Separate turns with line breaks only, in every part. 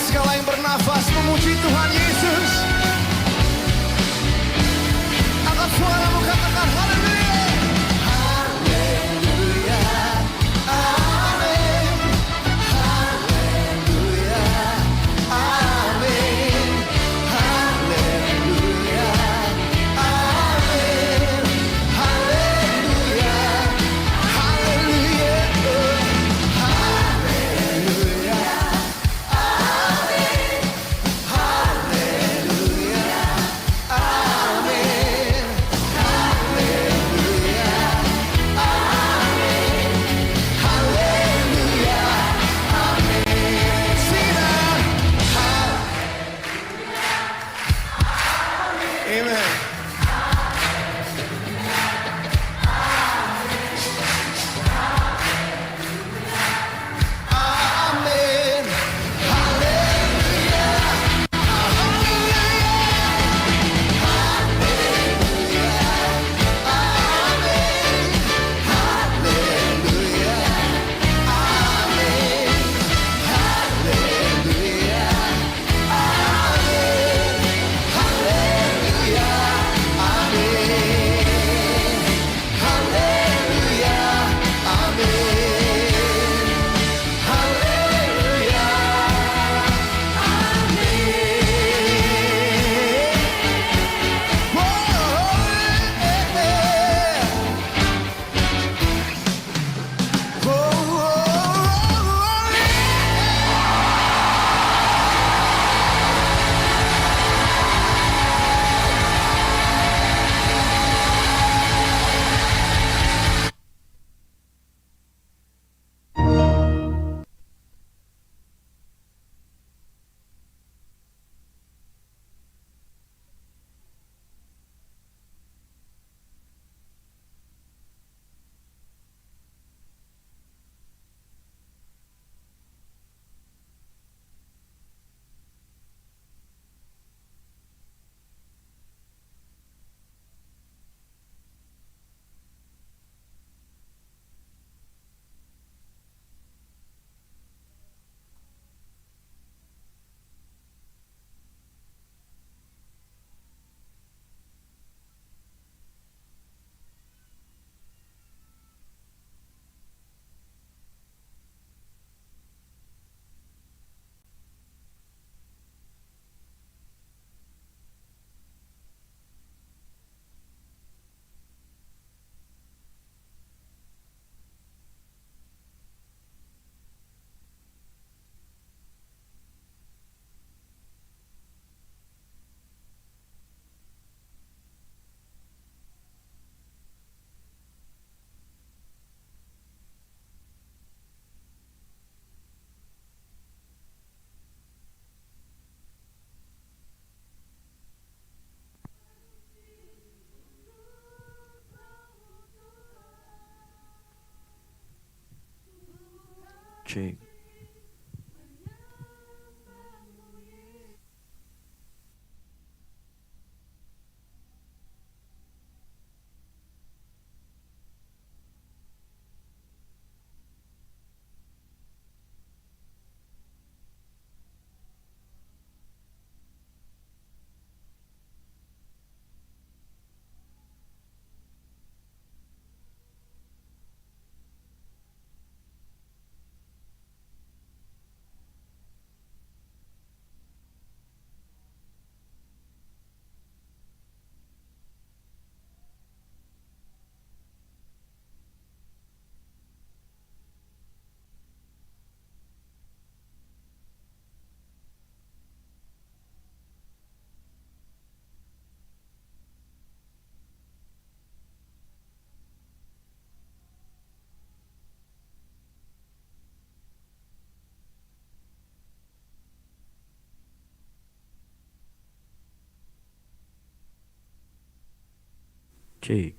segala yang bernafas memuji Tuhan Yesus. Angkat suaramu, katakan haleluya. Haleluya. Amin. Haleluya. Amin. Haleluya. Amin. Haleluya. Haleluya. Amen. Amin. Haleluya. Haleluya. Haleluya. Amin. Haleluya. Amin. Haleluya. Amin. Haleluya. Amin. Haleluya. Amin. Haleluya.
Cek. Cek.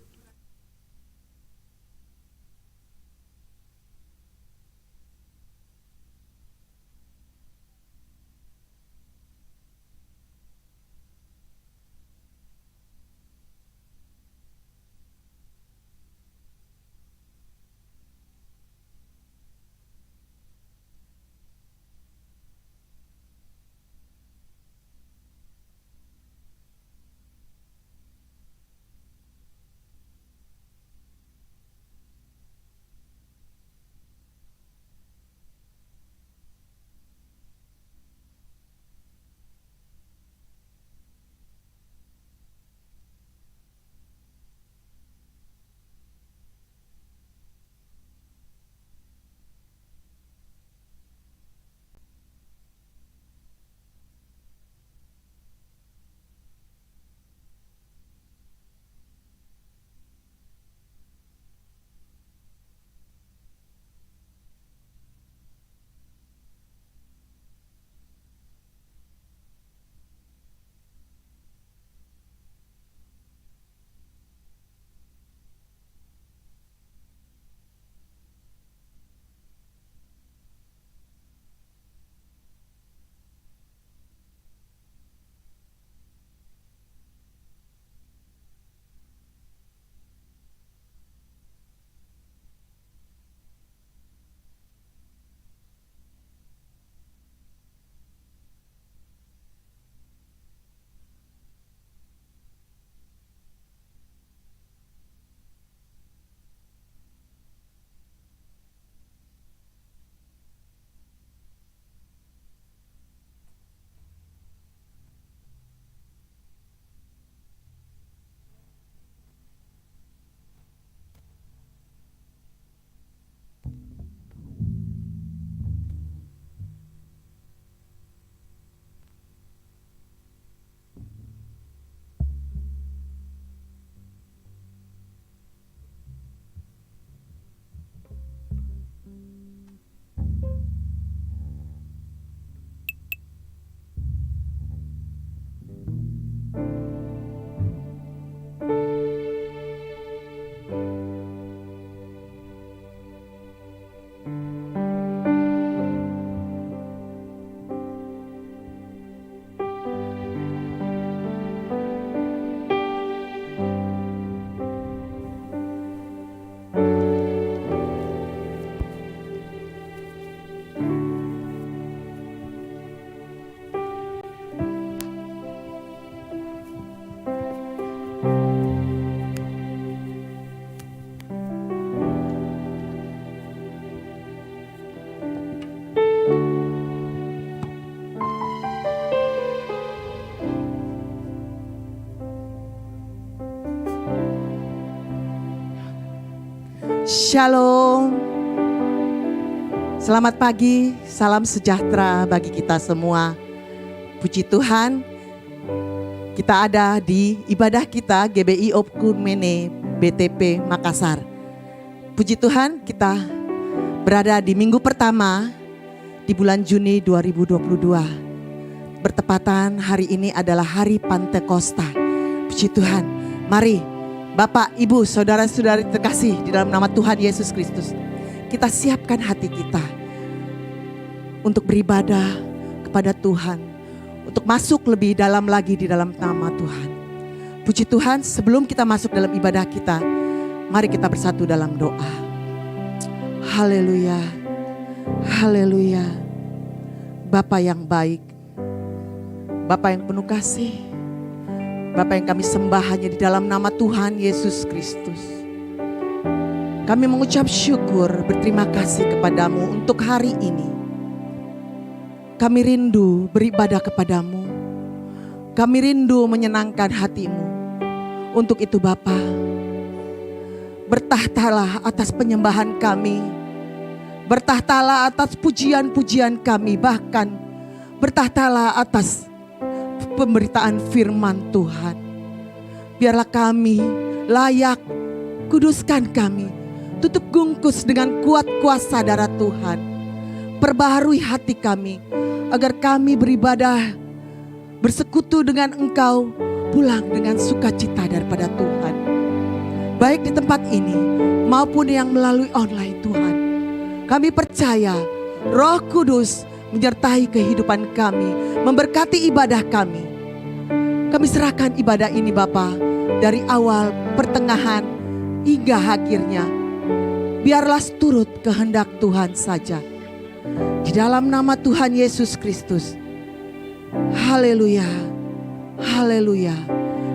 Shalom. Selamat pagi, salam sejahtera bagi kita semua. Puji Tuhan, kita ada di ibadah kita GBI Opkumene BTP Makassar. Puji Tuhan, kita berada di minggu pertama di bulan Juni 2022. Bertepatan hari ini adalah hari Pantekosta. Puji Tuhan, mari Bapak, Ibu, saudara-saudari terkasih di dalam nama Tuhan Yesus Kristus, kita siapkan hati kita untuk beribadah kepada Tuhan, untuk masuk lebih dalam lagi di dalam nama Tuhan. Puji Tuhan, sebelum kita masuk dalam ibadah kita, mari kita bersatu dalam doa. Haleluya, haleluya. Bapa yang baik, Bapa yang penuh kasih, Bapa yang kami sembah hanya di dalam nama Tuhan Yesus Kristus. Kami mengucap syukur, berterima kasih kepadamu untuk hari ini. Kami rindu beribadah kepadamu. Kami rindu menyenangkan hatimu. Untuk itu Bapa, bertahtalah atas penyembahan kami. Bertahtalah atas pujian-pujian kami. Bahkan bertahtalah atas pemberitaan firman Tuhan. Biarlah kami layak, kuduskan kami. Tutup bungkus dengan kuat kuasa darah Tuhan. Perbaharui hati kami agar kami beribadah, bersekutu dengan Engkau, pulang dengan sukacita daripada Tuhan. Baik di tempat ini maupun yang melalui online Tuhan. Kami percaya Roh Kudus menyertai kehidupan kami, memberkati ibadah kami. Kami serahkan ibadah ini Bapa, dari awal, pertengahan, hingga akhirnya. Biarlah turut kehendak Tuhan saja. Di dalam nama Tuhan Yesus Kristus. Haleluya, haleluya.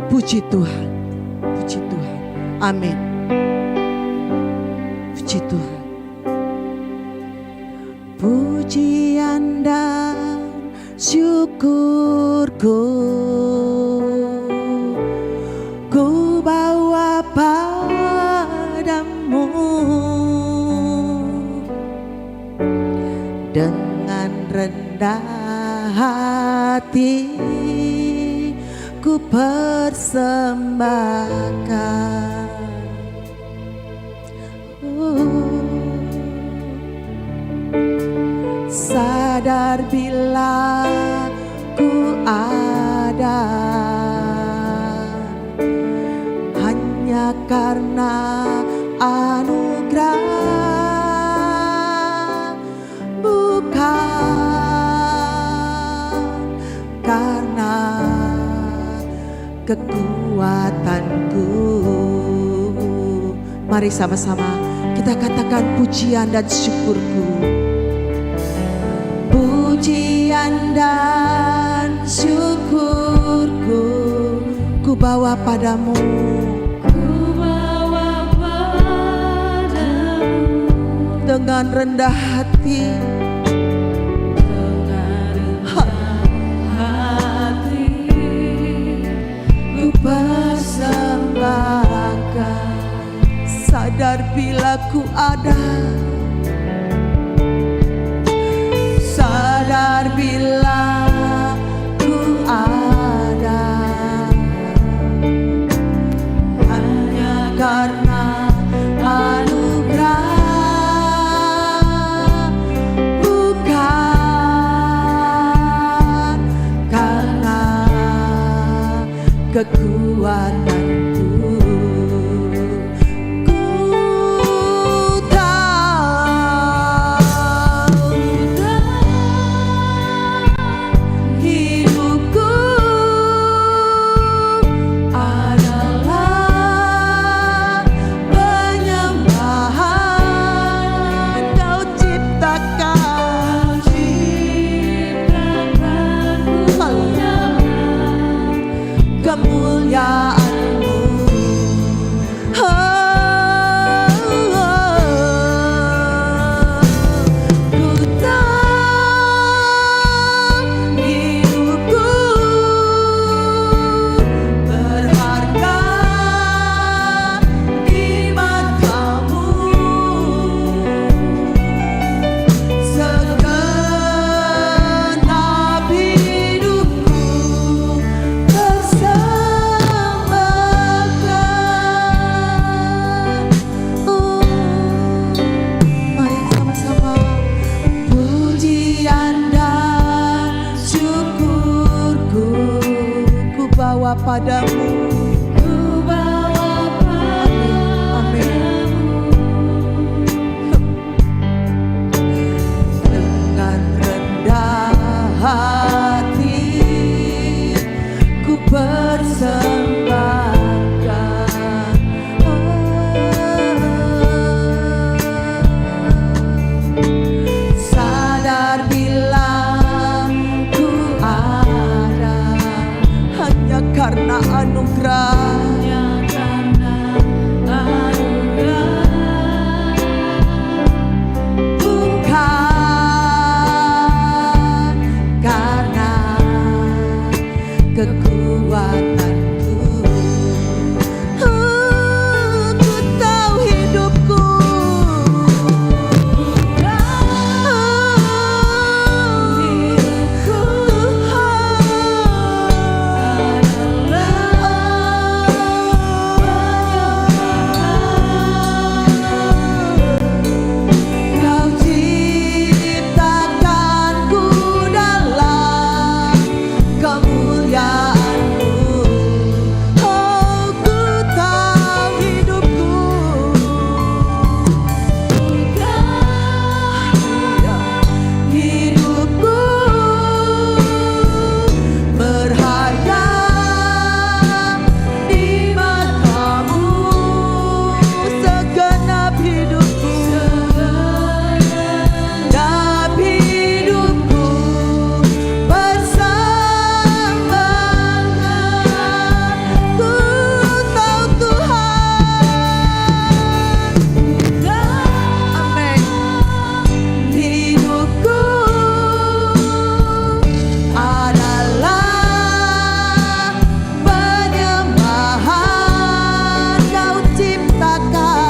Puji Tuhan, puji Tuhan. Amin. Puji Tuhan. Pujian dan syukurku ku bawa padamu, dengan rendah hati ku persembahkan. Sadar bila ku ada hanya karena anugerah, bukan karena kekuatanku. Mari sama-sama kita katakan pujian dan syukurku. Pujian dan syukurku ku bawa padamu, dengan rendah hati, ku persembahkan. Sadar bila ku ada, sadar bila ku ada hanya karena anugerah, bukan karena kekuatanku. Kemuliaan-Mu, ku tahu hidupku berharga di mata-Mu. bawa padamu. Amin. Dengan rendah hati ku persembahkan, sadar bila ku ada hanya karena anugerah. Bukan karena kekuatanku. Ku tahu hidupku Kau ciptakanku dalam kemuliaan-Mu. Oh, ku tahu hidupku berharga di mata-Mu. Segenap hidupku, segenap hidupku bersembahkan. Ku tahu Tuhan, amin, hidupku adalah penyembahan. Kau ciptakanku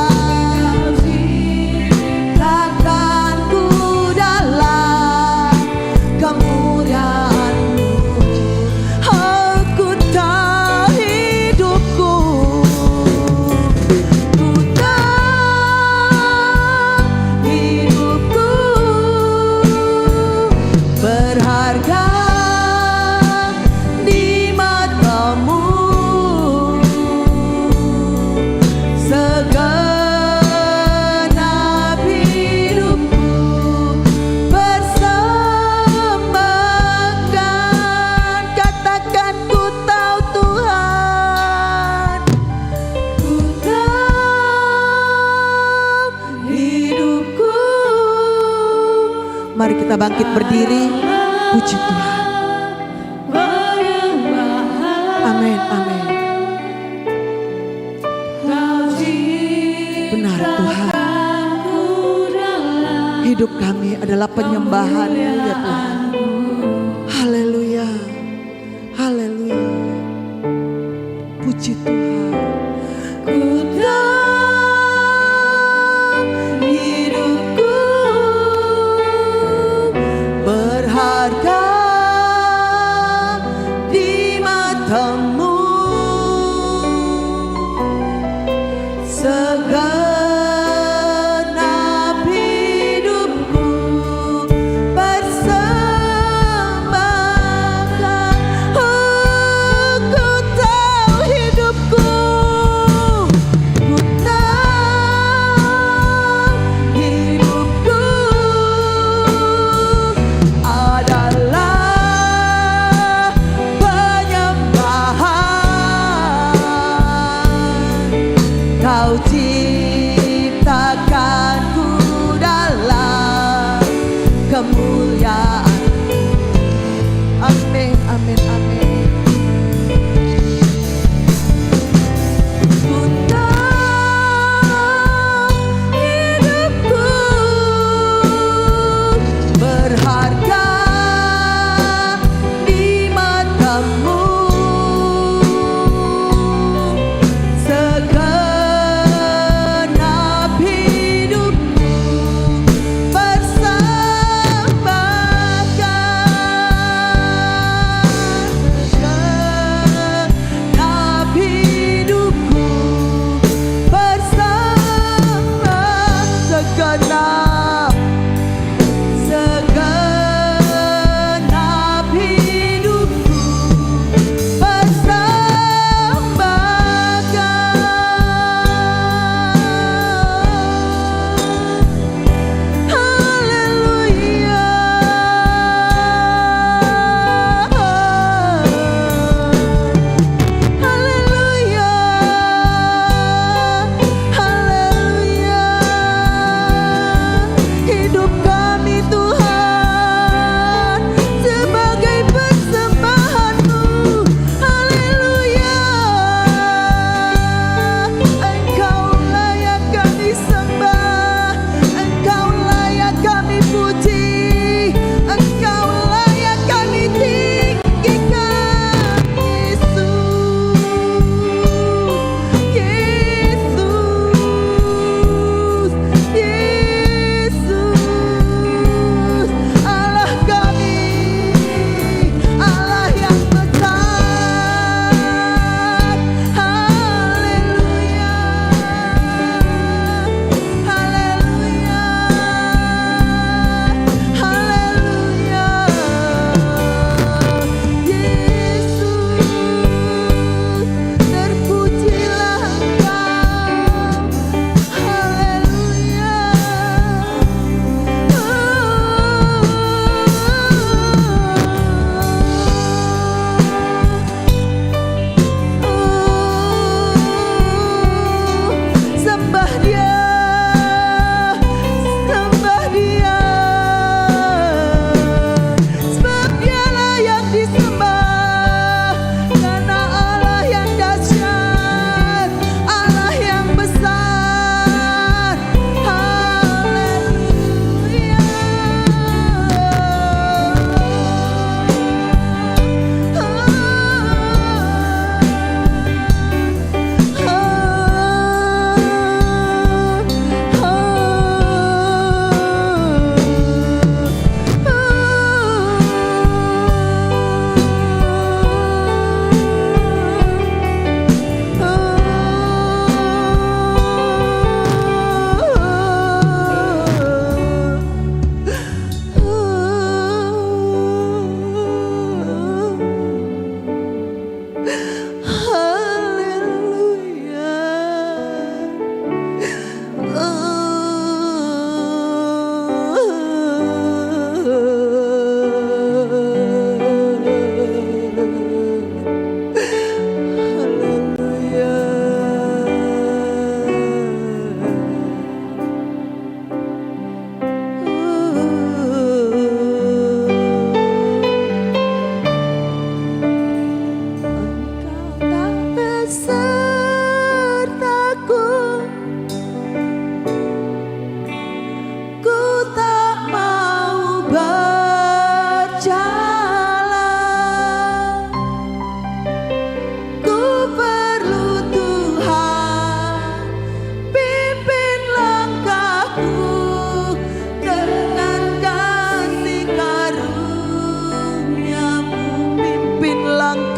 dalam kemuliaan-Mu. Oh, ku tahu hidupku, ku tahu hidupku berharga di mata-Mu. Segenap hidupku bersembahkan. Katakan ku tahu Tuhan, ku tahu hidupku. Mari kita bangkit berdiri, puji Tuhan. Amin, amin. Benar Tuhan, hidup kami adalah penyembahan ya Tuhan. Haleluya, haleluya. Puji Tuhan. Ku tahu hidupku berharga di mata-Mu. Segenap hidupku bersembahkan.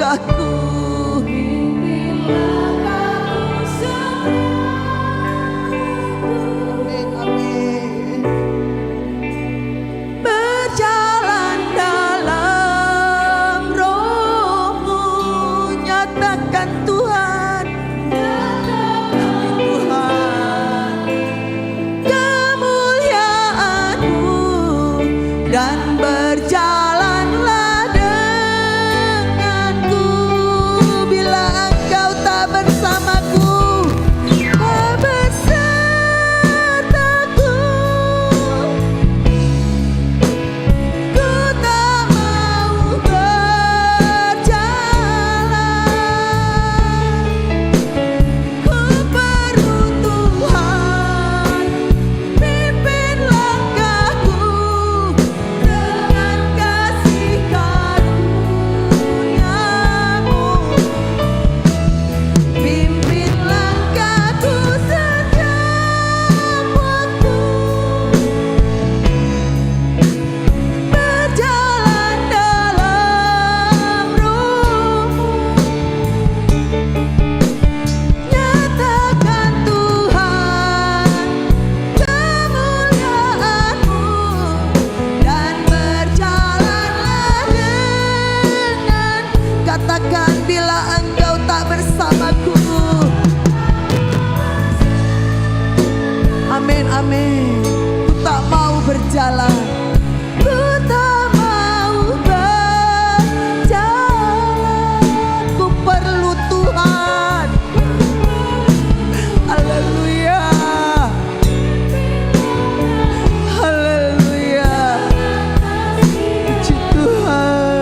langkahku. Amin, amin. Berjalan dalam Roh-Mu, nyatakan Tuhan, Tuhan, kemuliaan-Mu, dan berjalanlah denganku. Bila Engkau tak bersamaku, tak besertaku, ku tak mau berjalan. Ku perlu Tuhan, pimpin langkahku dengan kasih karunia-Mu. Pimpin langkahku setiap waktu, berjalan dalam Roh-Mu, nyatakan Tuhan kemuliaan-Mu, dan berjalanlah dengan. Katakan, bila Engkau tak bersamaku. Amin, amin. Ku tak mau berjalan, ku tak mau berjalan. Ku perlu Tuhan. Haleluya, haleluya. Puji Tuhan.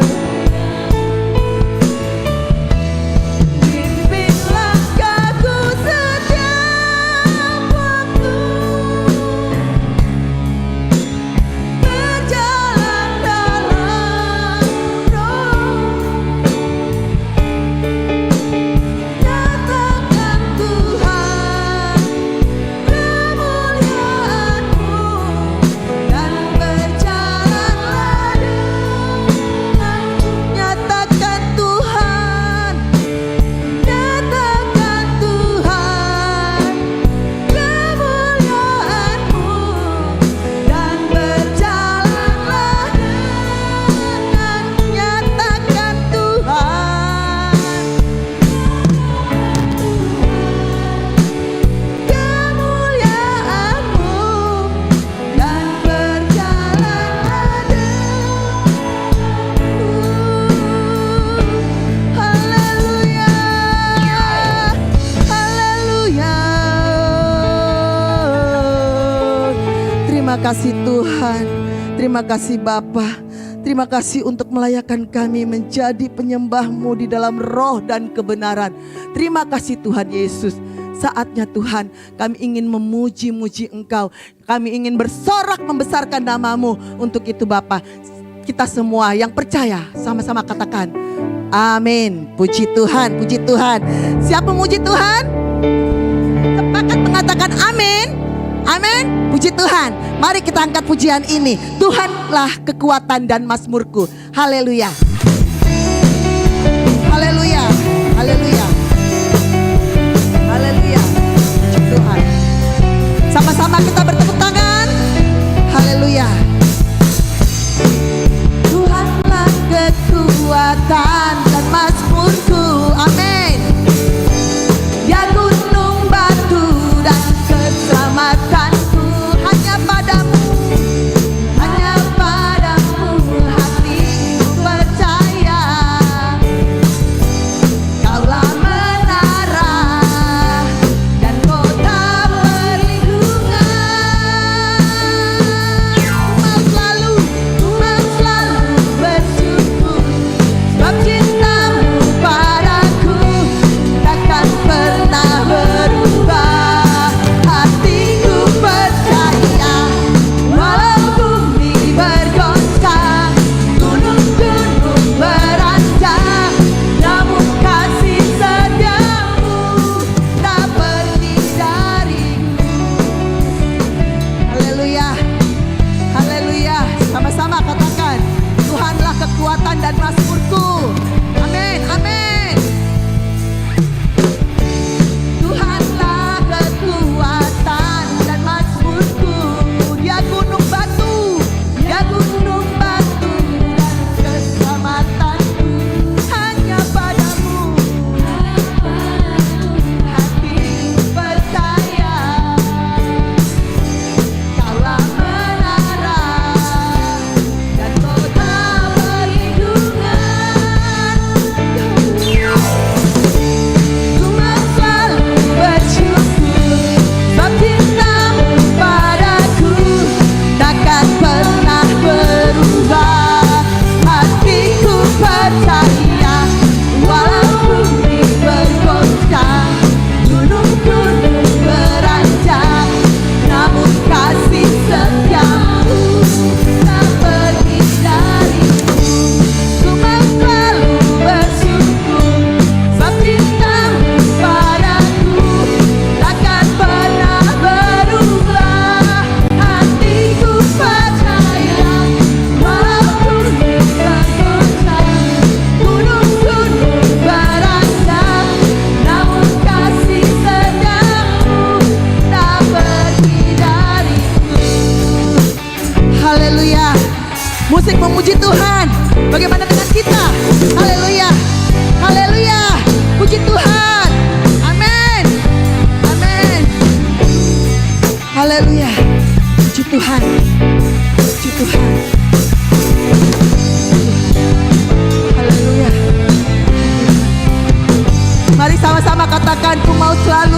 Pimpin langkahku setiap waktu, berjalan dalam Roh, nyatakan Tuhan kemuliaan-Mu, dan berjalanlah denganku. Nyatakan Tuhan, nyatakan Tuhan kemuliaan-Mu, dan berjalanlah dengan. Nyatakan Tuhan kemuliaan-Mu, dan berjalanlah denganku. Haleluya, haleluya. Terima kasih Tuhan, terima kasih Bapa, terima kasih untuk melayakkan kami menjadi penyembah-Mu di dalam roh dan kebenaran. Terima kasih Tuhan Yesus. Saatnya Tuhan, kami ingin memuji-muji Engkau, kami ingin bersorak membesarkan nama-Mu. Untuk itu Bapa, kita semua yang percaya sama-sama katakan amin. Puji Tuhan, puji Tuhan. Siapa memuji Tuhan? Sepakat mengatakan amin. Amin. Puji Tuhan. Mari kita angkat pujian ini. Tuhanlah kekuatan dan mazmurku. Haleluya. Haleluya. Haleluya. Haleluya. Puji Tuhan. Sama-sama kita bertepuk tangan. Haleluya. Tuhanlah kekuatan dan mazmurku. Amin. Ya gunung batu dan keselamatanku, hanya padamu hatiku percaya. Kaulah menara dan kota perlindungan.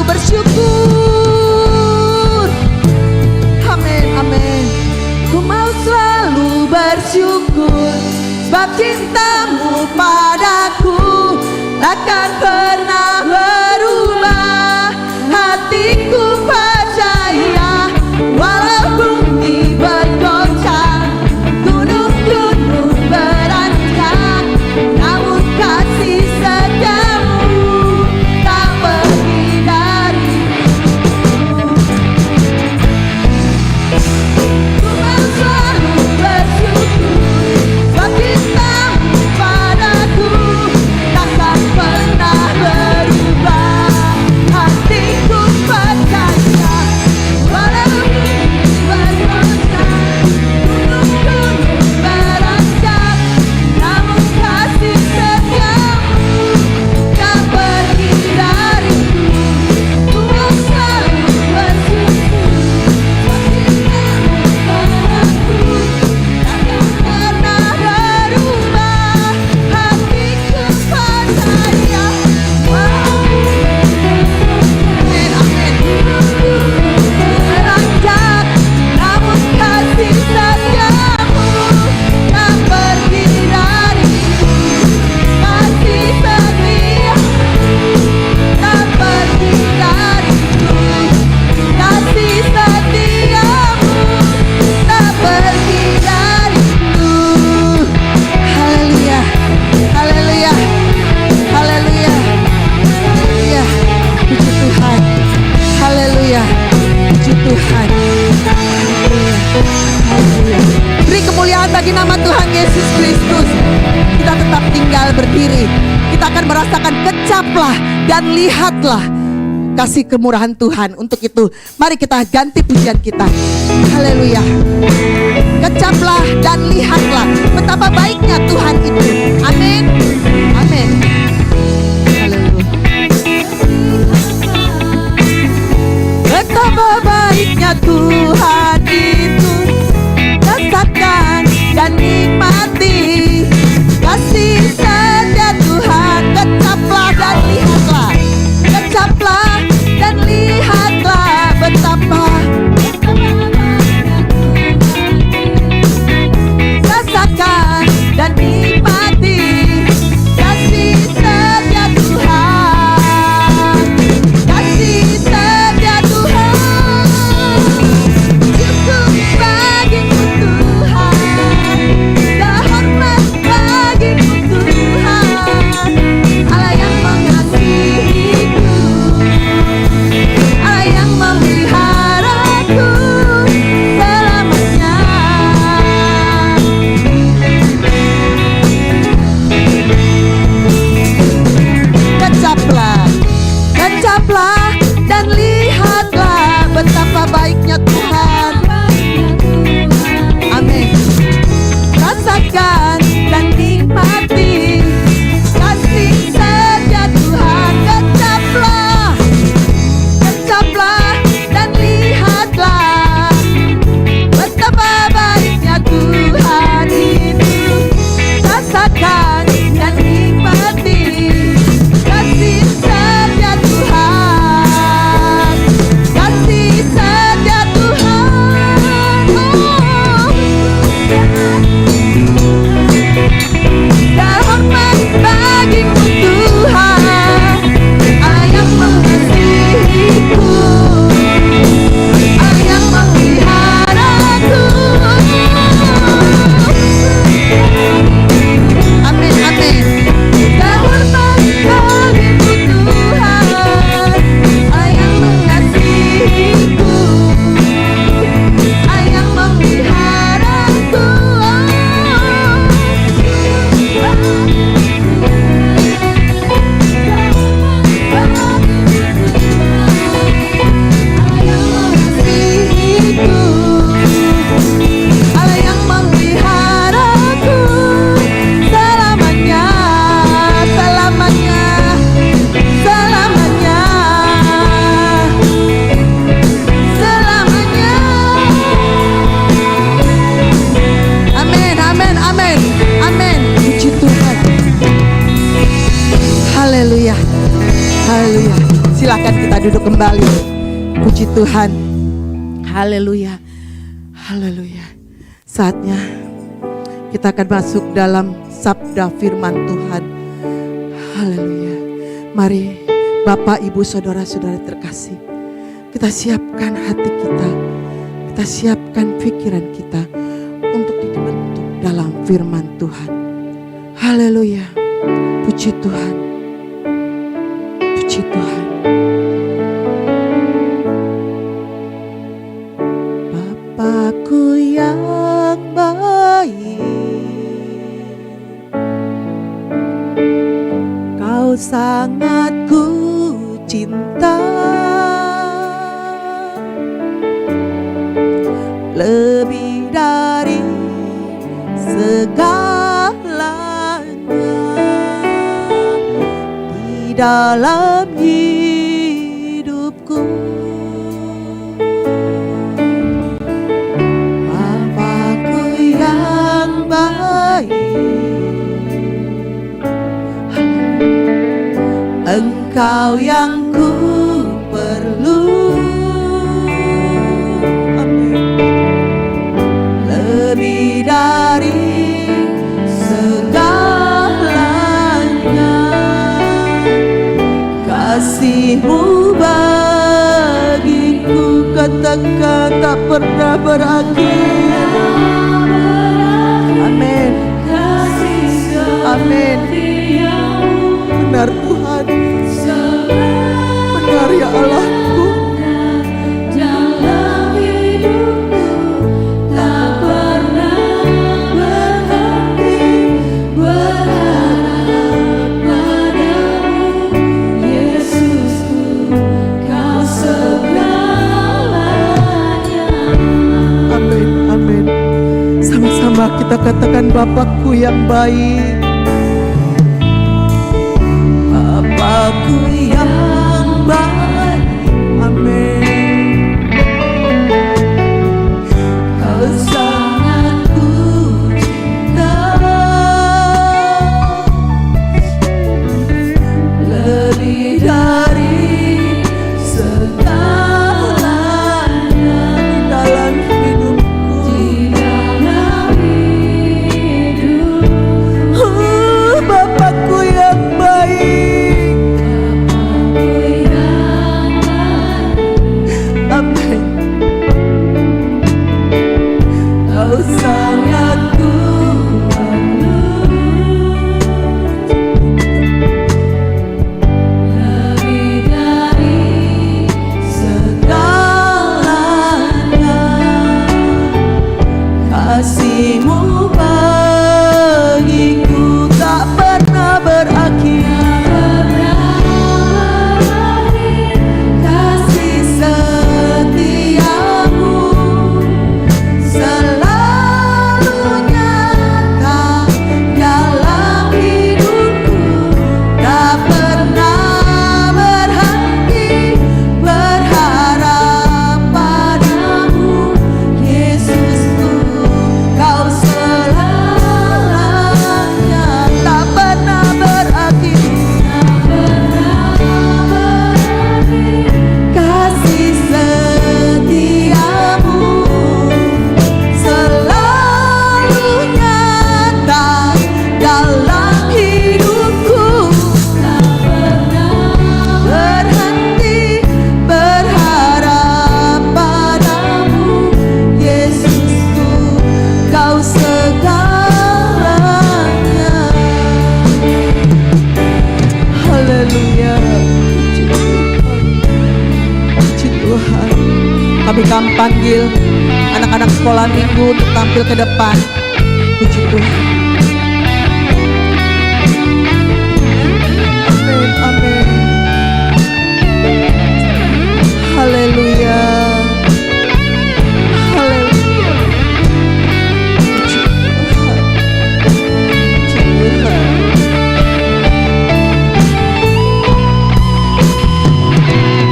bersyukur. Amin, amin. Ku mau selalu bersyukur, sebab cintamu padaku takkan pernah berubah. Hatiku percaya, walau bumi bergoncang, gunung-gunung beranjak, namun kasih setiamu tak pergi dariku. Ku mau selalu bersyukur, sebab cintamu padaku takkan pernah berubah. Hatiku percaya, walau bumi bergoncang, gunung-gunung beranjak, namun kasih setiamu tak pergi dariku. Ku mau selalu bersyukur, sebab cintamu padaku takkan pernah berubah. Hatiku percaya, walau beranjak, namun kasih setiamu tak pergi dariku. Kasih setiamu tak pergi dariku. Kasih setiamu tak pergi dariku. Haleluya, haleluya, haleluya, haleluya. Puji Tuhan, haleluya, puji Tuhan, haleluya, haleluya. Beri kemuliaan bagi nama Tuhan Yesus Kristus. Kita tetap tinggal berdiri. Kita akan merasakan kecaplah dan lihatlah kasih kemurahan Tuhan. Untuk itu, mari kita ganti pujian kita. Haleluya. Kecaplah dan lihatlah betapa baiknya Tuhan itu. Amin. Amin. Haleluya. Betapa baiknya Tuhan itu, rasakan dan nikmati kasih setia Tuhan. Kecaplah dan lihatlah, kecaplah dan lihatlah betapa rasakan dan nikmati Silakan kita duduk kembali. Puji Tuhan. Haleluya. Haleluya. Saatnya kita akan masuk dalam sabda firman Tuhan. Haleluya. Mari Bapak, Ibu, Saudara-saudara terkasih, kita siapkan hati kita, kita siapkan pikiran kita untuk dibentuk dalam firman Tuhan. Haleluya. Puji Tuhan. Puji Tuhan. Bapakku yang baik, Kau sangat ku cinta, lebih dari segalanya di dalam hidupku. Bapakku yang baik, Engkau yang ku perlu. Amin. Lebih dari segalanya, kasih-Mu bagiku, katakan tak pernah berakhir. Amin. Amin. Benar Tuhan, benar ya Allahku.
Dalam hidupku tak pernah berhenti berharap padamu, Yesusku, Kau segalanya.
Amin, amin. Sama-sama kita katakan Bapakku yang baik. Bapakku yang baik. Amin. Kau sangat ku cinta, lebih dari segalanya di dalam hidupku. Di dalam hidupku. Bapakku yang baik. Kau sangat ku perlu, lebih dari segalanya, kasih-Mu bagiku tak pernah berakhir. Kasih setiamu selalu nyata dalam hidupku, tak pernah berhenti berharap padamu, Yesusku, Kau selamanya, tak pernah berakhir. Kasih setiamu selalu nyata dalam hidupku, tak pernah berhenti berharap padamu, Yesusku, Kau segalanya. Haleluya. Puji Tuhan. Kami akan panggil anak-anak sekolah minggu untuk tampil ke depan. Puji Tuhan. Amin, amin. Haleluya. Haleluya. Puji Tuhan. Puji Tuhan.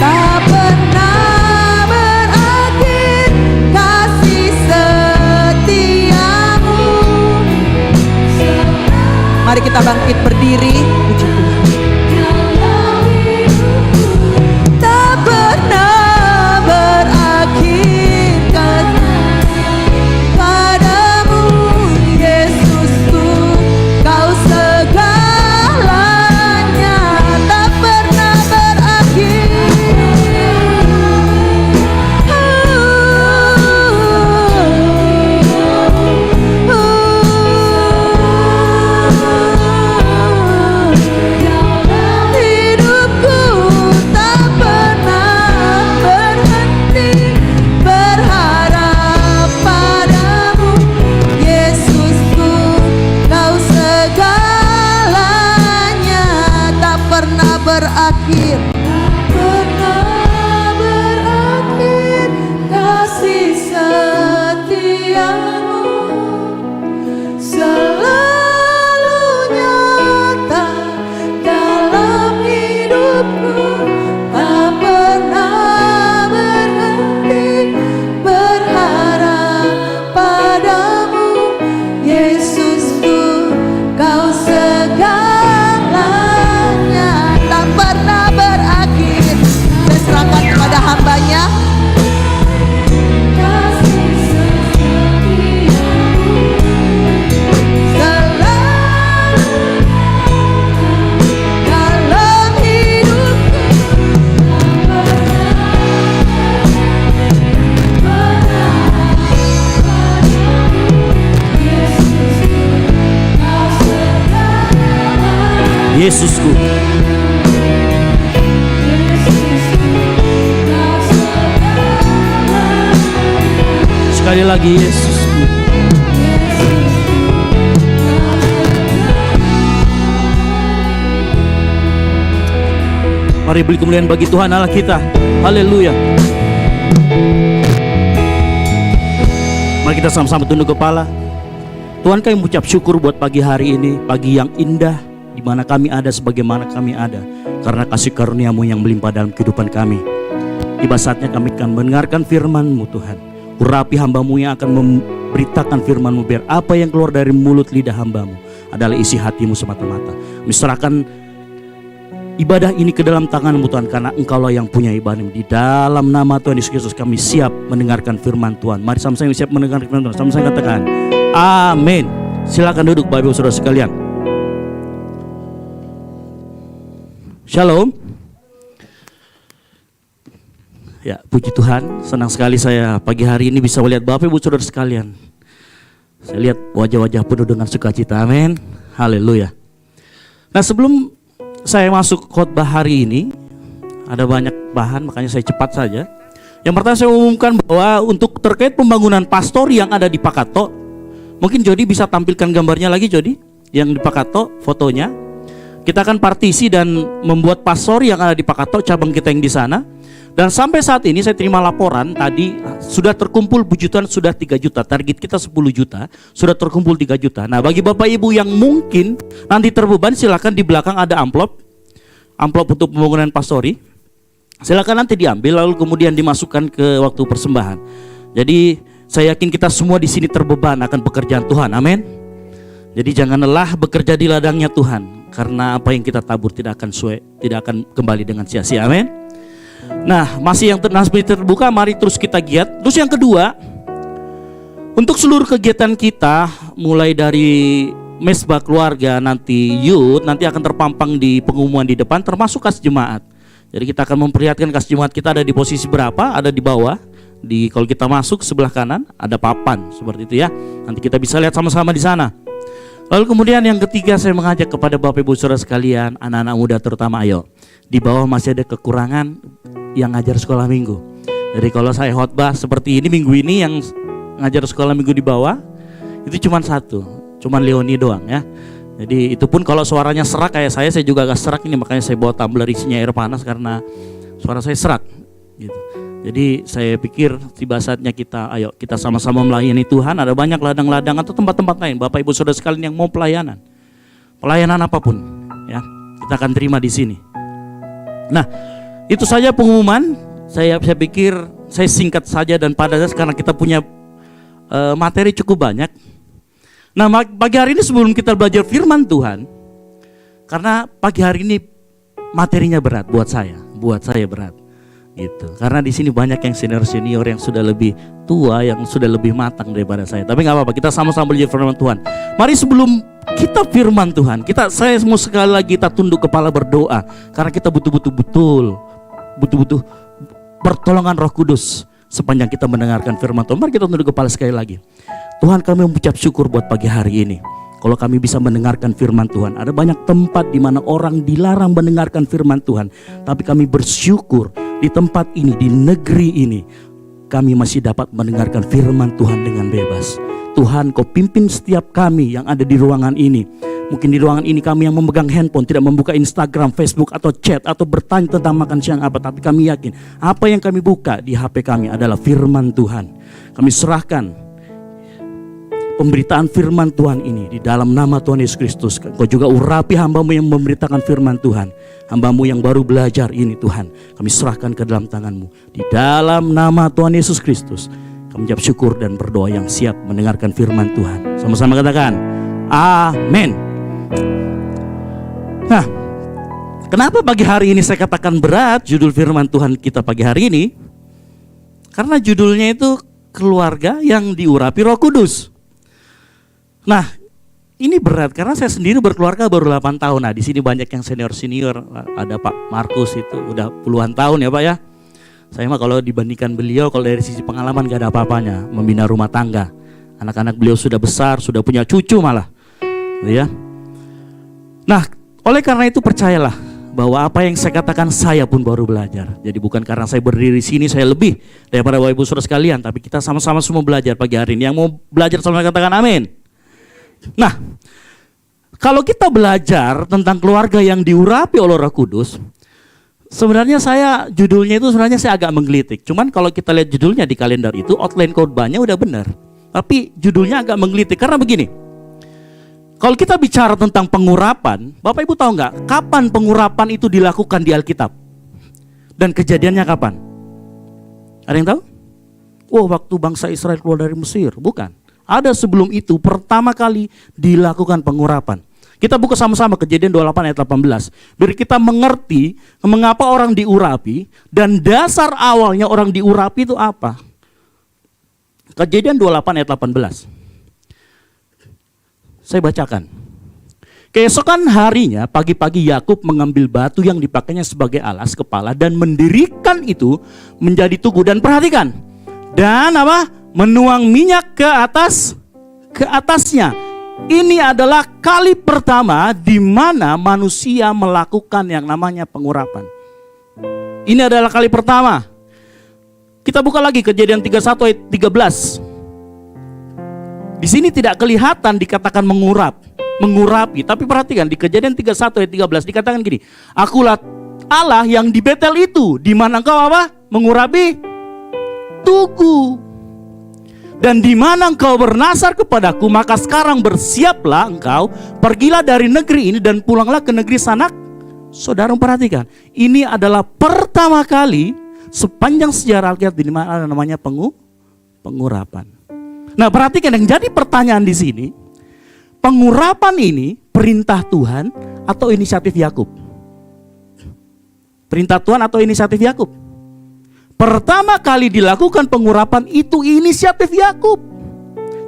Tak pernah berakhir kasih setiamu. Mari kita bangkit berdiri. Puji Tuhan.
Yesusku. Sekali lagi, Yesusku. Mari beri kemuliaan bagi Tuhan Allah kita. Haleluya. Mari kita sama-sama tunduk kepala. Tuhan, kami mengucap syukur buat pagi hari ini, pagi yang indah, di mana kami ada sebagaimana kami ada, karena kasih karunia-Mu yang melimpah dalam kehidupan kami. Tiba saatnya kami akan mendengarkan firman-Mu, Tuhan. Urapi hamba-Mu yang akan memberitakan firman-Mu, biar apa yang keluar dari mulut lidah hamba-Mu adalah isi hati-Mu semata-mata. Miserahkan ibadah ini ke dalam tangan-Mu, Tuhan, karena Engkaulah yang punya ibadah. Di dalam nama Tuhan Yesus Kristus kami siap mendengarkan firman Tuhan. Mari sama-sama siap mendengarkan firman Tuhan. Sama-sama katakan amin. Silakan duduk Bapak Ibu Saudara sekalian. Shalom. Ya, puji Tuhan, senang sekali saya pagi hari ini bisa melihat Bapak Ibu Saudara sekalian. Saya lihat wajah-wajah penuh dengan sukacita. Amin. Haleluya. Nah, sebelum saya masuk khotbah hari ini, ada banyak bahan, makanya saya cepat saja. Yang pertama saya umumkan bahwa untuk terkait pembangunan pastori yang ada di Pakato, mungkin Jody bisa tampilkan gambarnya lagi, Jody, yang di Pakato, fotonya. Kita akan partisi dan membuat pastori yang ada di Pakato, cabang kita yang di sana. Dan sampai saat ini saya terima laporan tadi sudah terkumpul puji Tuhan sudah 3 juta. Target kita 10 juta, sudah terkumpul 3 juta. Nah, bagi Bapak Ibu yang mungkin nanti terbeban, silakan di belakang ada amplop untuk pembangunan pastori. Silakan nanti diambil lalu kemudian dimasukkan ke waktu persembahan. Jadi saya yakin kita semua di sini terbeban akan pekerjaan Tuhan. Amin. Jadi jangan lelah bekerja di ladangnya Tuhan, karena apa yang kita tabur tidak akan kembali dengan sia-sia. Amin. Nah, masih yang terbuka, mari terus kita giat. Terus yang kedua, untuk seluruh kegiatan kita, mulai dari mesbah keluarga, nanti youth, nanti akan terpampang di pengumuman di depan, termasuk kas jemaat. Jadi kita akan memperlihatkan kas jemaat kita ada di posisi berapa, ada di bawah. Kalau kita masuk sebelah kanan ada papan seperti itu ya. Nanti kita bisa lihat sama-sama di sana. Lalu kemudian yang ketiga, saya mengajak kepada Bapak Ibu Saudara sekalian, anak-anak muda terutama, ayo. Di bawah masih ada kekurangan yang ngajar sekolah minggu. Jadi kalau saya khotbah seperti ini minggu ini, yang ngajar sekolah minggu di bawah itu cuma satu, cuma Leoni doang ya. Jadi itu pun kalau suaranya serak kayak saya juga agak serak ini, makanya saya bawa tumbler isinya air panas karena suara saya serak gitu. Jadi saya pikir tiba saatnya kita sama-sama melayani Tuhan. Ada banyak ladang-ladang atau tempat-tempat lain Bapak Ibu Saudara sekalian yang mau pelayanan apapun ya, kita akan terima di sini. Nah, itu saja pengumuman. Saya pikir saya singkat saja dan padat karena kita punya materi cukup banyak. Nah, pagi hari ini sebelum kita belajar firman Tuhan, karena pagi hari ini materinya berat buat saya berat gitu. Karena di sini banyak yang senior yang sudah lebih tua, yang sudah lebih matang daripada saya. Tapi nggak apa-apa, kita sama-sama belajar firman Tuhan. Mari sebelum kita firman Tuhan, saya mau sekali lagi kita tunduk kepala berdoa, karena kita butuh pertolongan Roh Kudus sepanjang kita mendengarkan firman Tuhan. Mari kita tunduk kepala sekali lagi. Tuhan, kami mengucap syukur buat pagi hari ini. Kalau kami bisa mendengarkan firman Tuhan, ada banyak tempat di mana orang dilarang mendengarkan firman Tuhan, tapi kami bersyukur di tempat ini, di negeri ini, kami masih dapat mendengarkan firman Tuhan dengan bebas. Tuhan, Kau pimpin setiap kami yang ada di ruangan ini. Mungkin di ruangan ini kami yang memegang handphone, tidak membuka Instagram, Facebook, atau chat, atau bertanya tentang makan siang apa. Tapi kami yakin, apa yang kami buka di HP kami adalah firman Tuhan. Kami serahkan pemberitaan firman Tuhan ini di dalam nama Tuhan Yesus Kristus. Kau juga urapi hamba-Mu yang memberitakan firman Tuhan, hamba-Mu yang baru belajar ini Tuhan. Kami serahkan ke dalam tangan-Mu. Di dalam nama Tuhan Yesus Kristus, kami ucap syukur dan berdoa yang siap mendengarkan firman Tuhan. Sama-sama katakan, amin. Nah, kenapa pagi hari ini saya katakan berat judul firman Tuhan kita pagi hari ini? Karena judulnya itu keluarga yang diurapi Roh Kudus. Nah, ini berat karena saya sendiri berkeluarga baru 8 tahun. Nah, di sini banyak yang senior. Ada Pak Markus itu udah puluhan tahun ya Pak ya. Saya mah kalau dibandingkan beliau, kalau dari sisi pengalaman gak ada apa-apanya. Membina rumah tangga. Anak-anak beliau sudah besar, sudah punya cucu malah. Ya. Nah, Oleh karena itu percayalah bahwa apa yang saya katakan saya pun baru belajar. Jadi bukan karena saya berdiri di sini saya lebih daripada Bapak Ibu Saudara sekalian, tapi kita sama-sama semua belajar pagi hari ini. Yang mau belajar sama katakan amin. Nah, kalau kita belajar tentang keluarga yang diurapi oleh Roh Kudus, sebenarnya judulnya itu sebenarnya saya agak menggelitik. Cuman kalau kita lihat judulnya di kalender itu, outline khotbahnya udah benar. Tapi judulnya agak menggelitik karena begini. Kalau kita bicara tentang pengurapan, Bapak Ibu tahu nggak kapan pengurapan itu dilakukan di Alkitab? Dan kejadiannya kapan? Ada yang tahu? Oh, waktu bangsa Israel keluar dari Mesir. Bukan. Ada sebelum itu pertama kali dilakukan pengurapan. Kita buka sama-sama Kejadian 28 ayat 18. Biar kita mengerti mengapa orang diurapi dan dasar awalnya orang diurapi itu apa. Kejadian 28 ayat 18. Saya bacakan. Keesokan harinya pagi-pagi Yakub mengambil batu yang dipakainya sebagai alas kepala dan mendirikan itu menjadi tugu. Dan perhatikan. Dan apa? Menuang minyak ke atasnya. Ini adalah kali pertama di mana manusia melakukan yang namanya pengurapan. Ini adalah kali pertama. Kita buka lagi Kejadian 31 ayat 13. Di sini tidak kelihatan dikatakan mengurapi, tapi perhatikan di Kejadian 31 ayat 13 dikatakan gini, Akulah Allah yang di Betel itu, di mana engkau apa? Mengurapi tugu. Dan di mana engkau bernasar kepadaku, maka sekarang bersiaplah engkau, pergilah dari negeri ini dan pulanglah ke negeri sanak. Saudara perhatikan, ini adalah pertama kali sepanjang sejarah Alkitab di mana ada namanya pengurapan. Nah, perhatikan yang jadi pertanyaan di sini, pengurapan ini perintah Tuhan atau inisiatif Yakub? Perintah Tuhan atau inisiatif Yakub? Pertama kali dilakukan pengurapan itu inisiatif Yakub.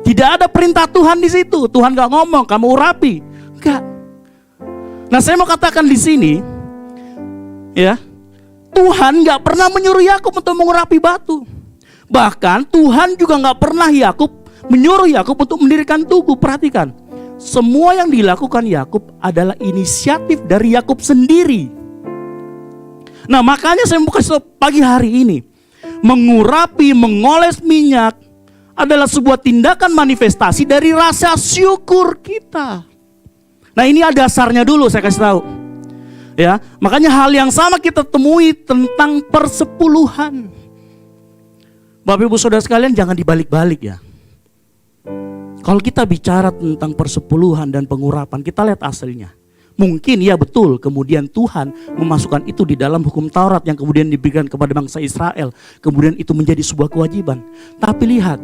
Tidak ada perintah Tuhan di situ. Tuhan gak ngomong, kamu urapi. Enggak. Nah, saya mau katakan di sini, ya, Tuhan gak pernah menyuruh Yakub untuk mengurapi batu. Bahkan Tuhan juga gak pernah menyuruh Yakub untuk mendirikan tugu. Perhatikan, semua yang dilakukan Yakub adalah inisiatif dari Yakub sendiri. Nah, makanya saya mau kasih pagi hari ini, mengurapi, mengoles minyak adalah sebuah tindakan manifestasi dari rasa syukur kita. Nah, ini ada dasarnya dulu saya kasih tahu. Ya, makanya hal yang sama kita temui tentang persepuluhan. Bapak Ibu Saudara sekalian, jangan dibalik-balik ya. Kalau kita bicara tentang persepuluhan dan pengurapan, kita lihat aslinya. Mungkin ya betul, kemudian Tuhan memasukkan itu di dalam hukum Taurat yang kemudian diberikan kepada bangsa Israel. Kemudian itu menjadi sebuah kewajiban. Tapi lihat,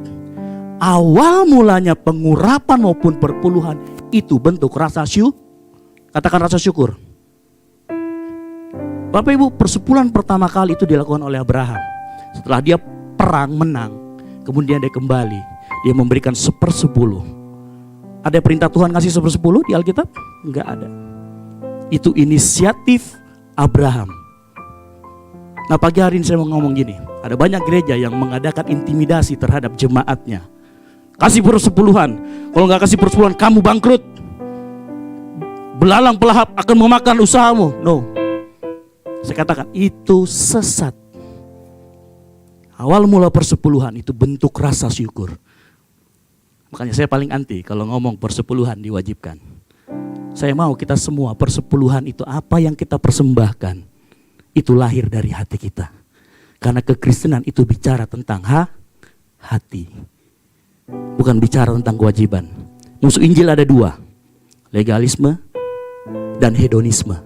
awal mulanya pengurapan maupun perpuluhan itu bentuk rasa syukur. Katakan rasa syukur. Bapak Ibu, persepuluhan pertama kali itu dilakukan oleh Abraham. Setelah dia perang menang, kemudian dia kembali, dia memberikan 1/10. Ada perintah Tuhan kasih 1/10 di Alkitab? Enggak ada. Itu inisiatif Abraham. Nah, pagi hari ini saya mau ngomong gini, ada banyak gereja yang mengadakan intimidasi terhadap jemaatnya. Kasih persepuluhan, kalau nggak kasih persepuluhan kamu bangkrut. Belalang pelahap akan memakan usahamu. No, saya katakan itu sesat. Awal mula persepuluhan itu bentuk rasa syukur. Makanya saya paling anti kalau ngomong persepuluhan diwajibkan. Saya mau kita semua persepuluhan itu apa yang kita persembahkan, itu lahir dari hati kita. Karena kekristenan itu bicara tentang hati, bukan bicara tentang kewajiban. Musuh Injil ada dua, legalisme dan hedonisme.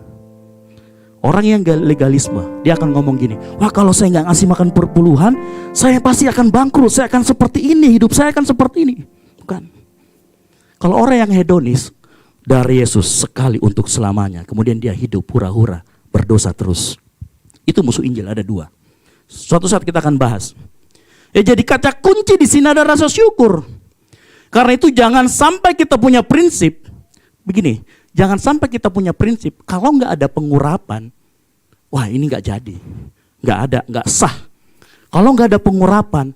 Orang yang legalisme, dia akan ngomong gini, wah kalau saya nggak ngasih makan perpuluhan, saya pasti akan bangkrut, saya akan seperti ini, hidup saya akan seperti ini. Bukan. Kalau orang yang hedonis, dari Yesus sekali untuk selamanya, kemudian dia hidup hura-hura, berdosa terus. Itu musuh Injil, ada dua. Suatu saat kita akan bahas. Ya, jadi kata kunci di sini ada rasa syukur. Karena itu jangan sampai kita punya prinsip, begini, jangan sampai kita punya prinsip, kalau nggak ada pengurapan, wah ini nggak jadi, nggak ada, nggak sah. Kalau nggak ada pengurapan,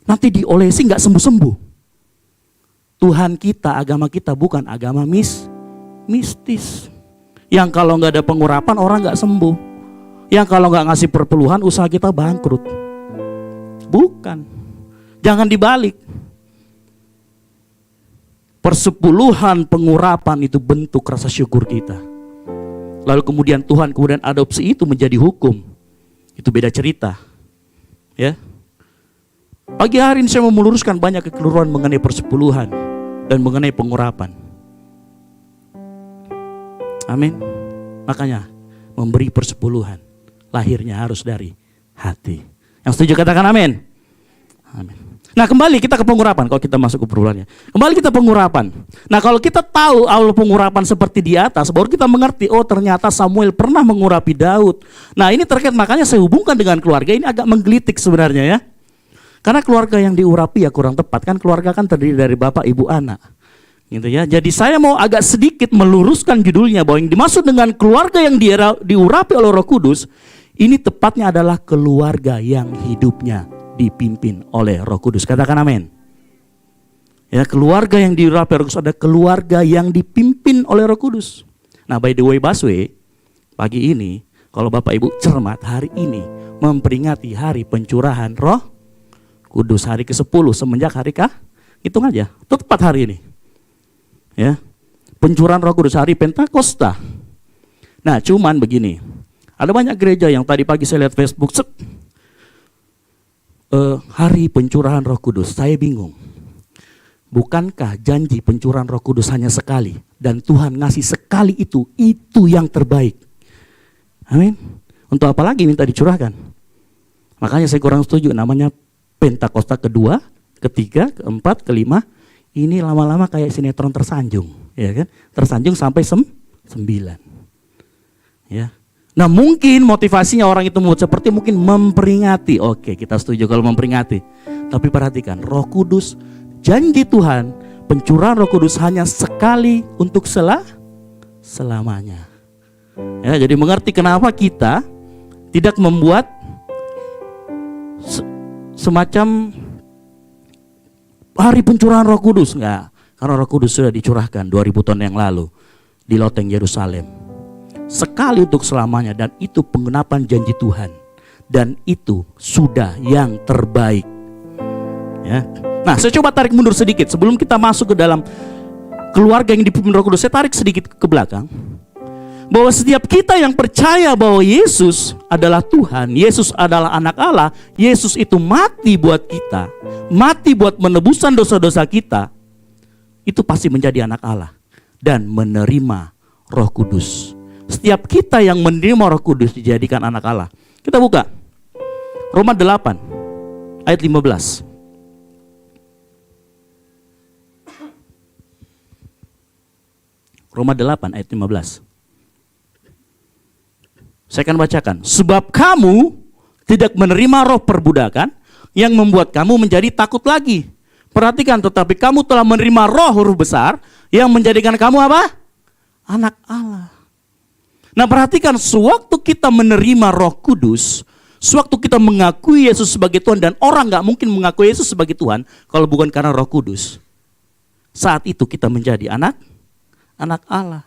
nanti diolesi nggak sembuh-sembuh. Tuhan kita, agama kita bukan agama mistis. Yang kalau nggak ada pengurapan orang nggak sembuh. Yang kalau nggak ngasih perpuluhan usaha kita bangkrut. Bukan. Jangan dibalik. Persepuluhan pengurapan itu bentuk rasa syukur kita. Lalu kemudian Tuhan kemudian adopsi itu menjadi hukum. Itu beda cerita. Ya. Pagi hari ini saya mau meluruskan banyak kekeliruan mengenai persepuluhan dan mengenai pengurapan. Amin. Makanya memberi persepuluhan lahirnya harus dari hati. Yang setuju katakan amin. Amin. Nah kembali kita ke pengurapan. Kalau kita masuk ke peruluhannya, kembali kita pengurapan. Nah kalau kita tahu awal pengurapan seperti di atas, baru kita mengerti, oh ternyata Samuel pernah mengurapi Daud. Nah ini terkait, makanya saya hubungkan dengan keluarga. Ini agak menggelitik sebenarnya ya. Karena keluarga yang diurapi ya kurang tepat. Kan keluarga kan terdiri dari bapak, ibu, anak, gitu ya. Jadi saya mau agak sedikit meluruskan judulnya, bahwa yang dimaksud dengan keluarga yang diurapi oleh Roh Kudus, ini tepatnya adalah keluarga yang hidupnya dipimpin oleh Roh Kudus. Katakan amin. Ya, keluarga yang diurapi Roh Kudus ada keluarga yang dipimpin oleh Roh Kudus. Nah, by the way, Baswe, pagi ini kalau Bapak Ibu cermat, hari ini memperingati hari pencurahan Roh Kudus, hari ke-10 semenjak hari hitung aja, tepat hari ini. Ya. Pencurahan Roh Kudus, hari Pentakosta. Nah, cuman begini. Ada banyak gereja yang tadi pagi saya lihat Facebook, hari pencurahan Roh Kudus. Saya bingung. Bukankah janji pencurahan Roh Kudus hanya sekali, dan Tuhan ngasih sekali itu yang terbaik. Amin. Untuk apa lagi minta dicurahkan? Makanya saya kurang setuju namanya Pentakosta kedua, ketiga, keempat, kelima. Ini lama-lama kayak sinetron tersanjung, ya kan? Tersanjung sampai 9. Ya. Nah mungkin motivasinya orang itu membuat seperti mungkin memperingati. Oke, kita setuju kalau memperingati. Tapi perhatikan, Roh Kudus, janji Tuhan, pencurahan Roh Kudus hanya sekali untuk selamanya. Ya, jadi mengerti kenapa kita tidak membuat semacam hari pencurahan Roh Kudus, enggak. Karena Roh Kudus sudah dicurahkan 2000 tahun yang lalu di loteng Yerusalem. Sekali untuk selamanya, dan itu penggenapan janji Tuhan, dan itu sudah yang terbaik. Ya. Nah, saya coba tarik mundur sedikit sebelum kita masuk ke dalam keluarga yang dipimpin Roh Kudus. Saya tarik sedikit ke belakang, bahwa setiap kita yang percaya bahwa Yesus adalah Tuhan, Yesus adalah anak Allah, Yesus itu mati buat kita, mati buat menebusan dosa-dosa kita, itu pasti menjadi anak Allah dan menerima Roh Kudus. Setiap kita yang menerima Roh Kudus dijadikan anak Allah. Kita buka Roma 8 ayat 15. Roma 8 ayat 15. Saya akan bacakan. Sebab kamu tidak menerima roh perbudakan yang membuat kamu menjadi takut lagi. Perhatikan, tetapi kamu telah menerima roh huruf besar yang menjadikan kamu apa? Anak Allah. Nah perhatikan, sewaktu kita menerima Roh Kudus, sewaktu kita mengakui Yesus sebagai Tuhan, dan orang gak mungkin mengakui Yesus sebagai Tuhan kalau bukan karena Roh Kudus. Saat itu kita menjadi anak Allah.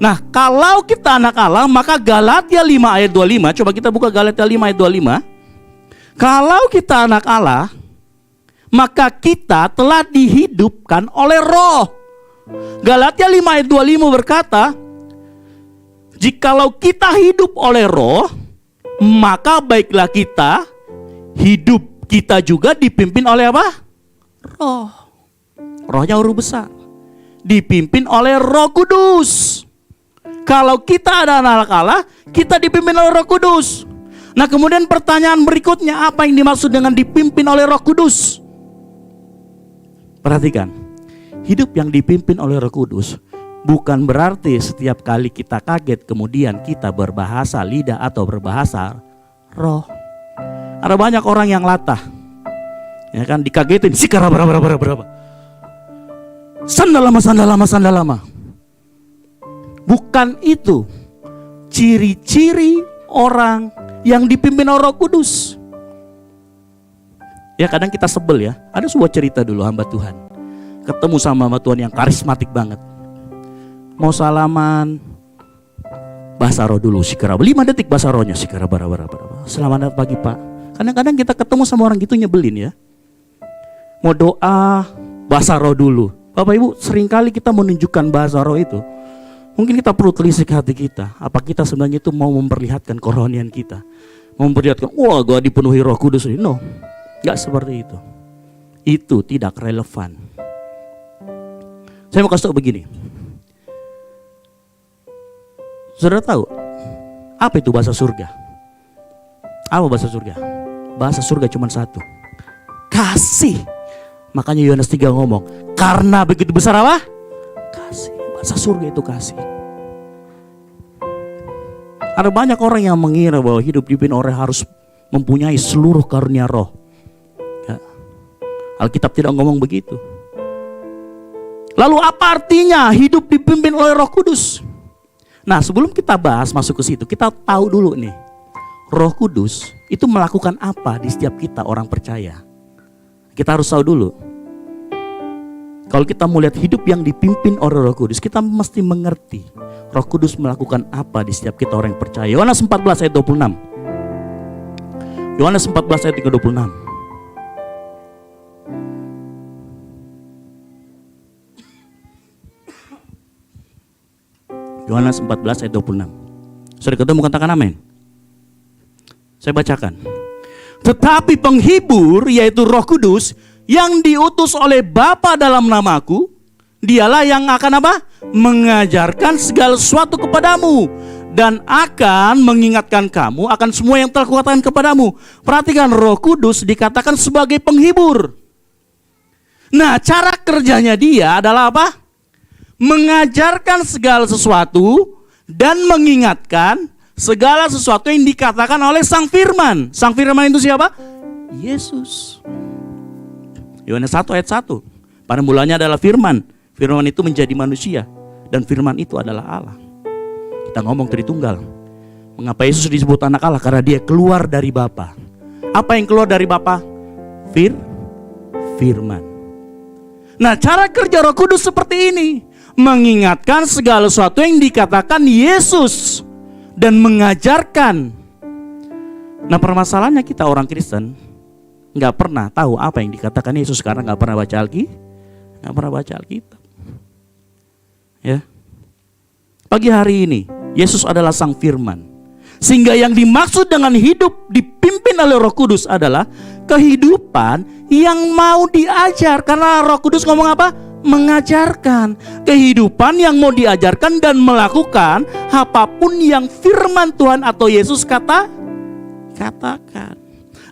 Nah kalau kita anak Allah, maka Galatia 5 ayat 25, coba kita buka Galatia 5 ayat 25. Kalau kita anak Allah, maka kita telah dihidupkan oleh Roh. Galatia 5 ayat 25 berkata, jikalau kita hidup oleh Roh, maka baiklah kita, hidup kita juga dipimpin oleh apa? Roh. Rohnya huruf besar. Dipimpin oleh Roh Kudus. Kalau kita ada anak Allah, kita dipimpin oleh Roh Kudus. Nah kemudian pertanyaan berikutnya, apa yang dimaksud dengan dipimpin oleh Roh Kudus? Perhatikan, hidup yang dipimpin oleh Roh Kudus bukan berarti setiap kali kita kaget kemudian kita berbahasa lidah atau berbahasa roh. Ada banyak orang yang latah, ya kan, dikagetin sikara berapa. Sandal lama. Bukan itu ciri-ciri orang yang dipimpin oleh Roh Kudus. Ya kadang kita sebel ya. Ada sebuah cerita dulu hamba Tuhan ketemu sama hamba Tuhan yang karismatik banget. mau salaman, bahasa roh dulu sikara. 5 detik bahasa rohnya sikara bara. Selamat pagi Pak. Kadang-kadang kita ketemu sama orang gitu nyebelin ya. Mau doa, bahasa roh dulu. Bapak Ibu, seringkali kita menunjukkan bahasa roh itu. Mungkin kita perlu telisik hati kita. Apa kita sebenarnya itu mau memperlihatkan kerohanian kita? Mau memperlihatkan, wah gua dipenuhi Roh Kudus ini. No, gak seperti itu. Itu tidak relevan. Saya mau kasih tahu begini. Saudara tahu apa itu bahasa surga? Apa bahasa surga? Bahasa surga cuma satu, kasih. Makanya Yohanes 3 ngomong, karena begitu besar apa? Kasih. Bahasa surga itu kasih. Ada banyak orang yang mengira bahwa hidup dipimpin orang harus mempunyai seluruh karunia roh. Ya. Alkitab tidak ngomong begitu. Lalu apa artinya hidup dipimpin oleh Roh Kudus? Nah, sebelum kita bahas masuk ke situ, kita tahu dulu nih, Roh Kudus itu melakukan apa di setiap kita orang percaya. Kita harus tahu dulu. Kalau kita mau lihat hidup yang dipimpin oleh Roh Kudus, kita mesti mengerti Roh Kudus melakukan apa di setiap kita orang yang percaya. Yohanes 14 ayat 26. Yohanes 14 ayat 26. Yohanes 14 ayat 26. Sudah ketemu, katakan amin. Saya bacakan. Tetapi penghibur, yaitu Roh Kudus, yang diutus oleh Bapa dalam namaku, dialah yang akan apa? Mengajarkan segala sesuatu kepadamu dan akan mengingatkan kamu akan semua yang telah kukatakan kepadamu. Perhatikan, Roh Kudus dikatakan sebagai penghibur. Nah, cara kerjanya dia adalah apa? Mengajarkan segala sesuatu dan mengingatkan segala sesuatu yang dikatakan oleh Sang Firman. Sang Firman itu siapa? Yesus. Yohanes 1 ayat 1. Pada mulanya adalah Firman. Firman itu menjadi manusia. Dan Firman itu adalah Allah. Kita ngomong Tritunggal. Mengapa Yesus disebut anak Allah? Karena dia keluar dari Bapa. Apa yang keluar dari Bapa? Firman. Nah, cara kerja Roh Kudus seperti ini. Mengingatkan segala sesuatu yang dikatakan Yesus. Dan mengajarkan. Nah, permasalahannya kita orang Kristen nggak pernah tahu apa yang dikatakan Yesus karena nggak pernah baca Alkitab. Ya. Pagi hari ini Yesus adalah Sang Firman. Sehingga yang dimaksud dengan hidup dipimpin oleh Roh Kudus adalah kehidupan yang mau diajar. Karena Roh Kudus ngomong apa? Mengajarkan. Kehidupan yang mau diajarkan dan melakukan apapun yang Firman Tuhan atau Yesus katakan.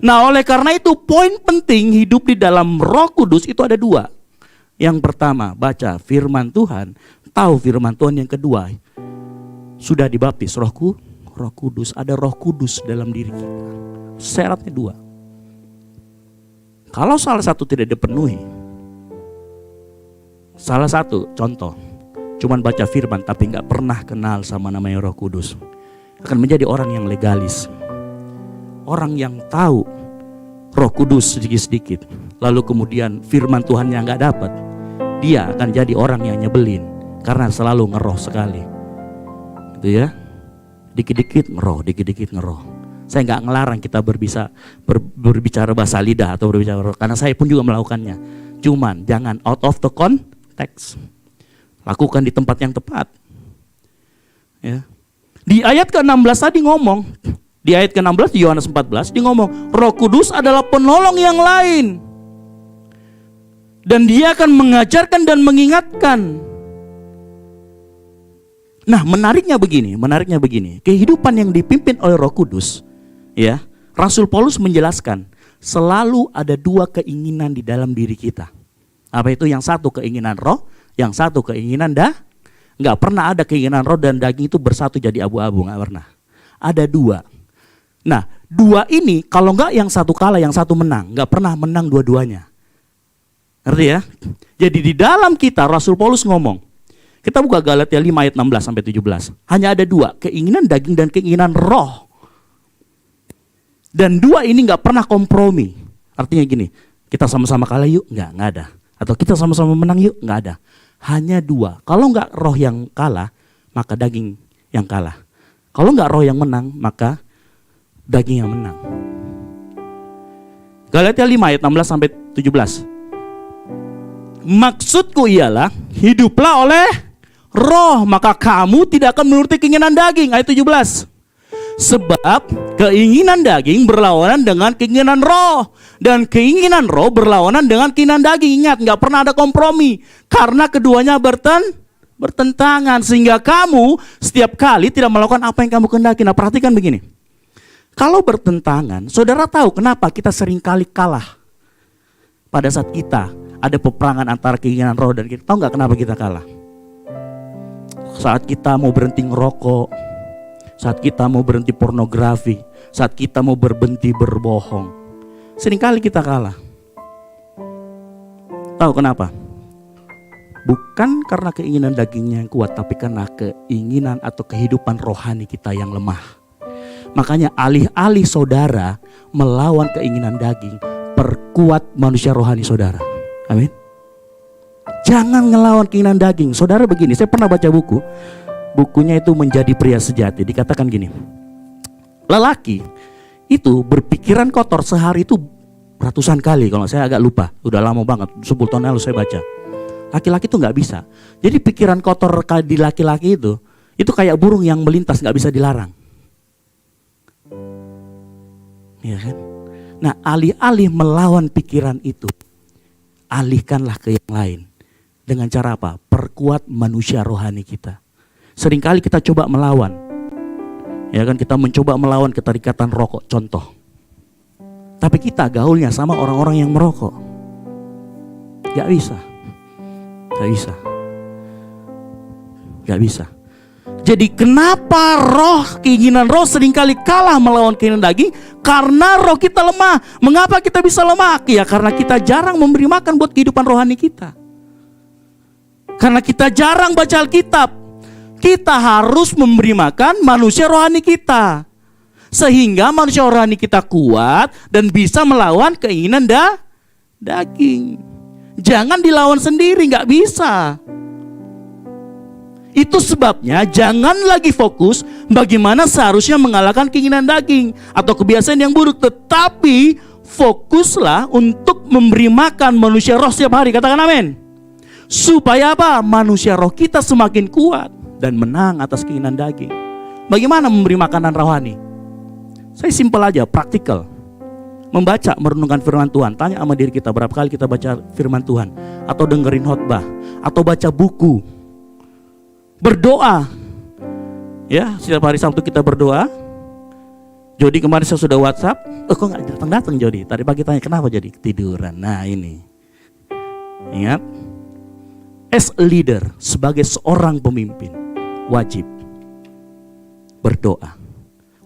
Nah, oleh karena itu poin penting hidup di dalam Roh Kudus itu ada 2. Yang pertama, baca firman Tuhan, tahu firman Tuhan. Yang kedua, sudah dibaptis Roh Kudus. Ada Roh Kudus dalam diri kita. Syaratnya 2. Kalau salah satu tidak dipenuhi, salah satu contoh, cuman baca firman tapi gak pernah kenal sama namanya Roh Kudus, akan menjadi orang yang legalis. Orang yang tahu Roh Kudus sedikit-sedikit, lalu kemudian firman Tuhan yang gak dapat, dia akan jadi orang yang nyebelin karena selalu ngeroh sekali. Gitu ya. Dikit-dikit ngeroh. Saya gak ngelarang kita berbicara bahasa lidah atau berbicara roh, karena saya pun juga melakukannya. Cuman jangan out of the context. Lakukan di tempat yang tepat. Ya. Di ayat ke-16 tadi ngomong, di ayat ke-16 di Yohanes 14 dia ngomong, Roh Kudus adalah penolong yang lain. Dan dia akan mengajarkan dan mengingatkan. Nah, menariknya begini. Kehidupan yang dipimpin oleh Roh Kudus, ya, Rasul Paulus menjelaskan, selalu ada 2 keinginan di dalam diri kita. Apa itu? Yang satu keinginan roh, yang satu keinginan Nggak pernah ada keinginan roh dan daging itu bersatu jadi abu-abu, nggak pernah. Ada 2. Nah, 2 ini kalau nggak yang satu kalah, yang satu menang. Nggak pernah menang dua-duanya. Ngerti ya? Jadi di dalam kita Rasul Paulus ngomong, kita buka Galatia 5 ayat 16 sampai 17. Hanya ada 2, keinginan daging dan keinginan roh. Dan 2 ini nggak pernah kompromi. Artinya gini, kita sama-sama kalah yuk, nggak ada. Atau kita sama-sama menang yuk, nggak ada. Hanya dua. Kalau enggak roh yang kalah, maka daging yang kalah. Kalau enggak roh yang menang, maka daging yang menang. Galatia 5 ayat 16 sampai 17. Maksudku ialah hiduplah oleh roh, maka kamu tidak akan menuruti keinginan daging. Ayat 17. Sebab keinginan daging berlawanan dengan keinginan roh, dan keinginan roh berlawanan dengan keinginan daging. Ingat, gak pernah ada kompromi, karena keduanya bertentangan, sehingga kamu setiap kali tidak melakukan apa yang kamu kehendaki. Nah, perhatikan begini. Kalau bertentangan, saudara tahu kenapa kita sering kali kalah pada saat kita ada peperangan antara keinginan roh dan kita. Tahu nggak kenapa kita kalah? Saat kita mau berhenti ngerokok, saat kita mau berhenti pornografi, saat kita mau berhenti berbohong, seringkali kita kalah. Tahu kenapa? Bukan karena keinginan dagingnya yang kuat, tapi karena keinginan atau kehidupan rohani kita yang lemah. Makanya alih-alih saudara melawan keinginan daging, perkuat manusia rohani saudara. Amin. Jangan ngelawan keinginan daging. Saudara begini, saya pernah baca buku. Bukunya itu Menjadi Pria Sejati. Dikatakan gini. Lelaki itu berpikiran kotor sehari itu ratusan kali. Kalau saya agak lupa. Udah lama banget. 10 tahun lalu saya baca. Laki-laki itu gak bisa. Jadi pikiran kotor di laki-laki itu kayak burung yang melintas, gak bisa dilarang. Iya kan? Nah, alih-alih melawan pikiran itu, alihkanlah ke yang lain. Dengan cara apa? Perkuat manusia rohani kita. Seringkali kita coba melawan. Ya kan, kita mencoba melawan keterikatan rokok, contoh. Tapi kita gaulnya sama orang-orang yang merokok. Gak bisa. Gak bisa. Gak bisa. Jadi kenapa keinginan roh seringkali kalah melawan keinginan daging? Karena roh kita lemah. Mengapa kita bisa lemah? Ya karena kita jarang memberi makan buat kehidupan rohani kita. Karena kita jarang baca Alkitab. Kita harus memberi makan manusia rohani kita. Sehingga manusia rohani kita kuat dan bisa melawan keinginan daging. Jangan dilawan sendiri, gak bisa. Itu sebabnya jangan lagi fokus bagaimana seharusnya mengalahkan keinginan daging atau kebiasaan yang buruk. Tetapi fokuslah untuk memberi makan manusia roh setiap hari. Katakan amin. Supaya apa? Manusia roh kita semakin kuat dan menang atas keinginan daging. Bagaimana memberi makanan rohani? Saya simpel aja, praktikal. Membaca, merenungkan firman Tuhan. Tanya sama diri kita berapa kali kita baca firman Tuhan. Atau dengerin khotbah. Atau baca buku. Berdoa. Ya, setiap hari Sabtu kita berdoa. Jody kemarin saya sudah WhatsApp. Kok gak datang-datang Jody? Tadi pagi tanya kenapa Jody? Ketiduran. Nah ini. Ingat. As a leader, sebagai seorang pemimpin, wajib berdoa.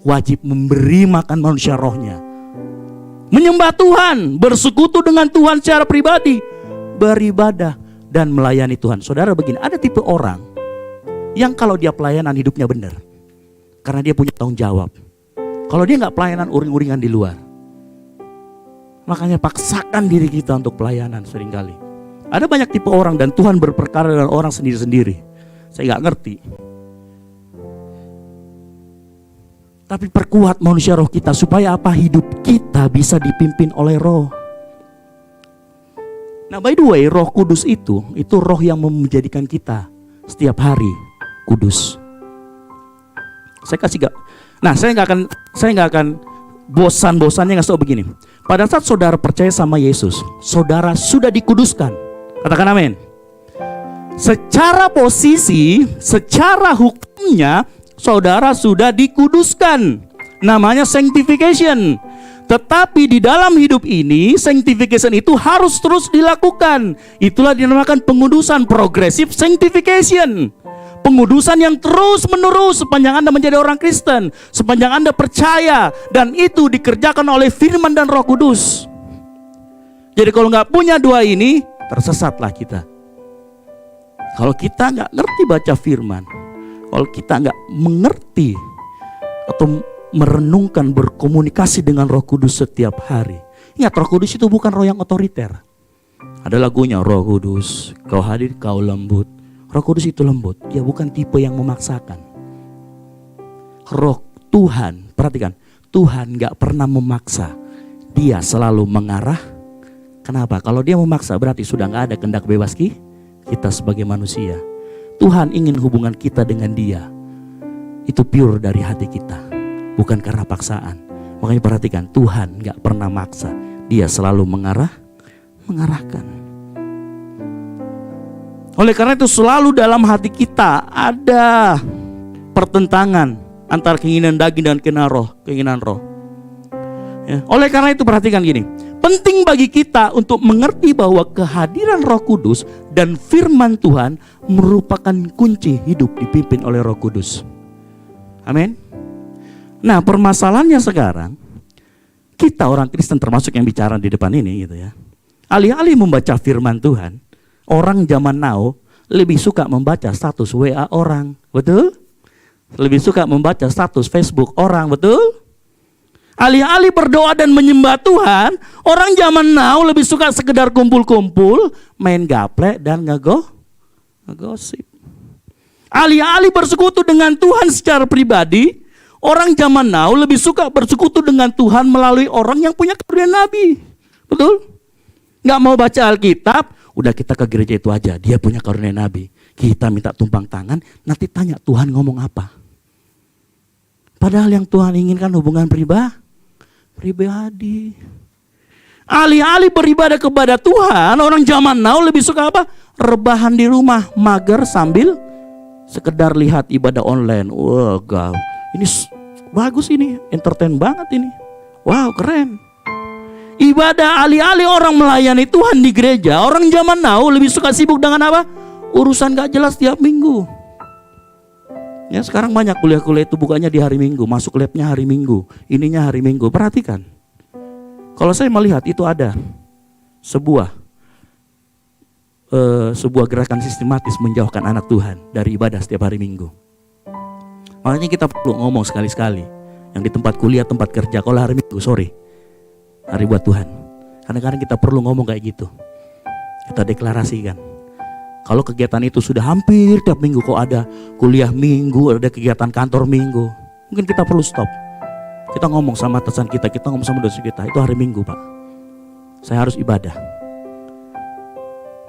Wajib memberi makan manusia rohnya. Menyembah Tuhan, bersekutu dengan Tuhan secara pribadi, beribadah dan melayani Tuhan. Saudara begini, ada tipe orang yang kalau dia pelayanan hidupnya benar, karena dia punya tanggung jawab. Kalau dia gak pelayanan uring-uringan di luar. Makanya paksakan diri kita untuk pelayanan seringkali. Ada banyak tipe orang dan Tuhan berperkara dengan orang sendiri-sendiri. Saya gak ngerti. Tapi perkuat manusia roh kita supaya apa? Hidup kita bisa dipimpin oleh roh. Nah by the way, Roh Kudus itu roh yang menjadikan kita setiap hari kudus. Saya nggak akan bosan-bosannya ngasih tau begini. Pada saat saudara percaya sama Yesus, saudara sudah dikuduskan. Katakan amin. Secara posisi, secara hukumnya, saudara sudah dikuduskan. Namanya sanctification. Tetapi di dalam hidup ini, sanctification itu harus terus dilakukan. Itulah dinamakan pengudusan, progressive sanctification. Pengudusan yang terus menerus sepanjang Anda menjadi orang Kristen, sepanjang Anda percaya, dan itu dikerjakan oleh firman dan Roh Kudus. Jadi kalau nggak punya dua ini, tersesatlah kita. Kalau kita nggak ngerti baca firman, kalau kita nggak mengerti atau merenungkan, berkomunikasi dengan Roh Kudus setiap hari. Ingat, Roh Kudus itu bukan roh yang otoriter. Ada lagunya, Roh Kudus, kau hadir, kau lembut. Roh Kudus itu lembut, dia bukan tipe yang memaksakan. Roh Tuhan, perhatikan, Tuhan gak pernah memaksa. Dia selalu mengarah. Kenapa? Kalau dia memaksa berarti sudah gak ada kehendak bebas kita sebagai manusia. Tuhan ingin hubungan kita dengan dia itu pure dari hati kita, bukan karena paksaan. Makanya perhatikan, Tuhan gak pernah maksa. Dia selalu mengarahkan. Oleh karena itu selalu dalam hati kita ada pertentangan antara keinginan daging dan keinginan roh. Ya. Oleh karena itu perhatikan gini, penting bagi kita untuk mengerti bahwa kehadiran Roh Kudus dan firman Tuhan merupakan kunci hidup dipimpin oleh Roh Kudus. Amin. Nah, permasalahannya sekarang, kita orang Kristen termasuk yang bicara di depan ini gitu ya. Alih-alih membaca firman Tuhan, orang zaman now lebih suka membaca status WA orang, betul? Lebih suka membaca status Facebook orang, betul? Alih-alih berdoa dan menyembah Tuhan, orang zaman now lebih suka sekedar kumpul-kumpul, main gaplek dan ngegosip. Alih-alih bersekutu dengan Tuhan secara pribadi, orang zaman now lebih suka bersekutu dengan Tuhan melalui orang yang punya karunia Nabi. Betul? Gak mau baca Alkitab, udah kita ke gereja itu aja, dia punya karunia Nabi. Kita minta tumpang tangan, nanti tanya Tuhan ngomong apa. Padahal yang Tuhan inginkan hubungan pribadi. Alih-alih beribadah kepada Tuhan, orang zaman now lebih suka apa? Rebahan di rumah, mager sambil sekedar lihat ibadah online. Wah, ini bagus ini, entertain banget ini. Wow, keren. Ibadah alih-alih orang melayani Tuhan di gereja, orang zaman now lebih suka sibuk dengan apa? Urusan gak jelas tiap minggu. Ya, sekarang banyak kuliah-kuliah itu bukannya di hari Minggu, masuk labnya hari Minggu, ininya hari Minggu. Perhatikan, kalau saya melihat itu ada sebuah gerakan sistematis menjauhkan anak Tuhan dari ibadah setiap hari Minggu. Makanya kita perlu ngomong sekali-sekali, yang di tempat kuliah, tempat kerja, kalau hari Minggu, sorry, hari buat Tuhan. Kadang-kadang kita perlu ngomong kayak gitu, kita deklarasikan. Kalau kegiatan itu sudah hampir tiap minggu, kok ada kuliah minggu, ada kegiatan kantor minggu, mungkin kita perlu stop. Kita ngomong sama atasan kita ngomong sama dosen kita, itu hari Minggu Pak, saya harus ibadah.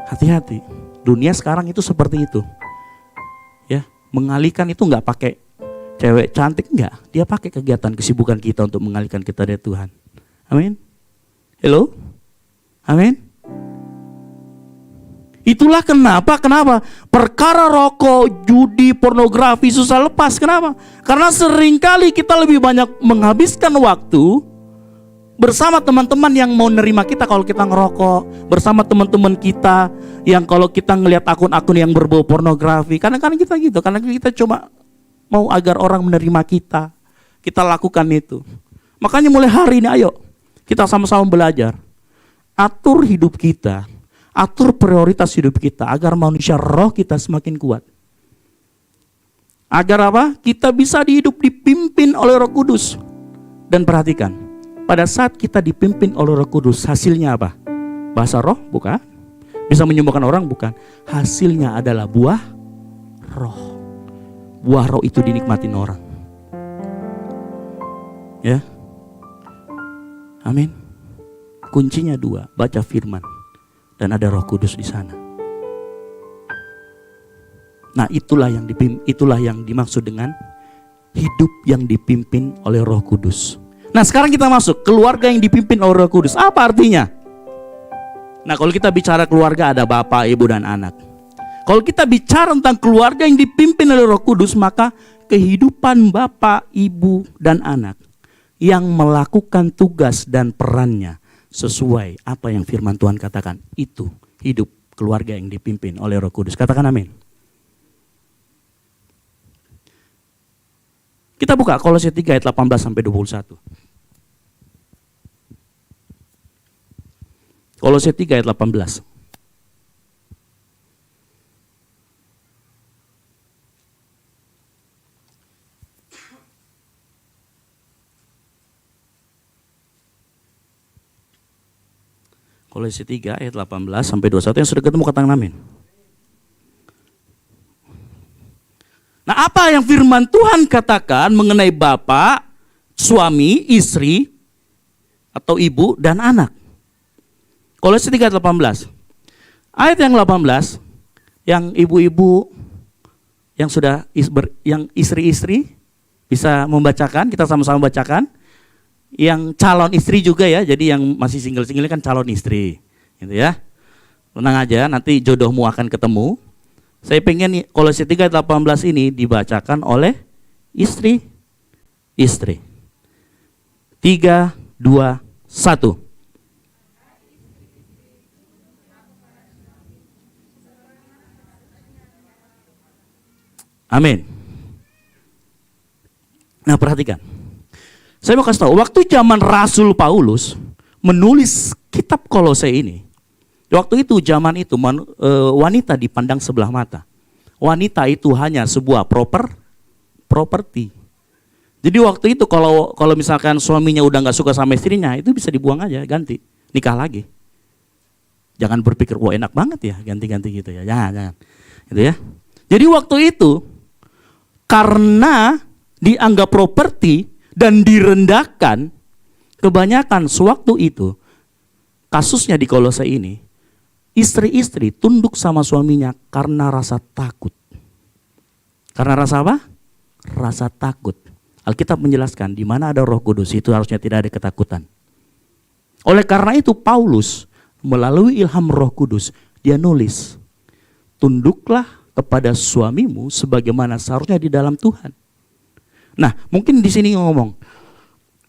Hati-hati, dunia sekarang itu seperti itu. Ya, mengalihkan itu nggak pakai cewek cantik, nggak. Dia pakai kegiatan kesibukan kita untuk mengalihkan kita dari Tuhan. Amin. Hello, amin. Itulah kenapa perkara rokok, judi, pornografi susah lepas. Kenapa? Karena seringkali kita lebih banyak menghabiskan waktu bersama teman-teman yang mau nerima kita kalau kita ngerokok, bersama teman-teman kita yang kalau kita ngelihat akun-akun yang berbau pornografi. Kadang-kadang kita gitu, karena kita cuma mau agar orang menerima kita lakukan itu. Makanya mulai hari ini ayo kita sama-sama belajar, atur hidup kita, atur prioritas hidup kita agar manusia roh kita semakin kuat. Agar apa? Kita bisa dipimpin oleh Roh Kudus. Dan perhatikan, pada saat kita dipimpin oleh Roh Kudus, hasilnya apa? Bahasa roh? Bukan. Bisa menyembuhkan orang? Bukan. Hasilnya adalah buah roh. Buah roh itu dinikmatin orang. Ya. Amin. Kuncinya dua, baca firman. Dan ada Roh Kudus di sana. Nah, itulah yang dimaksud dengan hidup yang dipimpin oleh Roh Kudus. Nah, sekarang kita masuk keluarga yang dipimpin oleh Roh Kudus. Apa artinya? Nah, kalau kita bicara keluarga ada bapak, ibu, dan anak. Kalau kita bicara tentang keluarga yang dipimpin oleh Roh Kudus, maka kehidupan bapak, ibu, dan anak yang melakukan tugas dan perannya sesuai apa yang firman Tuhan katakan, itu hidup keluarga yang dipimpin oleh Roh Kudus. Katakan amin. Kita buka Kolose 3 ayat 18 sampai 21. Kolose 3 ayat 18. Kolose 3 ayat 18 sampai 21. Yang sudah ketemu katakan amin. Nah, apa yang firman Tuhan katakan mengenai bapak, suami, istri, atau ibu, dan anak? Kolose 3 ayat 18. Ayat yang 18, yang ibu-ibu, yang sudah yang istri-istri bisa membacakan, kita sama-sama bacakan. Yang calon istri juga ya, jadi yang masih single-single kan calon istri, gitu ya. Tenang aja, nanti jodohmu akan ketemu. Saya pengen Kolose 3 ayat 18 ini dibacakan oleh istri. 3, 2, 1. Amin. Nah, perhatikan. Saya mau kasih tahu, waktu zaman Rasul Paulus menulis kitab Kolose ini, waktu itu zaman itu wanita dipandang sebelah mata. Wanita itu hanya sebuah properti. Jadi waktu itu kalau misalkan suaminya udah nggak suka sama istrinya, itu bisa dibuang aja, ganti, nikah lagi. Jangan berpikir, wah enak banget ya ganti-ganti gitu ya, jangan, gitu ya. Jadi waktu itu karena dianggap properti dan direndahkan, kebanyakan sewaktu itu kasusnya di Kolose ini, istri-istri tunduk sama suaminya karena rasa takut. Karena rasa apa? Rasa takut. Alkitab menjelaskan di mana ada Roh Kudus itu harusnya tidak ada ketakutan. Oleh karena itu Paulus melalui ilham Roh Kudus dia nulis, tunduklah kepada suamimu sebagaimana seharusnya di dalam Tuhan. Nah, mungkin di sini ngomong,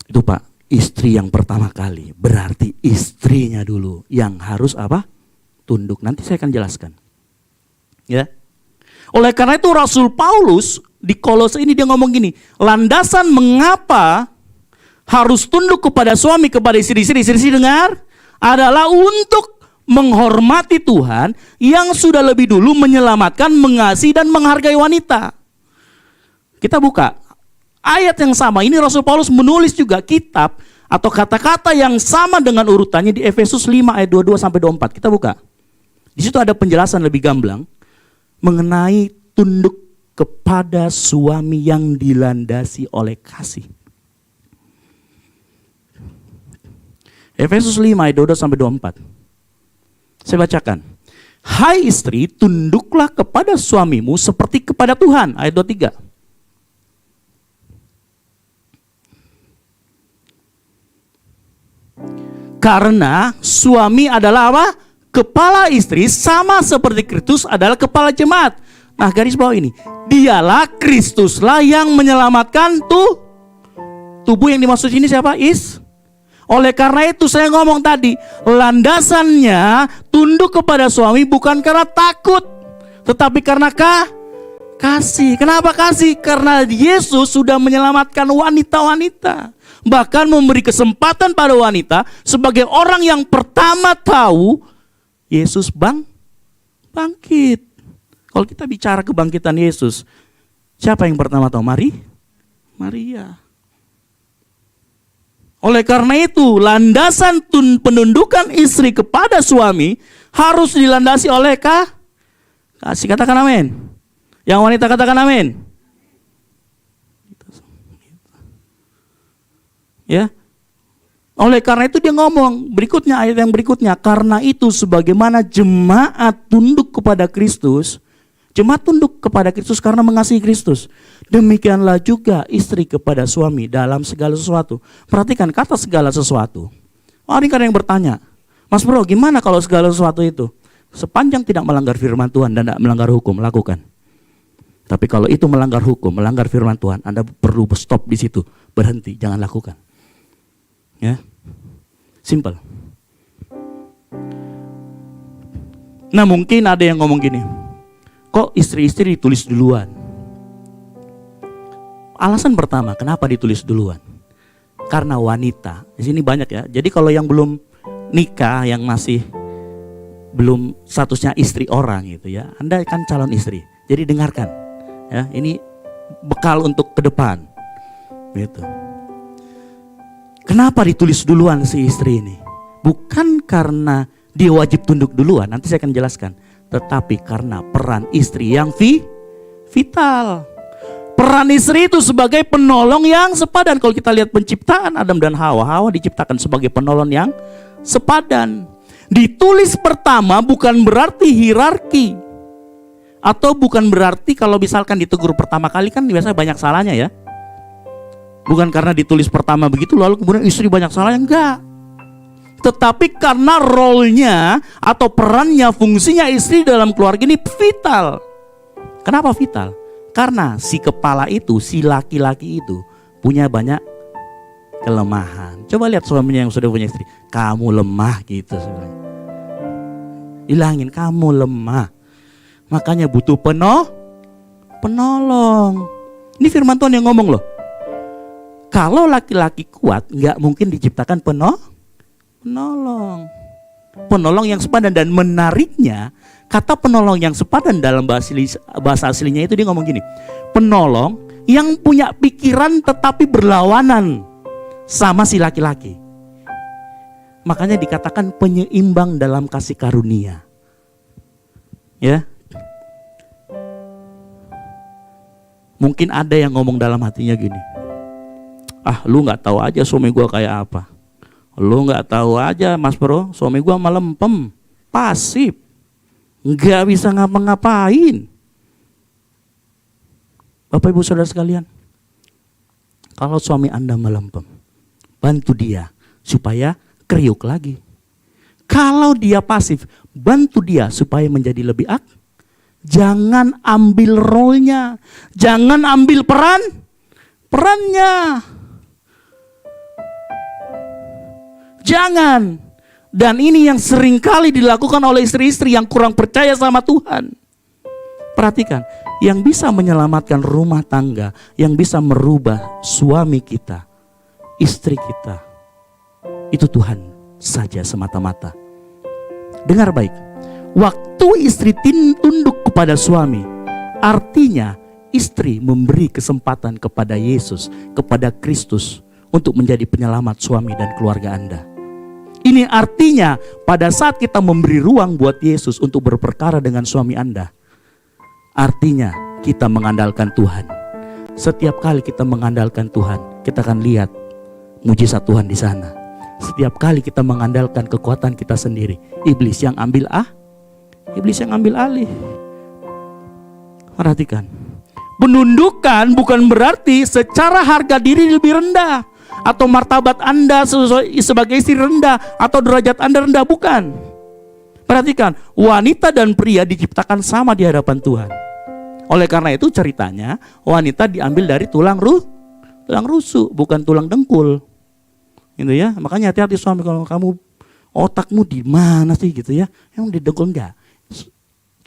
itu Pak, istri yang pertama kali, berarti istrinya dulu yang harus apa? Tunduk. Nanti saya akan jelaskan. Ya. Oleh karena itu Rasul Paulus di Kolose ini dia ngomong gini, landasan mengapa harus tunduk kepada suami, kepada istri-istri dengar, adalah untuk menghormati Tuhan yang sudah lebih dulu menyelamatkan, mengasihi dan menghargai wanita. Kita buka ayat yang sama, ini Rasul Paulus menulis juga kitab atau kata-kata yang sama dengan urutannya di Efesus 5 ayat 22 sampai 24. Kita buka. Di situ ada penjelasan lebih gamblang mengenai tunduk kepada suami yang dilandasi oleh kasih. Efesus 5 ayat 22 sampai 24. Saya bacakan. Hai istri, tunduklah kepada suamimu seperti kepada Tuhan. Ayat 23. Karena suami adalah apa? Kepala istri, sama seperti Kristus adalah kepala jemaat. Nah, garis bawah ini, dialah Kristuslah yang menyelamatkan tubuh. Yang dimaksud ini siapa? Oleh karena itu saya ngomong tadi, landasannya tunduk kepada suami bukan karena takut, tetapi karena kasih. Kenapa kasih? Karena Yesus sudah menyelamatkan wanita-wanita. Bahkan memberi kesempatan pada wanita sebagai orang yang pertama tahu Yesus bangkit. Kalau kita bicara kebangkitan Yesus, siapa yang pertama tahu? Maria. Oleh karena itu, landasan penundukan istri kepada suami harus dilandasi oleh kasih. Katakan amin. Yang wanita katakan amin. Ya. Oleh karena itu dia ngomong berikutnya, ayat yang berikutnya, karena itu sebagaimana jemaat tunduk kepada Kristus, jemaat tunduk kepada Kristus karena mengasihi Kristus. Demikianlah juga istri kepada suami dalam segala sesuatu. Perhatikan kata segala sesuatu. Ini kan yang bertanya, Mas Bro, gimana kalau segala sesuatu itu? Sepanjang tidak melanggar firman Tuhan dan tidak melanggar hukum, lakukan. Tapi kalau itu melanggar hukum, melanggar firman Tuhan, Anda perlu stop di situ, berhenti, jangan lakukan. Ya, simple. Nah, mungkin ada yang ngomong gini, kok istri-istri ditulis duluan? Alasan pertama, kenapa ditulis duluan? Karena wanita. Di sini banyak ya. Jadi kalau yang belum nikah, yang masih belum statusnya istri orang gitu ya, Anda kan calon istri. Jadi dengarkan, ya, ini bekal untuk ke depan, gitu. Kenapa ditulis duluan si istri ini? Bukan karena dia wajib tunduk duluan. Nanti saya akan jelaskan. Tetapi karena peran istri yang vital. Peran istri itu sebagai penolong yang sepadan. Kalau kita lihat penciptaan Adam dan Hawa, Hawa diciptakan sebagai penolong yang sepadan. Ditulis pertama bukan berarti hierarki. Atau bukan berarti kalau misalkan ditegur pertama kali kan biasanya banyak salahnya ya. Bukan karena ditulis pertama begitu lalu kemudian istri banyak salahnya, enggak. Tetapi karena role-nya atau perannya, fungsinya istri dalam keluarga ini vital. Kenapa vital? Karena si kepala itu, si laki-laki itu punya banyak kelemahan. Coba lihat suaminya yang sudah punya istri, kamu lemah gitu sebenarnya. Hilangin, kamu lemah. Makanya butuh penolong. Ini firman Tuhan yang ngomong loh. Kalau laki-laki kuat, nggak mungkin diciptakan penolong. Penolong yang sepadan. Dan menariknya, kata penolong yang sepadan dalam bahasa aslinya itu dia ngomong gini. Penolong yang punya pikiran tetapi berlawanan sama si laki-laki. Makanya dikatakan penyeimbang dalam kasih karunia. Ya. Mungkin ada yang ngomong dalam hatinya gini. Ah, lu gak tahu aja suami gua kayak apa. Lu gak tahu aja Mas Bro, suami gua melempem, pasif, gak bisa ngapa-ngapain. Bapak Ibu Saudara sekalian, kalau suami Anda melempem, bantu dia supaya kriuk lagi. Kalau dia pasif, bantu dia supaya menjadi lebih aktif. Jangan ambil role-nya, jangan ambil perannya. Jangan. Dan ini yang seringkali dilakukan oleh istri-istri yang kurang percaya sama Tuhan. Perhatikan, yang bisa menyelamatkan rumah tangga, yang bisa merubah suami kita, istri kita, itu Tuhan saja semata-mata. Dengar baik, waktu istri tunduk kepada suami, artinya istri memberi kesempatan kepada Yesus, kepada Kristus untuk menjadi penyelamat suami dan keluarga Anda. Ini artinya pada saat kita memberi ruang buat Yesus untuk berperkara dengan suami Anda, artinya kita mengandalkan Tuhan. Setiap kali kita mengandalkan Tuhan, kita akan lihat mujizat Tuhan di sana. Setiap kali kita mengandalkan kekuatan kita sendiri, iblis yang ambil alih. Perhatikan, penundukan bukan berarti secara harga diri lebih rendah atau martabat Anda sebagai istri rendah atau derajat Anda rendah, bukan. Perhatikan, wanita dan pria diciptakan sama di hadapan Tuhan. Oleh karena itu ceritanya wanita diambil dari tulang rusuk, bukan tulang dengkul. Gitu ya. Makanya hati-hati suami, kalau kamu otakmu di mana sih gitu ya? Emang di dengkul enggak?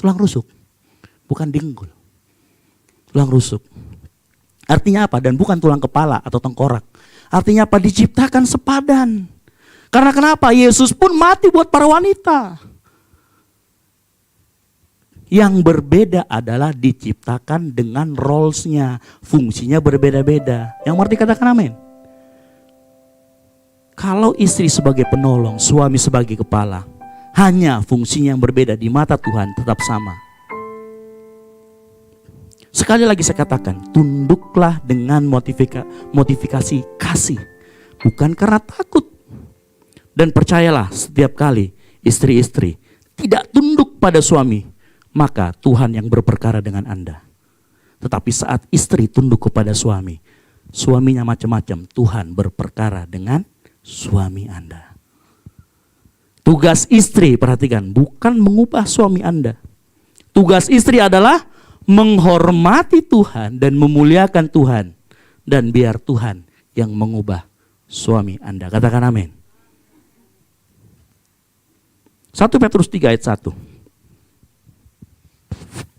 Tulang rusuk, bukan dengkul. Tulang rusuk. Artinya apa? Dan bukan tulang kepala atau tengkorak. Artinya apa? Diciptakan sepadan. Karena kenapa? Yesus pun mati buat para wanita. Yang berbeda adalah diciptakan dengan roles-nya, fungsinya berbeda-beda. Yang mengerti katakan amin. Kalau istri sebagai penolong, suami sebagai kepala, hanya fungsinya yang berbeda di mata Tuhan tetap sama. Sekali lagi saya katakan, tunduklah dengan motivasi kasih, bukan karena takut. Dan percayalah, setiap kali istri-istri tidak tunduk pada suami, maka Tuhan yang berperkara dengan Anda. Tetapi saat istri tunduk kepada suami, suaminya macam-macam, Tuhan berperkara dengan suami Anda. Tugas istri, perhatikan, bukan mengubah suami Anda. Tugas istri adalah menghormati Tuhan dan memuliakan Tuhan, dan biar Tuhan yang mengubah suami Anda. Katakan amin. 1 Petrus 3 ayat 1.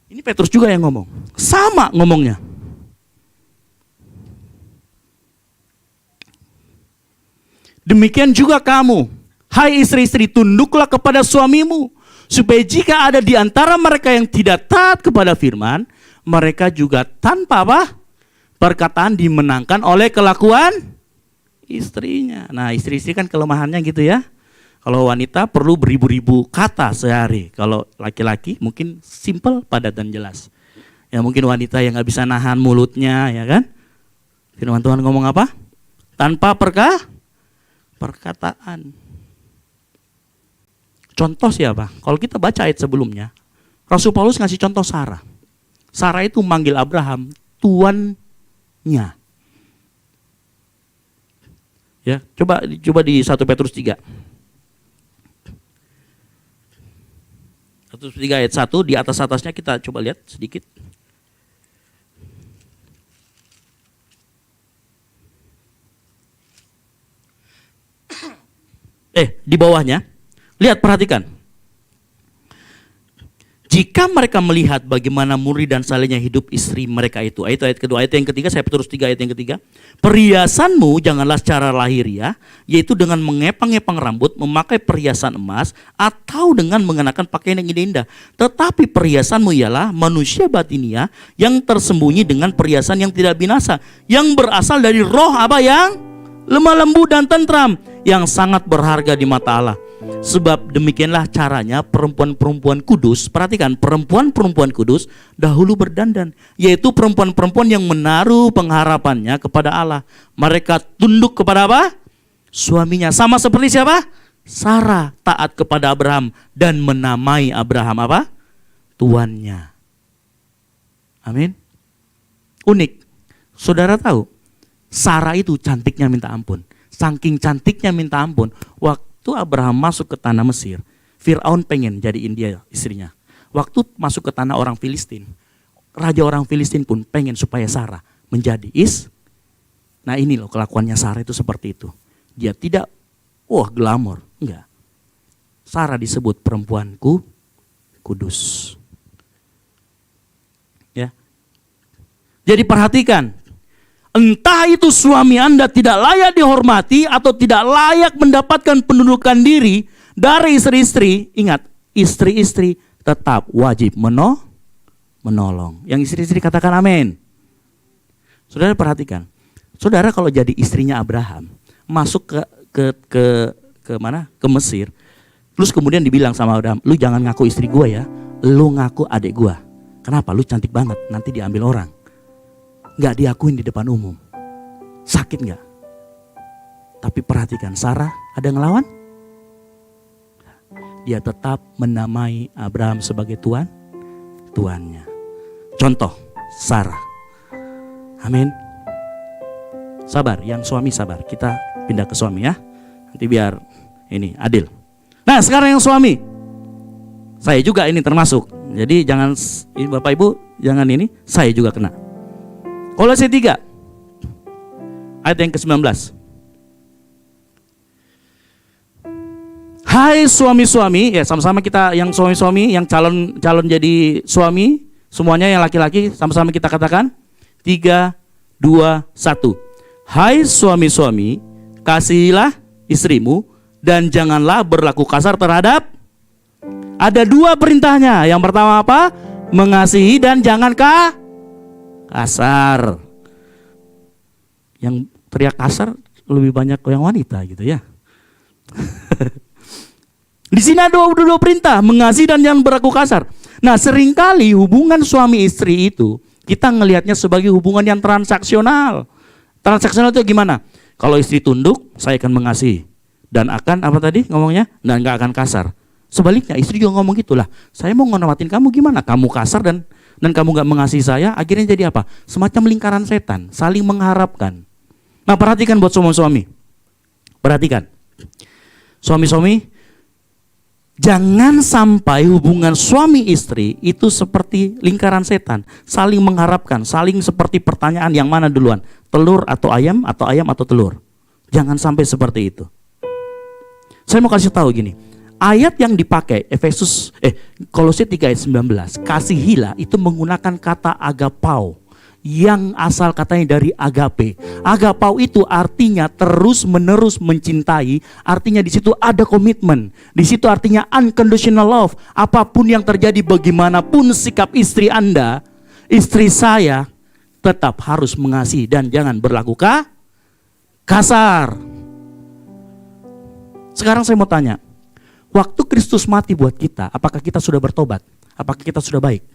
Ini Petrus juga yang ngomong. Sama ngomongnya. Demikian juga kamu, hai istri-istri, tunduklah kepada suamimu, supaya jika ada di antara mereka yang tidak taat kepada firman, mereka juga tanpa perkataan dimenangkan oleh kelakuan istrinya. Nah, istri-istri kan kelemahannya gitu ya. Kalau wanita perlu beribu-ribu kata sehari. Kalau laki-laki mungkin simple, padat dan jelas. Ya mungkin wanita yang nggak bisa nahan mulutnya, ya kan? Firman Tuhan ngomong apa? Tanpa perkataan. Contoh siapa? Kalau kita baca ayat sebelumnya, Rasul Paulus ngasih contoh Sarah. Sarah itu manggil Abraham tuannya. Ya, coba di 1 Petrus 3. 1 Petrus 3 ayat 1, di atas-atasnya kita coba lihat sedikit. Di bawahnya, lihat, perhatikan. Jika mereka melihat bagaimana murni dan salehnya hidup istri mereka itu. Ayat kedua, ayat yang ketiga, saya Petrus 3 ayat yang ketiga. Perhiasanmu janganlah secara lahiriah, yaitu dengan mengepang-ngepang rambut, memakai perhiasan emas, atau dengan mengenakan pakaian yang indah-indah. Tetapi perhiasanmu ialah manusia batinia yang tersembunyi dengan perhiasan yang tidak binasa, yang berasal dari roh apa yang lemah lembut dan tentram, yang sangat berharga di mata Allah. Sebab demikianlah caranya perempuan-perempuan kudus. Perhatikan, perempuan-perempuan kudus dahulu berdandan, yaitu perempuan-perempuan yang menaruh pengharapannya kepada Allah. Mereka tunduk kepada apa? Suaminya. Sama seperti siapa? Sarah taat kepada Abraham dan menamai Abraham apa? Tuannya. Amin. Unik. Saudara tahu, Sarah itu cantiknya minta ampun. Saking cantiknya minta ampun, waktu Abraham masuk ke tanah Mesir, Fir'aun pengen jadiin dia istrinya. Waktu masuk ke tanah orang Filistin, raja orang Filistin pun pengen supaya Sarah menjadi Nah ini loh kelakuannya Sarah itu seperti itu. Dia tidak, glamor, enggak. Sarah disebut perempuanku kudus. Ya. Jadi perhatikan. Entah itu suami Anda tidak layak dihormati atau tidak layak mendapatkan pendudukan diri dari istri-istri, ingat, istri-istri tetap wajib menolong. Yang istri-istri katakan amin. Saudara perhatikan. Saudara kalau jadi istrinya Abraham, masuk ke mana? Ke Mesir. Terus kemudian dibilang sama Abraham, lu jangan ngaku istri gua ya, lu ngaku adik gua. Kenapa? Lu cantik banget, nanti diambil orang. Gak diakuin di depan umum. Sakit gak? Tapi perhatikan, Sarah ada yang ngelawan? Dia tetap menamai Abraham sebagai tuannya. Contoh, Sarah. Amin. Sabar, yang suami sabar. Kita pindah ke suami ya. Nanti biar ini adil. Nah sekarang yang suami. Saya juga ini termasuk. Jadi jangan, Bapak Ibu, jangan ini, saya juga kena. Kolose 3 ayat yang ke-19. Hai suami-suami, ya sama-sama kita yang suami-suami, yang calon jadi suami, semuanya yang laki-laki sama-sama kita katakan 3, 2, 1. Hai suami-suami, kasihilah istrimu dan janganlah berlaku kasar terhadap. Ada 2 perintahnya. Yang pertama apa? Mengasihi dan jangan kasar. Yang teriak kasar lebih banyak yang wanita gitu ya. Di sini ada 2 perintah, mengasihi dan jangan berlaku kasar. Nah, seringkali hubungan suami istri itu kita ngelihatnya sebagai hubungan yang transaksional. Transaksional itu gimana? Kalau istri tunduk, saya akan mengasihi dan akan apa tadi ngomongnya? Dan nggak akan kasar. Sebaliknya istri juga ngomong gitulah. Saya mau ngonomatin kamu gimana? Kamu kasar dan kamu gak mengasihi saya, akhirnya jadi apa? Semacam lingkaran setan, saling mengharapkan. Nah perhatikan buat suami-suami. Perhatikan. Suami-suami, jangan sampai hubungan suami istri itu seperti lingkaran setan. Saling mengharapkan, saling seperti pertanyaan yang mana duluan? Telur atau ayam atau telur? Jangan sampai seperti itu. Saya mau kasih tahu gini. Ayat yang dipakai Kolose 3 ayat 19, kasihilah itu menggunakan kata agapau yang asal katanya dari agape. Agapau itu artinya terus menerus mencintai, artinya di situ ada komitmen. Di situ artinya unconditional love. Apapun yang terjadi, bagaimanapun sikap istri Anda, istri saya tetap harus mengasihi dan jangan berlaku kasar. Sekarang saya mau tanya, waktu Kristus mati buat kita, apakah kita sudah bertobat? Apakah kita sudah baik?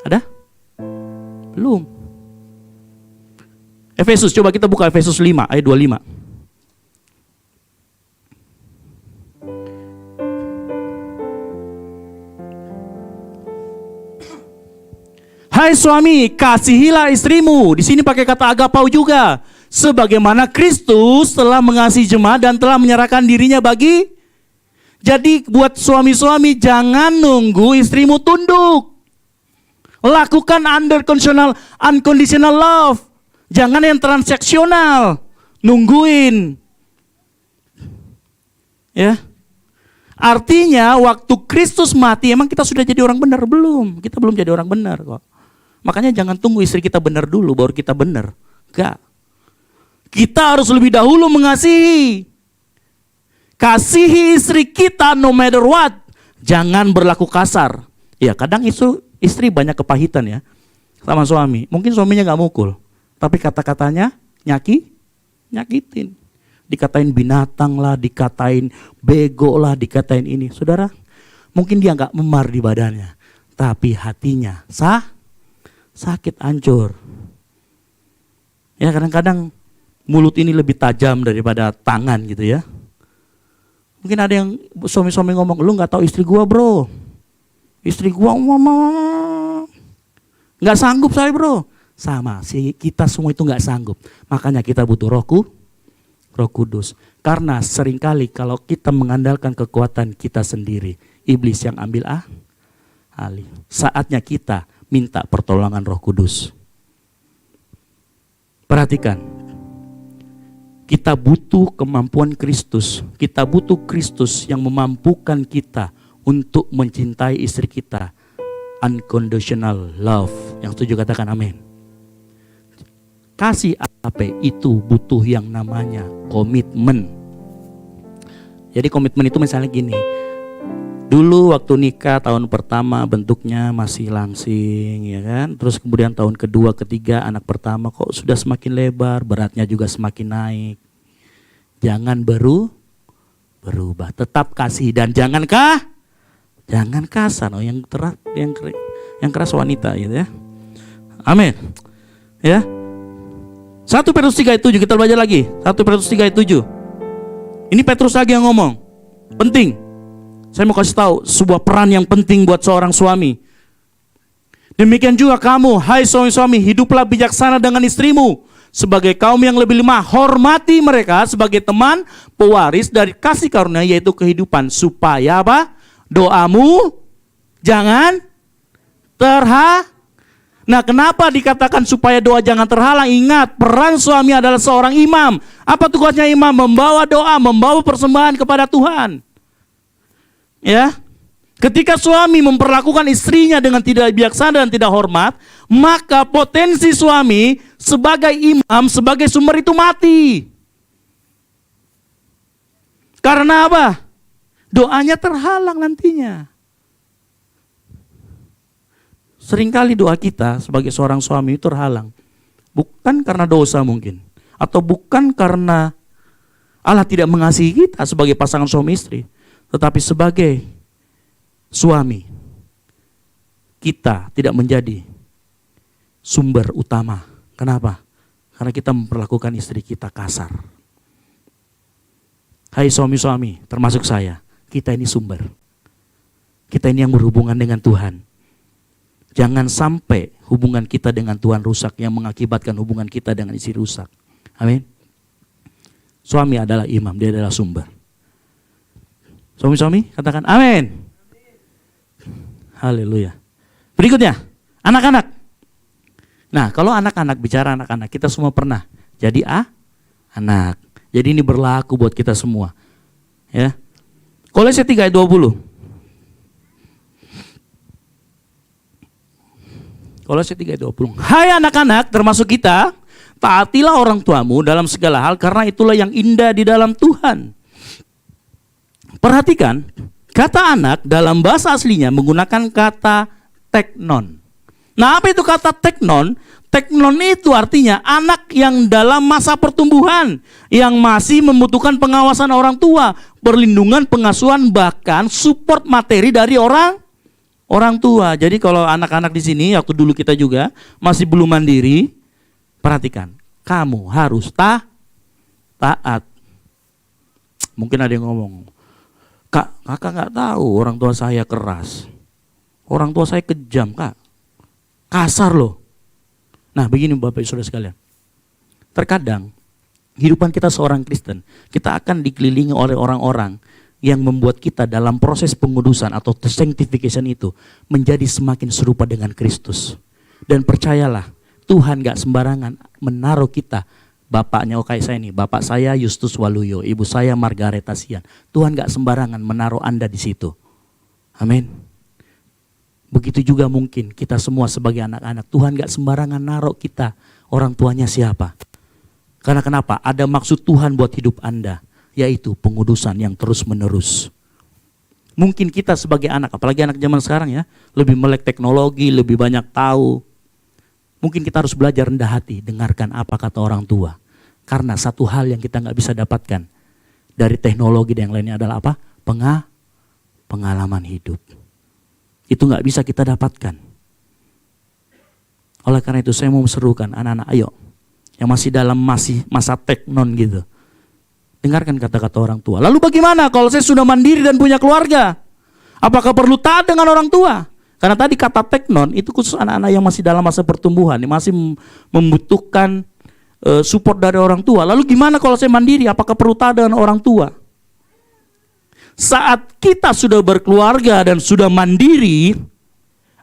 Ada? Belum. Efesus, coba kita buka Efesus 5 ayat 25. Hai suami, kasihilah istrimu. Di sini pakai kata agapau juga. Sebagaimana Kristus telah mengasihi jemaat dan telah menyerahkan dirinya bagi. Jadi buat suami-suami, jangan nunggu istrimu tunduk. Lakukan unconditional love. Jangan yang transaksional. Nungguin. Ya. Artinya waktu Kristus mati, emang kita sudah jadi orang benar? Belum. Kita belum jadi orang benar kok. Makanya jangan tunggu istri kita benar dulu baru kita benar. Enggak. Kita harus lebih dahulu mengasihi. Kasihi istri kita no matter what. Jangan berlaku kasar. Ya kadang istri banyak kepahitan ya sama suami. Mungkin suaminya gak mukul, tapi kata-katanya nyakitin. Dikatain binatang lah, dikatain bego lah, dikatain ini. Saudara, mungkin dia gak memar di badannya, tapi hatinya sakit, hancur. Ya kadang-kadang mulut ini lebih tajam daripada tangan gitu ya. Mungkin ada yang suami-suami ngomong, lu gak tahu istri gua bro. Istri gua gak sanggup saya bro. Sama, kita semua itu gak sanggup. Makanya kita butuh Roh Kudus. Karena seringkali kalau kita mengandalkan kekuatan kita sendiri, iblis yang ambil alih. Saatnya kita minta pertolongan Roh Kudus. Perhatikan, kita butuh kemampuan Kristus. Kita butuh Kristus yang memampukan kita untuk mencintai istri kita. Unconditional love. Yang setuju katakan amin. Kasih agape itu butuh yang namanya komitmen. Jadi komitmen itu misalnya gini. Dulu waktu nikah tahun pertama bentuknya masih langsing ya kan. Terus kemudian tahun kedua, ketiga anak pertama kok sudah semakin lebar, beratnya juga semakin naik. Jangan berubah, tetap kasih dan jangan kasar. Oh yang keras wanita gitu ya. Amin. Ya. 1 Petrus 3 ayat 7 kita baca lagi. 1 Petrus 3 ayat 7. Ini Petrus lagi yang ngomong. Penting. Saya mau kasih tahu sebuah peran yang penting buat seorang suami. Demikian juga kamu, hai suami-suami, hiduplah bijaksana dengan istrimu. Sebagai kaum yang lebih lemah, hormati mereka sebagai teman pewaris dari kasih karunia yaitu kehidupan. Supaya apa? Doamu jangan Nah kenapa dikatakan supaya doa jangan terhalang? Ingat, peran suami adalah seorang imam. Apa tugasnya imam? Membawa doa, membawa persembahan kepada Tuhan. Ya, ketika suami memperlakukan istrinya dengan tidak bijaksana dan tidak hormat, maka potensi suami sebagai imam, sebagai sumber itu mati. Karena apa? Doanya terhalang nantinya. Seringkali doa kita sebagai seorang suami itu terhalang. Bukan karena dosa mungkin. Atau bukan karena Allah tidak mengasihi kita sebagai pasangan suami istri. Tetapi sebagai suami, kita tidak menjadi sumber utama. Kenapa? Karena kita memperlakukan istri kita kasar. Hai suami-suami, termasuk saya, kita ini sumber. Kita ini yang berhubungan dengan Tuhan. Jangan sampai hubungan kita dengan Tuhan rusak yang mengakibatkan hubungan kita dengan istri rusak. Amin. Suami adalah imam, dia adalah sumber. Suami-suami katakan amin. Haleluya. Berikutnya, anak-anak. Nah, kalau anak-anak, bicara anak-anak, kita semua pernah jadi anak. Jadi ini berlaku buat kita semua. Ya. Kolose 3 ayat 20. Kolose 3 ayat 20. Hai anak-anak, termasuk kita, taatilah orang tuamu dalam segala hal karena itulah yang indah di dalam Tuhan. Perhatikan, kata anak dalam bahasa aslinya menggunakan kata teknon. Nah, apa itu kata teknon? Teknon itu artinya anak yang dalam masa pertumbuhan, yang masih membutuhkan pengawasan orang tua, perlindungan, pengasuhan, bahkan support materi dari orang tua. Jadi kalau anak-anak di sini, waktu dulu kita juga masih belum mandiri, perhatikan, kamu harus taat. Mungkin ada yang ngomong, kakak nggak tahu orang tua saya keras, orang tua saya kejam, kak, kasar loh. Nah begini Bapak Ibu Saudara sekalian, terkadang kehidupan kita seorang Kristen, kita akan dikelilingi oleh orang-orang yang membuat kita dalam proses pengudusan atau sanctification itu menjadi semakin serupa dengan Kristus. Dan percayalah, Tuhan gak sembarangan menaruh kita, bapaknya kayak saya nih, bapak saya Justus Waluyo, ibu saya Margaret Asian. Tuhan gak sembarangan menaruh Anda di situ. Amin. Begitu juga mungkin kita semua sebagai anak-anak, Tuhan gak sembarangan naruh kita, orang tuanya siapa. Karena kenapa? Ada maksud Tuhan buat hidup Anda, yaitu pengudusan yang terus menerus. Mungkin kita sebagai anak, apalagi anak zaman sekarang ya, lebih melek teknologi, lebih banyak tahu. Mungkin kita harus belajar rendah hati, dengarkan apa kata orang tua. Karena satu hal yang kita gak bisa dapatkan dari teknologi dan yang lainnya adalah apa? Pengalaman hidup. Itu gak bisa kita dapatkan. Oleh karena itu saya mau serukan anak-anak, ayo, yang masih dalam masa teknon gitu, dengarkan kata-kata orang tua. Lalu bagaimana kalau saya sudah mandiri dan punya keluarga? Apakah perlu taat dengan orang tua? Karena tadi kata teknon itu khusus anak-anak yang masih dalam masa pertumbuhan, yang masih membutuhkan support dari orang tua. Lalu gimana kalau saya mandiri? Apakah perlu taat dengan orang tua? Saat kita sudah berkeluarga dan sudah mandiri,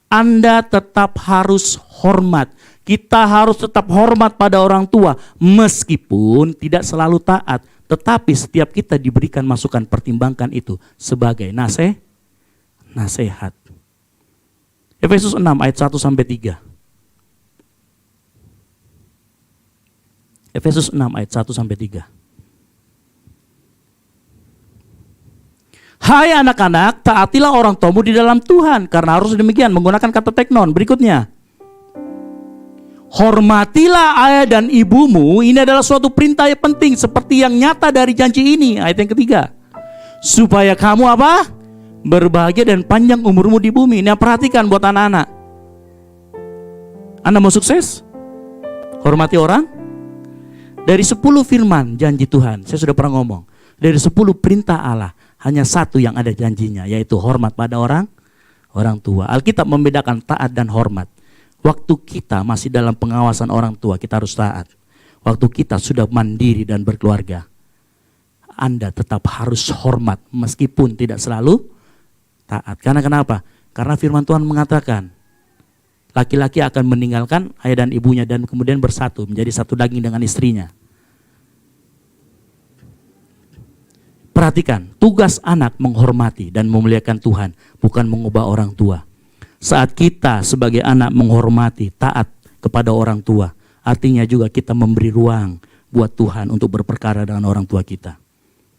Anda tetap harus hormat. Kita harus tetap hormat pada orang tua, meskipun tidak selalu taat. Tetapi setiap kita diberikan masukan, pertimbangkan itu sebagai nasihat. Efesus 6 ayat 1 sampai 3. Efesus 6 ayat 1 sampai 3. Hai anak-anak, taatilah orang tuamu di dalam Tuhan, karena harus demikian, menggunakan kata teknon. Berikutnya, hormatilah ayah dan ibumu. Ini adalah suatu perintah yang penting, seperti yang nyata dari janji ini. Ayat yang ketiga, supaya kamu apa? Berbahagia dan panjang umurmu di bumi. Ini perhatikan buat anak-anak. Anda mau sukses? Hormati orang. Dari 10 firman janji Tuhan, saya sudah pernah ngomong, dari 10 perintah Allah, hanya satu yang ada janjinya, yaitu hormat pada orang tua. Alkitab membedakan taat dan hormat. Waktu kita masih dalam pengawasan orang tua, kita harus taat. Waktu kita sudah mandiri dan berkeluarga, Anda tetap harus hormat meskipun tidak selalu taat. Karena kenapa? Karena firman Tuhan mengatakan, laki-laki akan meninggalkan ayah dan ibunya dan kemudian bersatu menjadi satu daging dengan istrinya. Perhatikan, tugas anak menghormati dan memuliakan Tuhan, bukan mengubah orang tua. Saat kita sebagai anak menghormati, taat kepada orang tua, artinya juga kita memberi ruang buat Tuhan untuk berperkara dengan orang tua kita.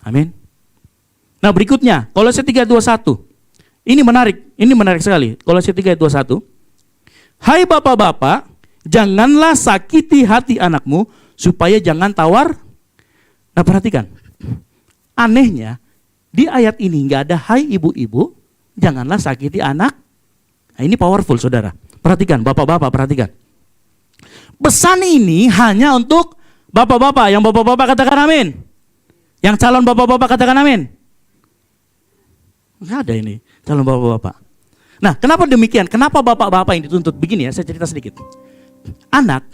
Amin. Nah berikutnya, Kolose 3:21. Ini menarik sekali. Kolose 3:21. Hai bapak-bapak, janganlah sakiti hati anakmu, supaya jangan tawar. Nah perhatikan, anehnya di ayat ini nggak ada hai ibu-ibu, janganlah sakiti anak. Nah ini powerful saudara. Perhatikan bapak-bapak, perhatikan. Pesan ini hanya untuk bapak-bapak. Yang bapak-bapak katakan amin. Yang calon bapak-bapak katakan amin. Nggak ada ini calon bapak-bapak. Nah kenapa demikian? Kenapa bapak-bapak yang dituntut? Begini ya, saya cerita sedikit. Anak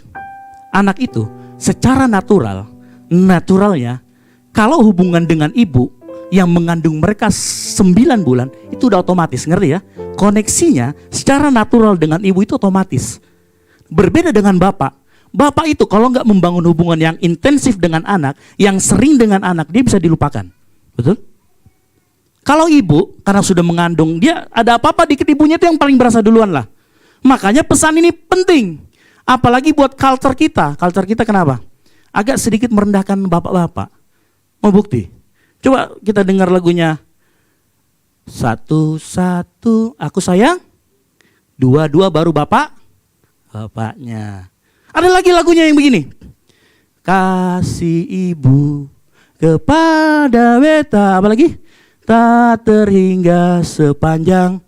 itu secara naturalnya, kalau hubungan dengan ibu yang mengandung mereka 9 bulan, itu udah otomatis, ngerti ya? Koneksinya secara natural dengan ibu itu otomatis. Berbeda dengan bapak. Bapak itu kalau nggak membangun hubungan yang intensif dengan anak, yang sering dengan anak, dia bisa dilupakan. Betul? Kalau ibu, karena sudah mengandung, dia ada apa-apa dikit ibunya itu yang paling berasa duluan lah. Makanya pesan ini penting. Apalagi buat culture kita. Culture kita kenapa? Agak sedikit merendahkan bapak-bapak. Mau bukti? Coba kita dengar lagunya. 1, 1, aku sayang. 2, 2 baru bapaknya. Ada lagi lagunya yang begini. Kasih ibu kepada beta, apalagi tak terhingga sepanjang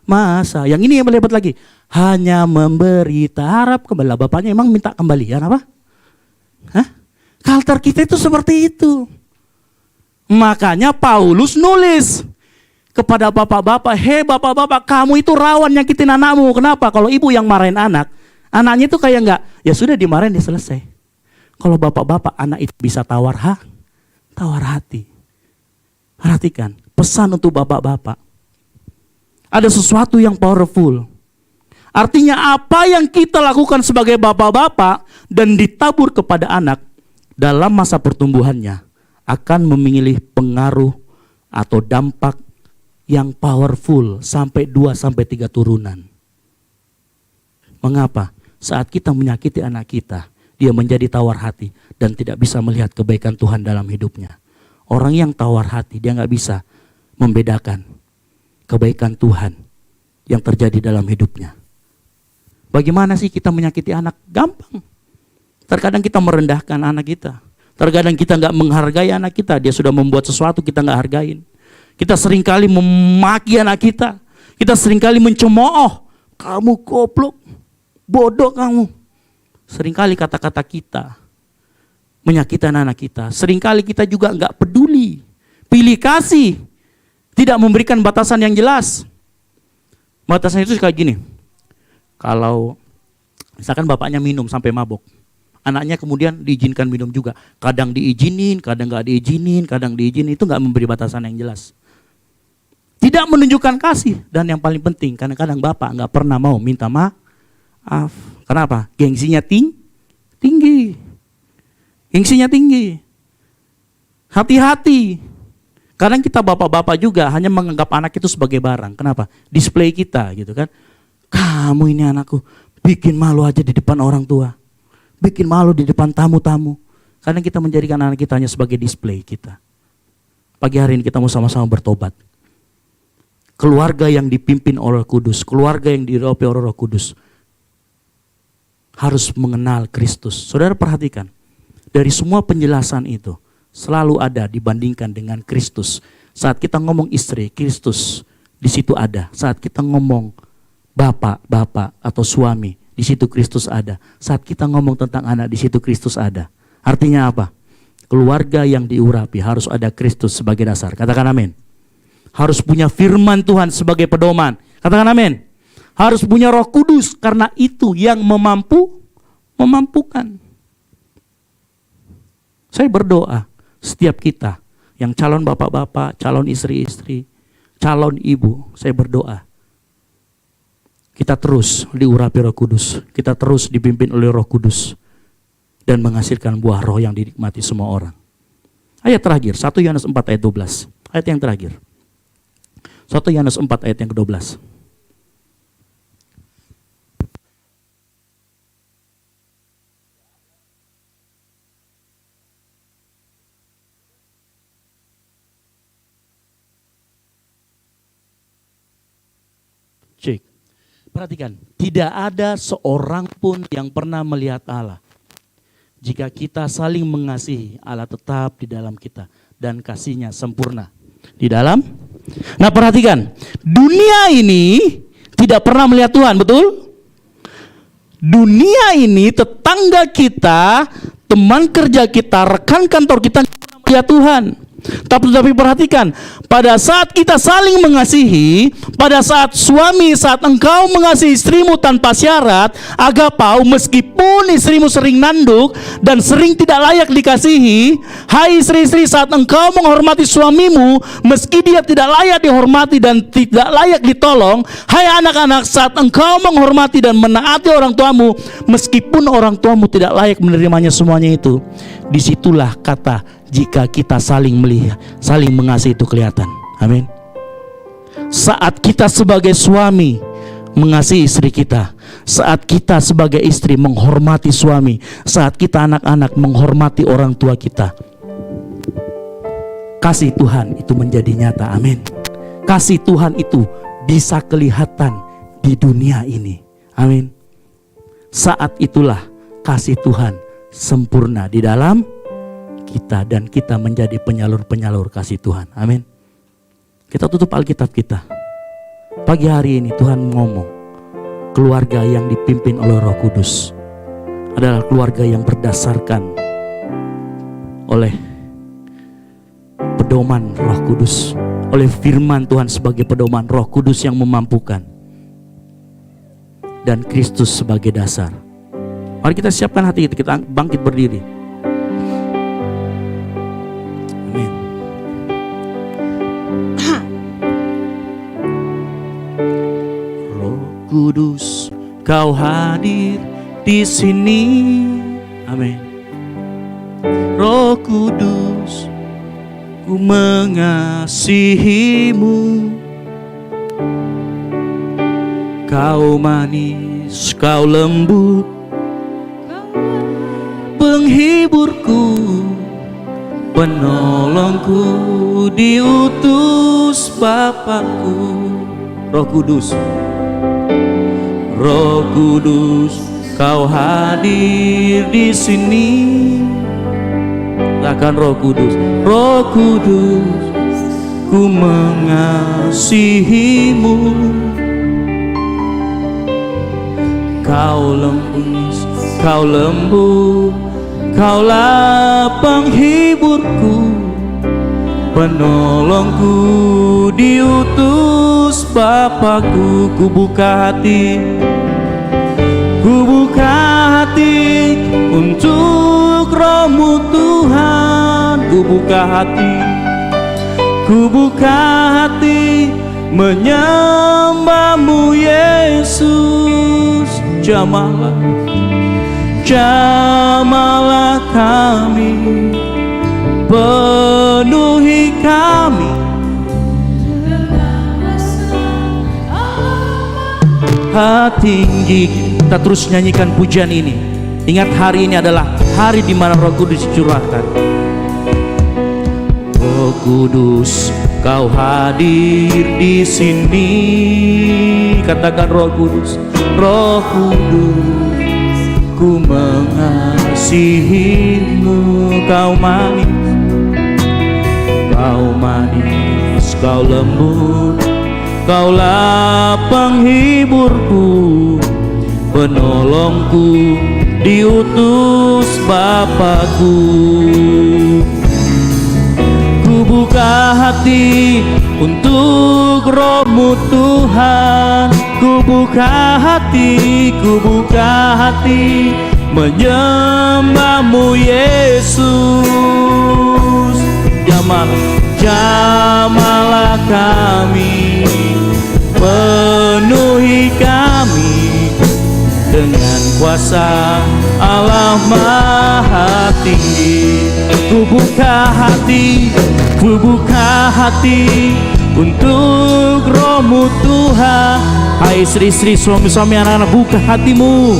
masa. Yang ini yang melebat lagi. Hanya memberi harap kembali. Bapaknya emang minta kembalian apa? Hah? Culture kita itu seperti itu. Makanya Paulus nulis kepada bapak-bapak, hei bapak-bapak, kamu itu rawan nyakitin anakmu. Kenapa? Kalau ibu yang marahin anak, anaknya itu kayak enggak, ya sudah dimarahin, dia selesai. Kalau bapak-bapak, anak itu bisa tawar hati. Perhatikan, pesan untuk bapak-bapak. Ada sesuatu yang powerful. Artinya apa yang kita lakukan sebagai bapak-bapak dan ditabur kepada anak dalam masa pertumbuhannya akan memiliki pengaruh atau dampak yang powerful sampai 2-3 turunan. Mengapa? Saat kita menyakiti anak kita, dia menjadi tawar hati dan tidak bisa melihat kebaikan Tuhan dalam hidupnya. Orang yang tawar hati, dia nggak bisa membedakan kebaikan Tuhan yang terjadi dalam hidupnya. Bagaimana sih kita menyakiti anak? Gampang. Terkadang kita merendahkan anak kita. Terkadang kita nggak menghargai anak kita. Dia sudah membuat sesuatu kita nggak hargain. Kita seringkali memaki anak kita. Kita seringkali mencemooh. Kamu goblok, bodoh kamu. Seringkali kata-kata kita menyakiti anak kita. Seringkali kita juga nggak peduli. Pilih kasih. Tidak memberikan batasan yang jelas. Batasan itu kayak gini. Kalau misalkan bapaknya minum sampai mabok, anaknya kemudian diizinkan minum juga. Kadang diizinin, kadang nggak diizinin, kadang diizinin, itu nggak memberi batasan yang jelas. Tidak menunjukkan kasih, dan yang paling penting, kadang-kadang bapak nggak pernah mau minta maaf. Kenapa? Gengsinya tinggi. Gengsinya tinggi. Hati-hati. Kadang kita bapak-bapak juga hanya menganggap anak itu sebagai barang. Kenapa? Display kita gitu kan. Kamu ini anakku, bikin malu aja di depan orang tua. Bikin malu di depan tamu-tamu. Kadang kita menjadikan anak kita hanya sebagai display kita. Pagi hari ini kita mau sama-sama bertobat. Keluarga yang dipimpin oleh Roh Kudus, keluarga yang diurapi oleh Roh Kudus, harus mengenal Kristus. Saudara perhatikan, dari semua penjelasan itu, selalu ada dibandingkan dengan Kristus. Saat kita ngomong istri, Kristus di situ ada. Saat kita ngomong bapak atau suami, di situ Kristus ada. Saat kita ngomong tentang anak, di situ Kristus ada. Artinya apa? Keluarga yang diurapi harus ada Kristus sebagai dasar. Katakan amin. Harus punya firman Tuhan sebagai pedoman. Katakan amin. Harus punya Roh Kudus, karena itu yang memampukan. Saya berdoa setiap kita yang calon bapak-bapak, calon istri-istri, calon ibu, saya berdoa kita terus diurapi Roh Kudus, kita terus dipimpin oleh Roh Kudus dan menghasilkan buah roh yang dinikmati semua orang. Ayat terakhir, 1 Yohanes 4 ayat 12. Ayat yang terakhir. 1 Yohanes 4 ayat yang ke-12. Cek. Perhatikan, tidak ada seorang pun yang pernah melihat Allah. Jika kita saling mengasihi, Allah tetap di dalam kita dan kasih-Nya sempurna di dalam. Nah perhatikan, dunia ini tidak pernah melihat Tuhan, betul? Dunia ini tetangga kita, teman kerja kita, rekan kantor kita tidak pernah melihat Tuhan. Tapi perhatikan, pada saat kita saling mengasihi, pada saat engkau mengasihi istrimu tanpa syarat, agapau, meskipun istrimu sering nanduk dan sering tidak layak dikasihi. Hai istri-istri, saat engkau menghormati suamimu, meski dia tidak layak dihormati dan tidak layak ditolong. Hai anak-anak, saat engkau menghormati dan menaati orang tuamu, meskipun orang tuamu tidak layak menerimanya semuanya itu. Disitulah kata jika kita saling melihat, saling mengasihi itu kelihatan. Amin. Saat kita sebagai suami mengasihi istri kita, saat kita sebagai istri menghormati suami, saat kita anak-anak menghormati orang tua kita, kasih Tuhan itu menjadi nyata. Amin. Kasih Tuhan itu bisa kelihatan di dunia ini. Amin. Saat itulah kasih Tuhan sempurna di dalam kita, dan kita menjadi penyalur-penyalur kasih Tuhan. Amin. Kita tutup Alkitab kita. Pagi hari ini Tuhan ngomong, keluarga yang dipimpin oleh Roh Kudus adalah keluarga yang berdasarkan oleh pedoman Roh Kudus, oleh firman Tuhan sebagai pedoman, Roh Kudus yang memampukan, dan Kristus sebagai dasar. Mari kita siapkan hati kita bangkit berdiri. Amin. Roh Kudus, Kau hadir di sini. Amin. Roh Kudus, Ku mengasihimu. Kau manis, Kau lembut, penghiburku, penolongku, diutus Bapakku. Roh Kudus, Roh Kudus, Kau hadir di sini. Katakan Roh Kudus, Roh Kudus, Ku mengasihimu. Kau lembut, Kau lembut, Kaulah penghiburku, penolongku, diutus Bapakku. Ku buka hati, ku buka hati untuk Roh-Mu Tuhan. Ku buka hati, ku buka hati menyembah-Mu Yesus. Jamalah, jamalah kami, penuhi kami. Hati tinggi, kita terus nyanyikan pujian ini. Ingat, hari ini adalah hari di mana Roh Kudus dicurahkan. Roh Kudus, Kau hadir di sini. Katakan Roh Kudus, Roh Kudus, Ku mengasihimu. Kau manis, Kau manis, Kau lembut, Kaulah penghiburku, penolongku, diutus Bapakku. Ku buka hati untuk Roh-Mu Tuhan. Ku buka hati, ku buka hati menyembah-Mu Yesus. Jamalah kami, penuhi kami dengan kuasa Allah Maha Tinggi. Ku buka hati, ku buka hati untuk Roh-Mu Tuhan. Hai istri-istri, suami-suami, anak-anak, buka hatimu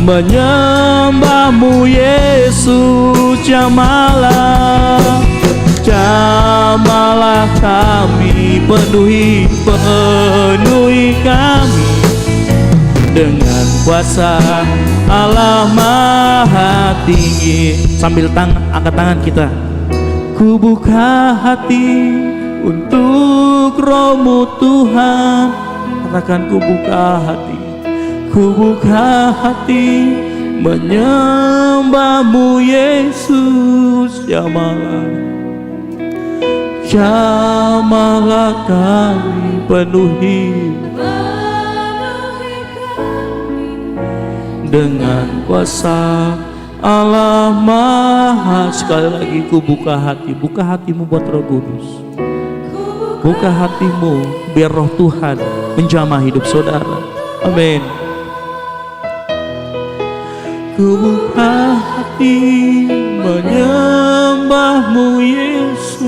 menyembah-Mu Yesus. Jamalah, jamalah kami, penuhi kami dengan kuasa Allah Maha Tinggi. Sambil angkat tangan kita. Ku buka hati untuk Roh-Mu Tuhan. Katakan, ku buka hati, ku buka hati menyembah-Mu Yesus. Jamalah, jamalah kami, penuhi dengan kuasa Allah Maha. Sekali lagi, ku buka hati. Buka hatimu buat Roh Kudus. Buka hatimu biar Roh Tuhan menjamah hidup saudara. Amin. Ku buka hati menyembah-Mu Yesus.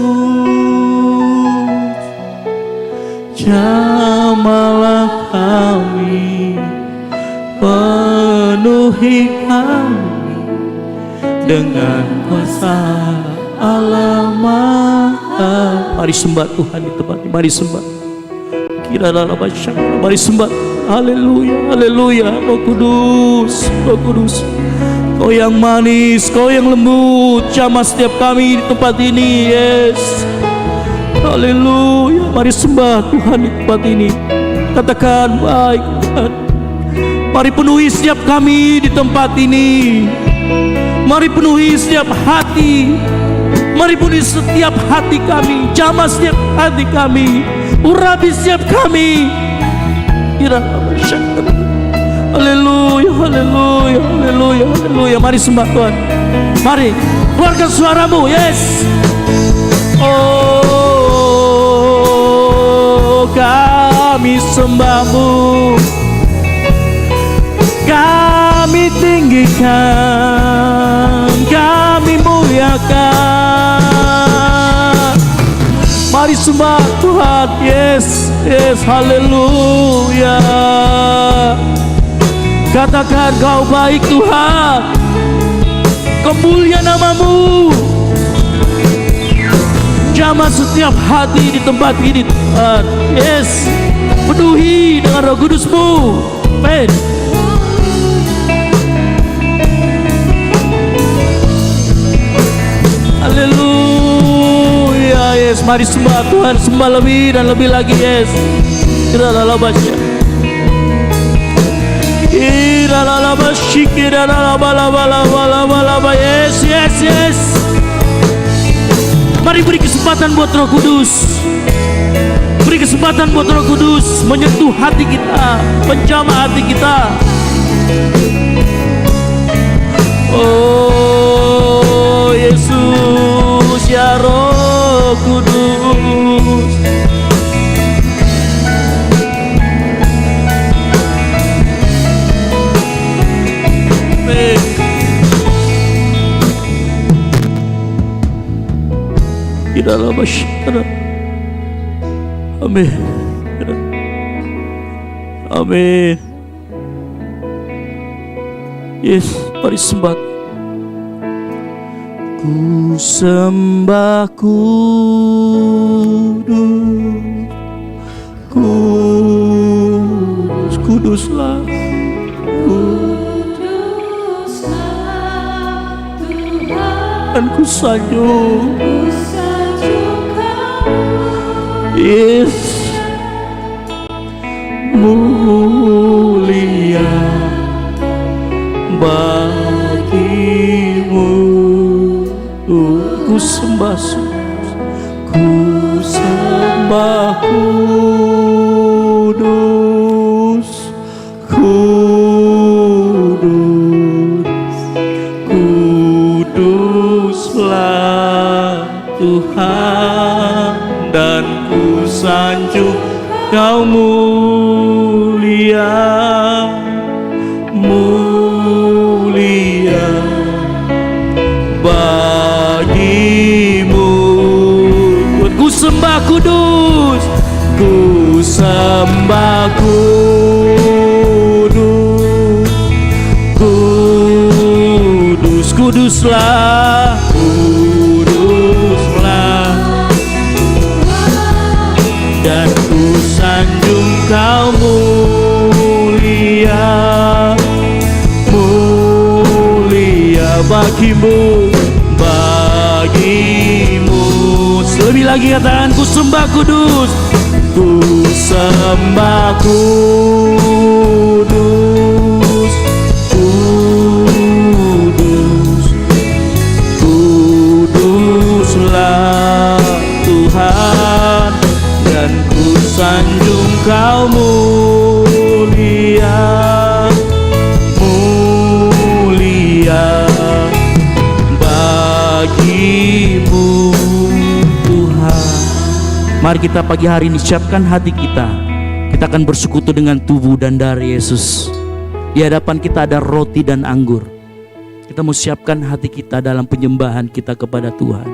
Jamalah kami, penuhi kami dengan kuasa Allah Maha. Mari sembah Tuhan di tempat ini. Mari sembah. Kira dalam baca. Mari sembah. Haleluya, haleluya. Roh Kudus, Roh Kudus, Kau yang manis, Kau yang lembut, jamah setiap kami di tempat ini. Yes, haleluya. Mari sembah Tuhan di tempat ini. Katakan baik Tuhan. Mari penuhi setiap kami di tempat ini. Mari penuhi setiap hati. Mari penuhi setiap hati kami. Jamah setiap hati kami. Urapi setiap kami. Haleluya, haleluya, haleluya, haleluya. Mari sembah Tuhan. Mari keluarkan suaramu. Yes. Oh, kami sembahmu, kami tinggikan, kami muliakan. Mari sembah Tuhan. Yes, yes, haleluya. Katakan Kau baik Tuhan, Kau mulia nama-Mu. Jamah setiap hati di tempat ini Tuhan. Yes, penuhi dengan Roh Kudus-Mu. Amen. Haleluya. Yes, mari sembah Tuhan, sembah lebih dan lebih lagi. Yes, kita dalam baca. Yes, yes, yes. Mari beri kesempatan buat Roh Kudus. Beri kesempatan buat Roh Kudus menyentuh hati kita, menjamah hati kita. Oh Yesus, ya Roh Kudus. Dalam masyarakat. Amin. Amin. Yes, mari sembah. Ku sembah kudus, kudus, kuduslah. Dan ku sanjung. Yes, mulia bagimu. Ku sembah, ku sembah kudus, kudus, kuduslah Tuhan. Dan ku sanjung Kau mulia, mulia bagimu. Ku sembah kudus, ku sembah kudus, kudus, kuduslah, dan ku sanjung Kau mulia, mulia bagimu, bagimu. Lebih lagi katakan ku sembah kudus, ku sembah kudus, kudus, kuduslah Tuhan. Dan ku sanjung Kau mulia, mulia bagimu Tuhan. Mari kita pagi hari ini siapkan hati kita. Kita akan bersekutu dengan tubuh dan darah Yesus. Di hadapan kita ada roti dan anggur. Kita mau siapkan hati kita dalam penyembahan kita kepada Tuhan.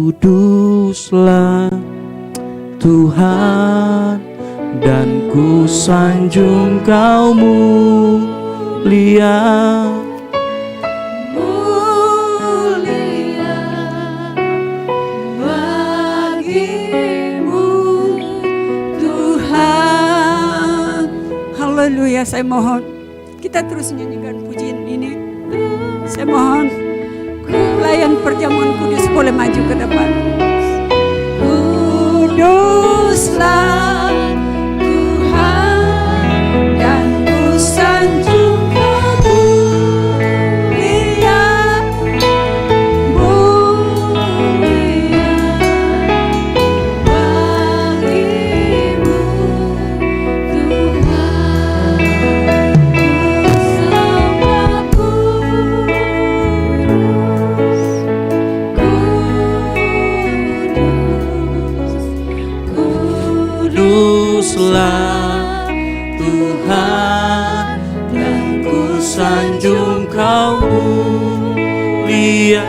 Kuduslah Tuhan, dan ku sanjung Kau mulia,
mulia bagimu Tuhan.
Haleluya, saya mohon kita terus nyanyikan pujian ini. Saya mohon pelayan perjamuan kudus boleh maju ke depan. Kuduslah Tuhan dan ku sanjung kemuliaan
bagimu
Kuduslah Tuhan dan ku sanjung Kau mulia.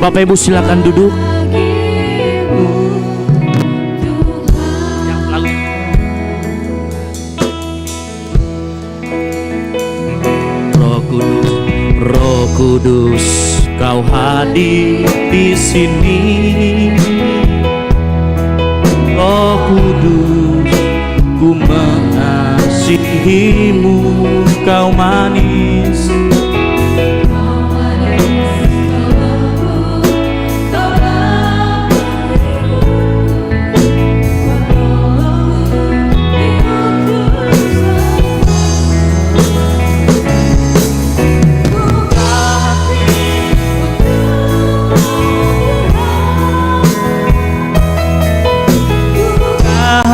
Bapak Ibu silakan duduk. Yang lalu. Roh Kudus, Kau hadir di sini. Roh Kudus, ku mengasihimu, Kau manis.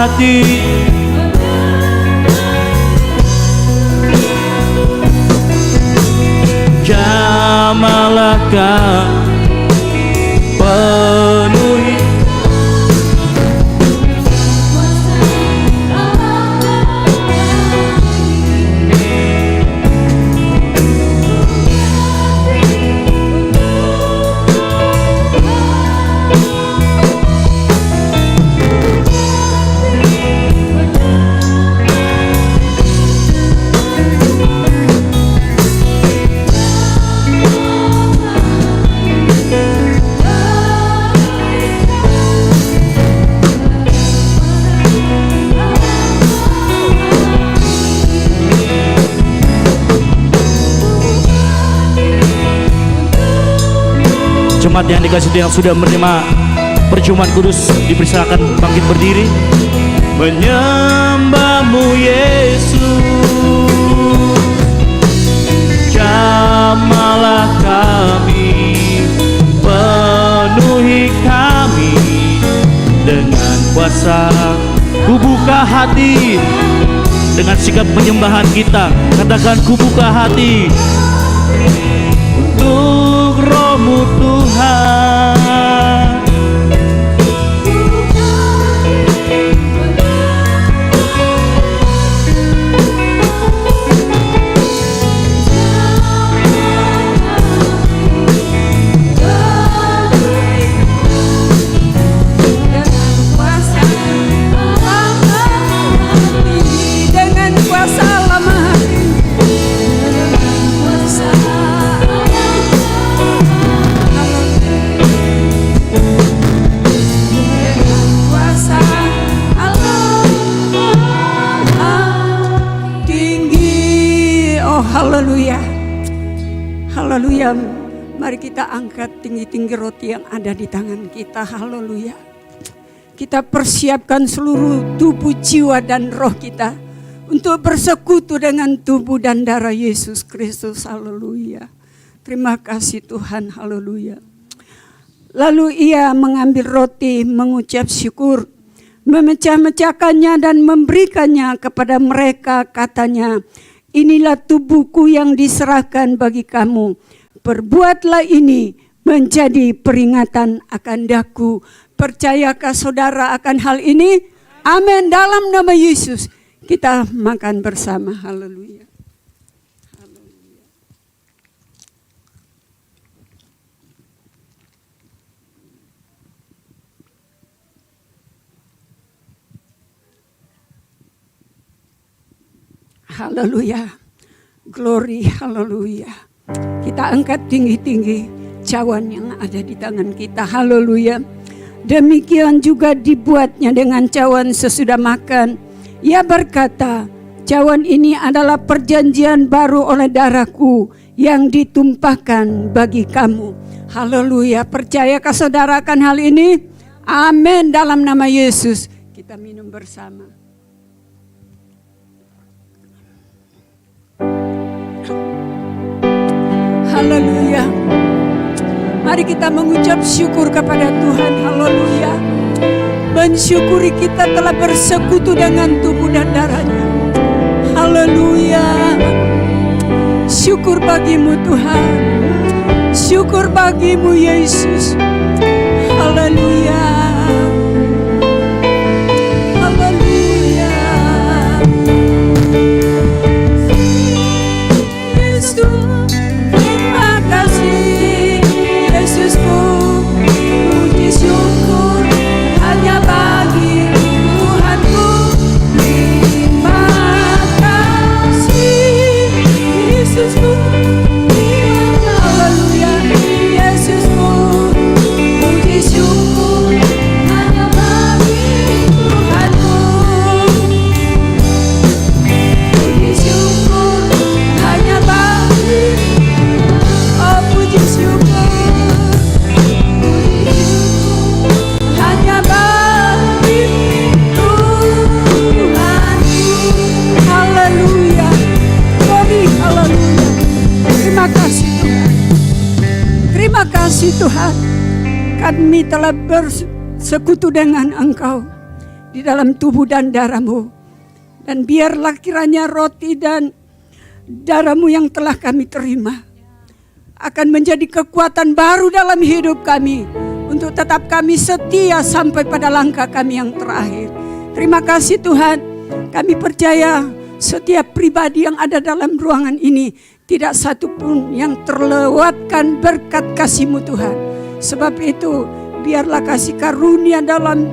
Hati jamalah Kau penuhi jemaat yang dikasih Tuhan yang sudah menerima perjamuan kudus dipersilakan bangkit berdiri. Menyembahmu Yesus, jamalah kami, penuhi kami dengan kuasa. Ku buka hati dengan sikap penyembahan kita. Katakan, ku buka hati untuk Roh-Mu Tuhan.
dengan kuasa lama haleluya, haleluya. Mari kita angkat tinggi-tinggi roti yang ada di tangan kita, haleluya. Kita persiapkan seluruh tubuh, jiwa dan roh kita untuk bersekutu dengan tubuh dan darah Yesus Kristus, haleluya. Terima kasih Tuhan, haleluya. Lalu ia mengambil roti, mengucap syukur, memecah-mecahkannya dan memberikannya kepada mereka, katanya, inilah tubuhku yang diserahkan bagi kamu. Perbuatlah ini menjadi peringatan akan daku. Percayakah saudara akan hal ini? Amin. Dalam nama Yesus kita makan bersama. Haleluya. Haleluya. Glory, haleluya. Kita angkat tinggi-tinggi cawan yang ada di tangan kita. Haleluya. Demikian juga dibuatnya dengan cawan sesudah makan. Ia berkata, cawan ini adalah perjanjian baru oleh darahku yang ditumpahkan bagi kamu. Haleluya. Percayakah saudara akan hal ini? Amin. Dalam nama Yesus kita minum bersama. Haleluya. Mari kita mengucap syukur kepada Tuhan. Haleluya. Mensyukuri kita telah bersekutu dengan tubuh dan darahnya. Haleluya. Syukur bagimu Tuhan. Syukur bagimu Yesus. Haleluya. Haleluya. Yesus, terima kasih. Yesusku, puji syukur hanya bagi Tuhanku. Terima kasih Yesusku. Haleluya. Yesusku, puji syukur hanya bagi Tuhanku. Puji syukur hanya bagi, oh puji syukur hanya bagi Tuhanku. Haleluya. Glory, haleluya. Terima kasih Tuhan. Terima kasih Tuhan. Kami telah bersekutu dengan Engkau di dalam tubuh dan darah-Mu. Dan biarlah kiranya roti dan darah-Mu yang telah kami terima akan menjadi kekuatan baru dalam hidup kami, untuk tetap kami setia sampai pada langkah kami yang terakhir. Terima kasih Tuhan. Kami percaya setiap pribadi yang ada dalam ruangan ini, tidak satu pun yang terlewatkan berkat kasih-Mu Tuhan. Sebab itu biarlah kasih karunia dalam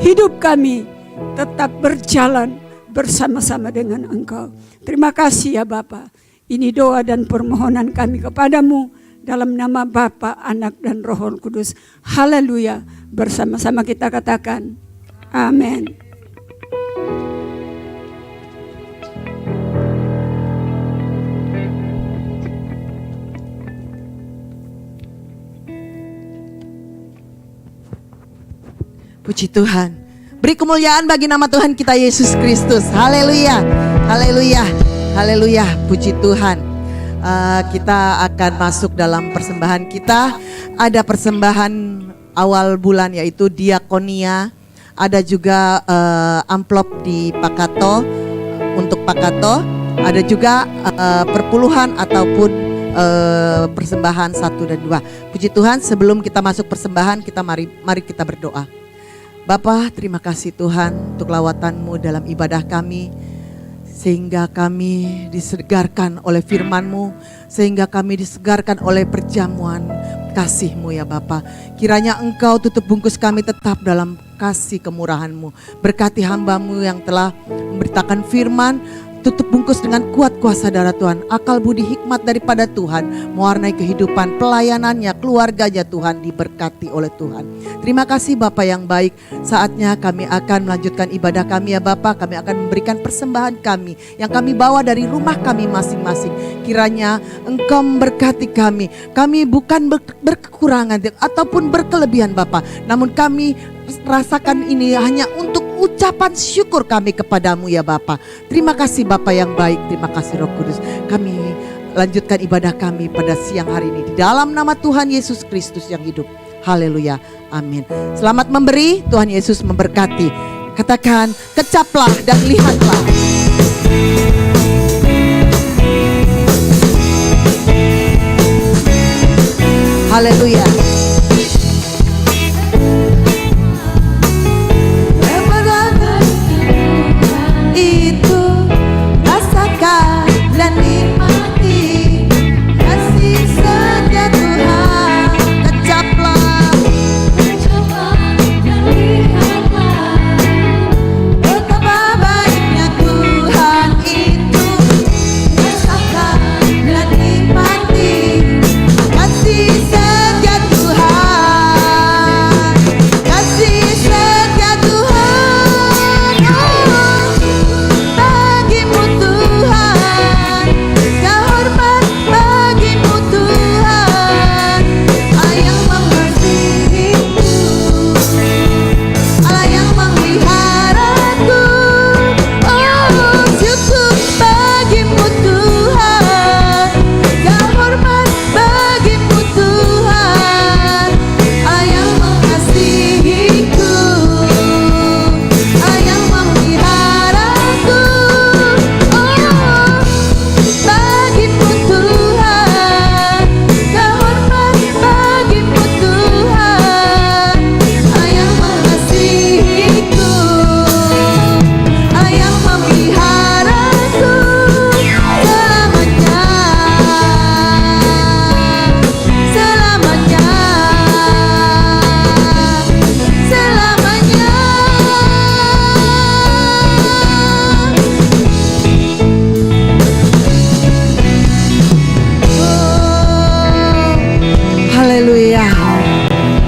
hidup kami tetap berjalan bersama-sama dengan Engkau. Terima kasih ya Bapa. Ini doa dan permohonan kami kepadamu dalam nama Bapa, Anak dan Roh Kudus. Haleluya. Bersama-sama kita katakan amin.
Puji Tuhan. Beri kemuliaan bagi nama Tuhan kita Yesus Kristus. Haleluya. Haleluya. Haleluya. Puji Tuhan. Kita akan masuk dalam persembahan kita. Ada persembahan awal bulan yaitu diakonia. Ada juga amplop di Pakato untuk Pakato. Ada juga perpuluhan ataupun persembahan 1 dan 2. Puji Tuhan, sebelum kita masuk persembahan, kita mari kita berdoa. Bapa, terima kasih Tuhan untuk lawatan-Mu dalam ibadah kami, sehingga kami disegarkan oleh firman-Mu, sehingga kami disegarkan oleh perjamuan kasih-Mu ya Bapa. Kiranya Engkau tutup bungkus kami tetap dalam kasih kemurahan-Mu. Berkati hamba-Mu yang telah memberitakan firman, tutup bungkus dengan kuat kuasa darah Tuhan. Akal budi hikmat daripada Tuhan mewarnai kehidupan pelayanannya, keluarganya Tuhan, diberkati oleh Tuhan. Terima kasih Bapa yang baik. Saatnya kami akan melanjutkan ibadah kami ya Bapa. Kami akan memberikan persembahan kami yang kami bawa dari rumah kami masing-masing. Kiranya Engkau memberkati kami. Kami bukan berkekurangan ataupun berkelebihan Bapa, namun kami rasakan ini hanya untuk ucapan syukur kami kepadamu ya Bapa. Terima kasih Bapa yang baik. Terima kasih Roh Kudus. Kami lanjutkan ibadah kami pada siang hari ini di dalam nama Tuhan Yesus Kristus yang hidup. Haleluya. Amin. Selamat memberi. Tuhan Yesus memberkati. Katakan, kecaplah dan lihatlah. Haleluya. Itu rasakan dan nikmati kasih setia Tuhan. Kecaplah
dan lihatlah
betapa baiknya Tuhan.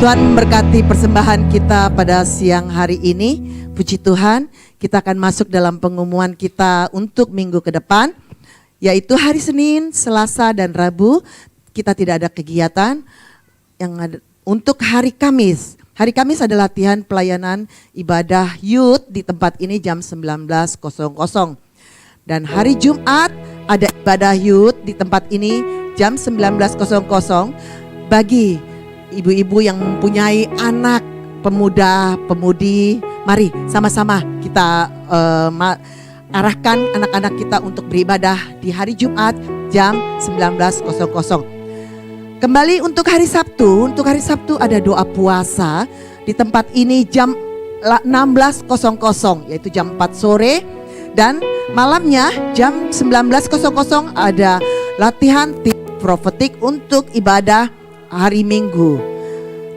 Tuhan memberkati persembahan kita pada siang hari ini. Puji Tuhan, kita akan masuk dalam pengumuman kita untuk minggu ke depan, yaitu hari Senin, Selasa, dan Rabu. Kita tidak ada kegiatan. Yang ada untuk hari Kamis. Hari Kamis ada latihan pelayanan ibadah youth di tempat ini jam 19.00. Dan hari Jumat ada ibadah youth di tempat ini jam 19.00 bagi ibu-ibu yang mempunyai anak, pemuda, pemudi. Mari sama-sama kita arahkan anak-anak kita untuk beribadah di hari Jumat jam 19.00. Kembali untuk hari Sabtu ada doa puasa di tempat ini jam 16.00 yaitu jam 4 sore. Dan malamnya jam 19.00 ada latihan tim profetik untuk ibadah hari Minggu.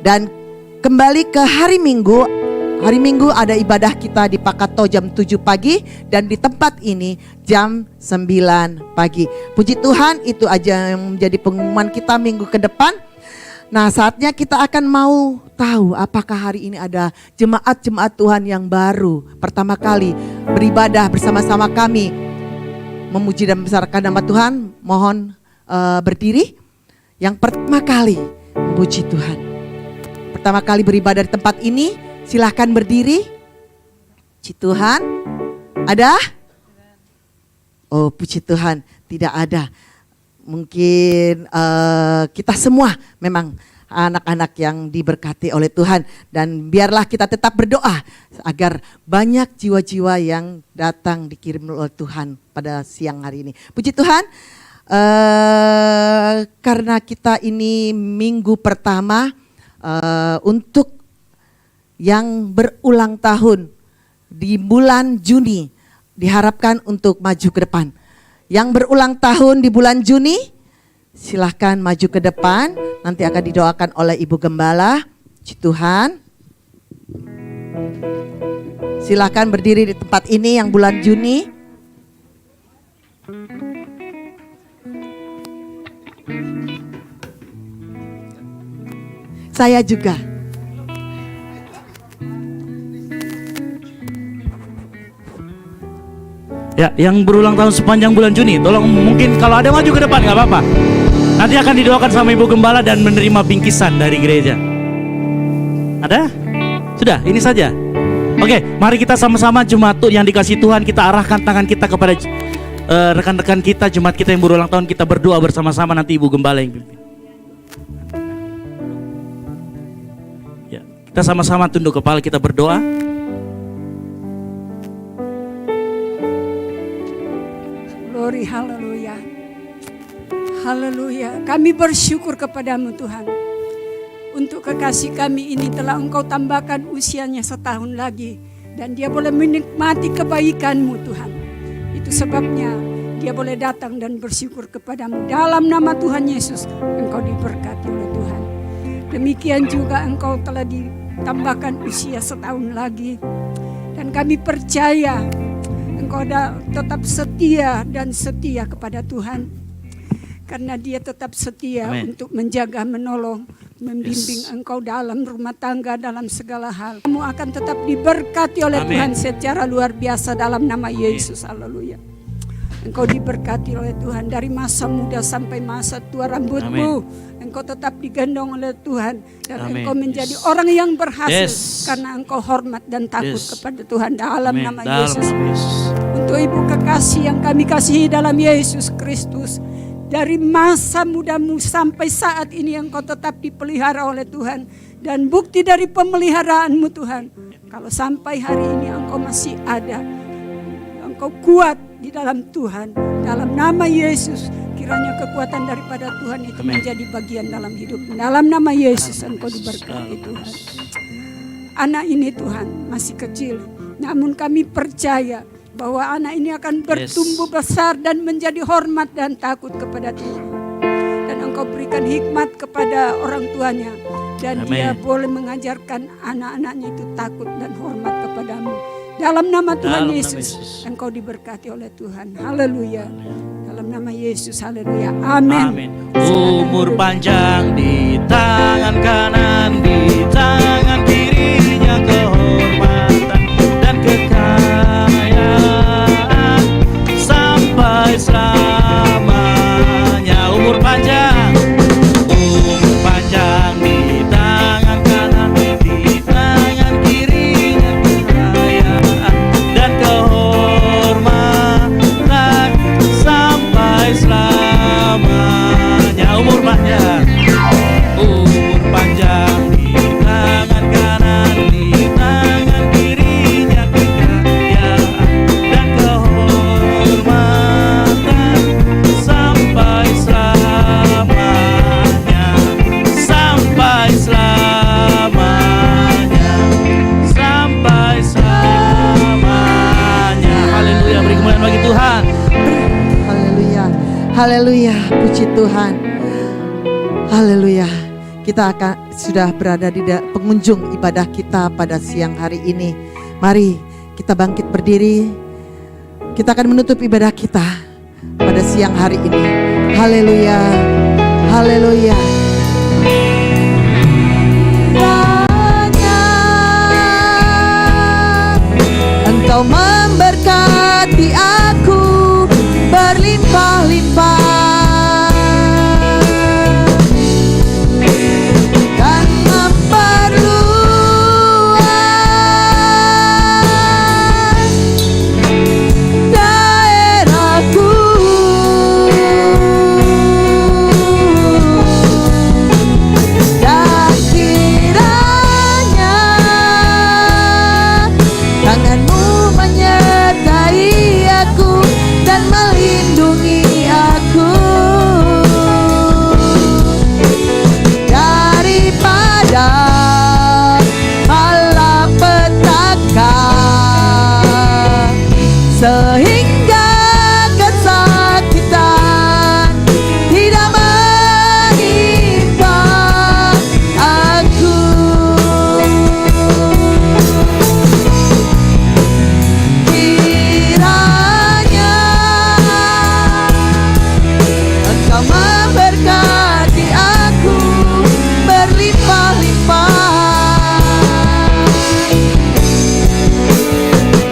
Dan kembali ke hari Minggu ada ibadah kita di Pakato jam 7 pagi dan di tempat ini jam 9 pagi. Puji Tuhan, itu aja yang menjadi pengumuman kita minggu ke depan. Nah, saatnya kita akan mau tahu apakah hari ini ada jemaat-jemaat Tuhan yang baru pertama kali beribadah bersama-sama kami memuji dan membesarkan nama Tuhan. Mohon berdiri. Yang pertama kali memuji Tuhan, pertama kali beribadah di tempat ini, silahkan berdiri. Puji Tuhan. Ada? Oh, puji Tuhan, tidak ada. Mungkin kita semua memang anak-anak yang diberkati oleh Tuhan. Dan biarlah kita tetap berdoa agar banyak jiwa-jiwa yang datang dikirim oleh Tuhan pada siang hari ini. Puji Tuhan. Karena kita ini minggu pertama untuk yang berulang tahun di bulan Juni, diharapkan untuk maju ke depan. Yang berulang tahun di bulan Juni, silahkan maju ke depan, nanti akan didoakan oleh Ibu Gembala. Puji Tuhan. Silahkan berdiri di tempat ini yang bulan Juni. Saya juga.
Ya, yang berulang tahun sepanjang bulan Juni, tolong mungkin kalau ada maju ke depan nggak apa-apa. Nanti akan didoakan sama Ibu Gembala dan menerima bingkisan dari gereja. Ada? Sudah, ini saja. Oke, mari kita sama-sama jemaat yang dikasih Tuhan, kita arahkan tangan kita kepada rekan-rekan kita, jemaat kita yang berulang tahun, kita berdoa bersama-sama, nanti Ibu Gembala yang pimpin. Ya, kita sama-sama tunduk kepala, kita berdoa.
Glory, haleluya. Haleluya. Kami bersyukur kepadamu Tuhan. Untuk kekasih kami ini telah Engkau tambahkan usianya setahun lagi. Dan dia boleh menikmati kebaikan-Mu Tuhan. Itu sebabnya dia boleh datang dan bersyukur kepadamu. Dalam nama Tuhan Yesus Engkau diberkati oleh Tuhan. Demikian juga Engkau telah ditambahkan usia setahun lagi. Dan kami percaya Engkau tetap setia dan setia kepada Tuhan. Karena dia tetap setia
Amen.
Untuk menjaga, menolong, membimbing Engkau dalam rumah tangga, dalam segala hal. Kamu akan tetap diberkati oleh
Amen.
Tuhan secara luar biasa dalam nama Yesus. Haleluya. Engkau diberkati oleh Tuhan dari masa muda sampai masa tua rambutmu. Engkau tetap digendong oleh Tuhan. Dan
Amen.
engkau menjadi orang yang berhasil.
Yes.
Karena engkau hormat dan takut
Yes.
kepada Tuhan dalam
Amen.
nama
Dalam
Yesus.
nama Yesus.
Untuk ibu kekasih yang kami kasihi dalam Yesus Kristus. Dari masa mudamu sampai saat ini engkau tetap dipelihara oleh Tuhan. Dan bukti dari pemeliharaanmu Tuhan. Kalau sampai hari ini engkau masih ada. Engkau kuat di dalam Tuhan. Dalam nama Yesus. Kiranya kekuatan daripada Tuhan itu
Amen.
menjadi bagian dalam hidup. Dalam nama Yesus engkau diberkati Tuhan. Anak ini Tuhan masih kecil. Namun kami percaya bahwa anak ini akan bertumbuh besar dan menjadi hormat dan takut kepada Tuhan. Dan engkau berikan hikmat kepada orang tuanya. Dan
Amen.
dia boleh mengajarkan anak-anaknya itu takut dan hormat kepadamu. Dalam nama Tuhan
Dalam nama
Yesus,
Yesus.
engkau diberkati oleh Tuhan. Haleluya. Dalam dalam nama Yesus. Haleluya. Amin.
Amin. Umur panjang di tangan kanan, di tangan kirinya kehormatan dan kekayaan sampai selamanya. Umur panjang di tangan kanan, di tangan kirinya kekayaan dan kehormatan sampai selamanya. Umur panjang di tangan kanan, di tangan kirinya kekayaan dan kehormatan sampai selamanya, sampai selamanya, sampai selamanya. Haleluya, beri kemuliaan bagi Tuhan.
Haleluya, haleluya, puji Tuhan. Haleluya. Kita akan sudah berada di pengunjung ibadah kita pada siang hari ini. Mari kita bangkit berdiri. Kita akan menutup ibadah kita pada siang hari ini. Haleluya, haleluya. Kiranya Engkau memberkati aku berlimpah-limpah dan memperluas daerahku. Dan kiranya tangan-Mu menyertai aku dan melindungi aku daripada malapetaka, sehingga kesakitan tidak menimpa aku. Kiranya Engkau memberkati aku berlimpah-limpah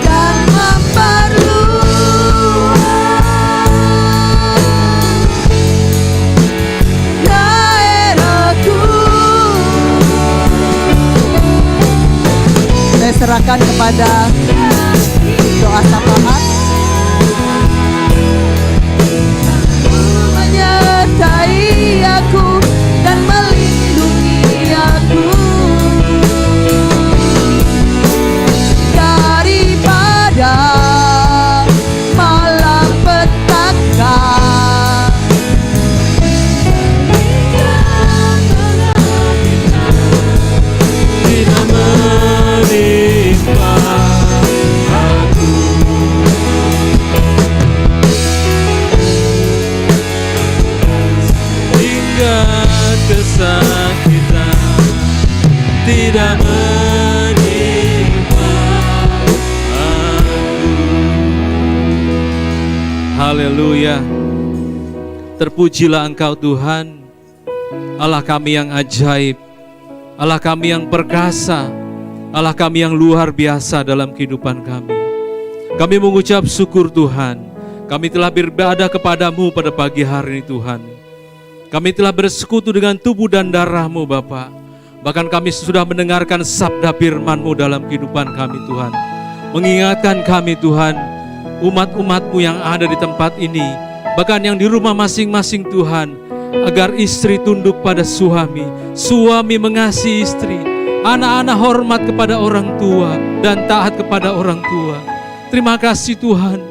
dan memperluas daerahku. Saya serahkan kepada doa syafaat. Menyertai aku dan melindungi aku daripada malapetaka,
Tidak menimpa aku. Hingga kesakitan tidak menimpa aku. Haleluya. Terpujilah Engkau Tuhan, Allah kami yang ajaib, Allah kami yang perkasa, Allah kami yang luar biasa dalam kehidupan kami. Kami mengucap syukur Tuhan, kami telah beribadah kepadamu pada pagi hari ini Tuhan. Kami telah bersekutu dengan tubuh dan darah-Mu Bapa. Bahkan kami sudah mendengarkan sabda firman-Mu dalam kehidupan kami Tuhan. Mengingatkan kami Tuhan, umat-umat-Mu yang ada di tempat ini, bahkan yang di rumah masing-masing Tuhan, agar istri tunduk pada suami, suami mengasihi istri, anak-anak hormat kepada orang tua dan taat kepada orang tua. Terima kasih Tuhan,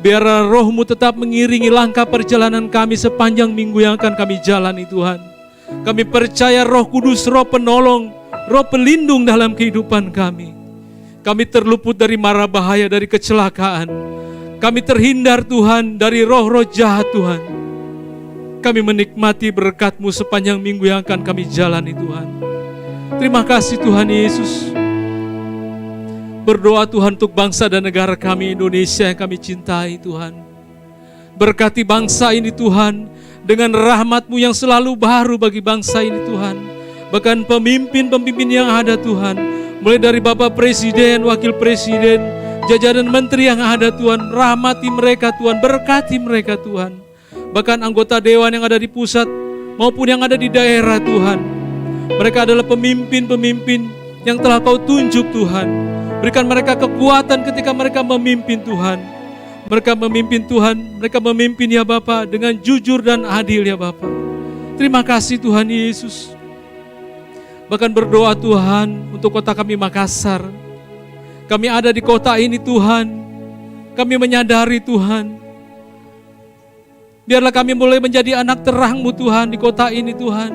biar Roh-Mu tetap mengiringi langkah perjalanan kami sepanjang minggu yang akan kami jalani Tuhan. Kami percaya Roh Kudus, Roh penolong, Roh pelindung dalam kehidupan kami. Kami terluput dari mara bahaya, dari kecelakaan. Kami terhindar Tuhan dari roh-roh jahat Tuhan. Kami menikmati berkat-Mu sepanjang minggu yang akan kami jalani Tuhan. Terima kasih Tuhan Yesus. Berdoa Tuhan untuk bangsa dan negara kami Indonesia yang kami cintai Tuhan.
Berkati bangsa ini Tuhan, dengan rahmat-Mu yang selalu baru bagi bangsa ini Tuhan. Bahkan pemimpin-pemimpin yang ada Tuhan, mulai dari Bapak Presiden, Wakil Presiden, jajaran menteri yang ada Tuhan, rahmati mereka Tuhan, berkati mereka Tuhan. Bahkan anggota dewan yang ada di pusat maupun yang ada di daerah Tuhan, mereka adalah pemimpin-pemimpin yang telah Kau tunjuk Tuhan. Berikan mereka kekuatan ketika mereka memimpin Tuhan. Mereka memimpin Tuhan, mereka memimpin ya Bapa dengan jujur dan adil ya Bapa. Terima kasih Tuhan Yesus. Bahkan berdoa Tuhan untuk kota kami Makassar. Kami ada di kota ini Tuhan. Kami menyadari Tuhan, biarlah kami boleh menjadi anak terang-Mu Tuhan di kota ini Tuhan.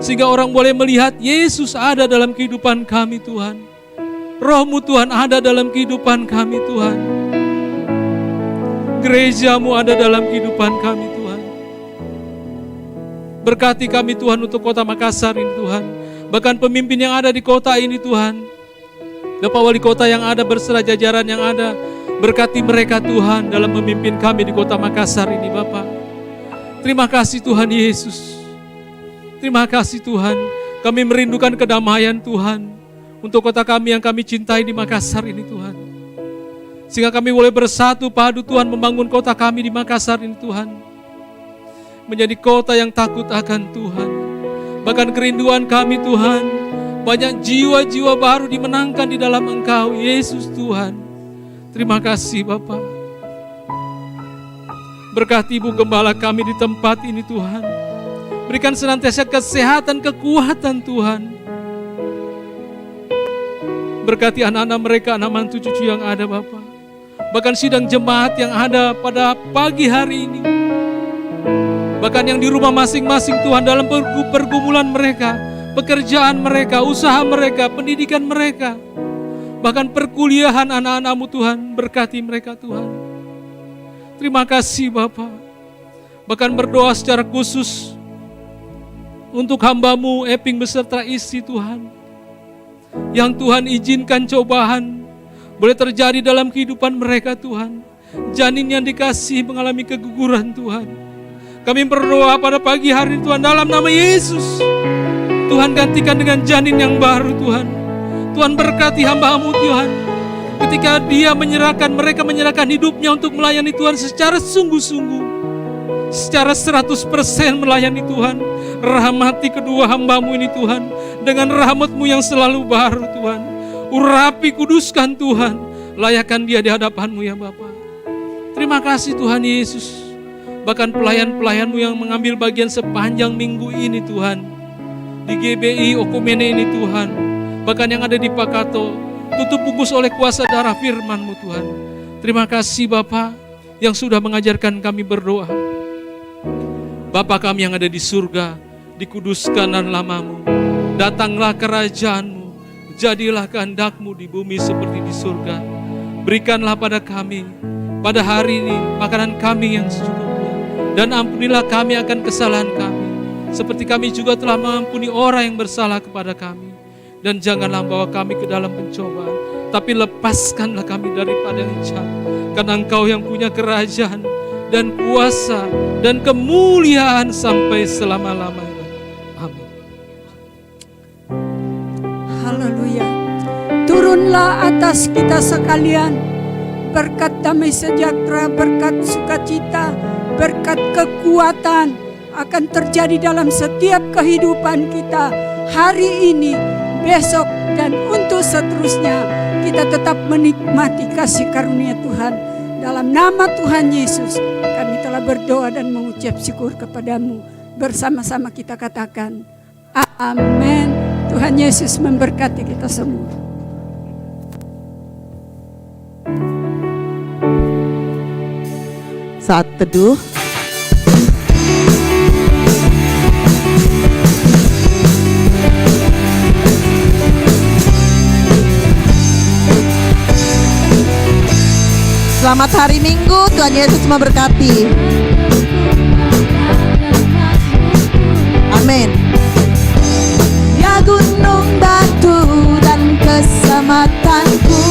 Sehingga orang boleh melihat Yesus ada dalam kehidupan kami Tuhan. Roh-Mu Tuhan ada dalam kehidupan kami Tuhan. Gereja-Mu ada dalam kehidupan kami Tuhan. Berkati kami Tuhan untuk kota Makassar ini Tuhan. Bahkan pemimpin yang ada di kota ini Tuhan. Bapak Wali Kota yang ada berserta jajaran yang ada. Berkati mereka Tuhan dalam memimpin kami di kota Makassar ini Bapak. Terima kasih Tuhan Yesus. Terima kasih Tuhan. Kami merindukan kedamaian Tuhan untuk kota kami yang kami cintai di Makassar ini Tuhan. Sehingga kami boleh bersatu padu Tuhan membangun kota kami di Makassar ini Tuhan. Menjadi kota yang takut akan Tuhan. Bahkan kerinduan kami Tuhan, banyak jiwa-jiwa baru dimenangkan di dalam Engkau Yesus Tuhan. Terima kasih Bapa. Berkati Ibu Gembala kami di tempat ini Tuhan. Berikan senantiasa kesehatan, kekuatan Tuhan. Berkati anak-anak mereka, anak mantu cucu yang ada Bapa. Bahkan sidang jemaat yang ada pada pagi hari ini. Bahkan yang di rumah masing-masing Tuhan dalam pergumulan mereka, pekerjaan mereka, usaha mereka, pendidikan mereka. Bahkan perkuliahan anak-anak-Mu Tuhan, berkati mereka Tuhan. Terima kasih Bapa. Bahkan berdoa secara khusus untuk hamba-Mu Eping beserta istri Tuhan. Yang Tuhan izinkan cobaan boleh terjadi dalam kehidupan mereka Tuhan. Janin yang dikasih mengalami keguguran Tuhan. Kami berdoa pada pagi hari Tuhan dalam nama Yesus. Tuhan gantikan dengan janin yang baru Tuhan. Tuhan berkati hamba-Mu Tuhan. Ketika mereka menyerahkan hidupnya untuk melayani Tuhan secara sungguh-sungguh. Secara 100% melayani Tuhan. Rahmati kedua hamba-Mu ini Tuhan. Dengan rahmat-Mu yang selalu baru Tuhan. Urapi, kuduskan Tuhan. Layakan dia di hadapan-Mu ya Bapa. Terima kasih Tuhan Yesus. Bahkan pelayan-pelayan-Mu yang mengambil bagian sepanjang minggu ini Tuhan. Di GBI Okumene ini Tuhan. Bahkan yang ada di Pakato. Tutup bungkus oleh kuasa darah firman-Mu Tuhan. Terima kasih Bapa yang sudah mengajarkan kami berdoa. Bapa kami yang ada di surga, dikuduskan nama-Mu. Datanglah kerajaan-Mu. Jadilah kehendak-Mu di bumi seperti di surga. Berikanlah pada kami pada hari ini makanan kami yang secukupnya. Dan ampunilah kami akan kesalahan kami, seperti kami juga telah mengampuni orang yang bersalah kepada kami. Dan janganlah bawa kami ke dalam pencobaan, tapi lepaskanlah kami daripada yang jahat. Karena Engkau yang punya kerajaan dan kuasa dan kemuliaan sampai selama-lamanya.
Haleluya. Turunlah atas kita sekalian berkat damai sejahtera, berkat sukacita, berkat kekuatan akan terjadi dalam setiap kehidupan kita hari ini, besok, dan untuk seterusnya. Kita tetap menikmati kasih karunia Tuhan. Dalam nama Tuhan Yesus kami telah berdoa dan mengucap syukur kepada-Mu. Bersama-sama kita katakan amin. Tuhan Yesus memberkati kita semua.
Saat teduh. Selamat hari Minggu, Tuhan Yesus memberkati. Amin. Ya gunung batu dan keselamatanku,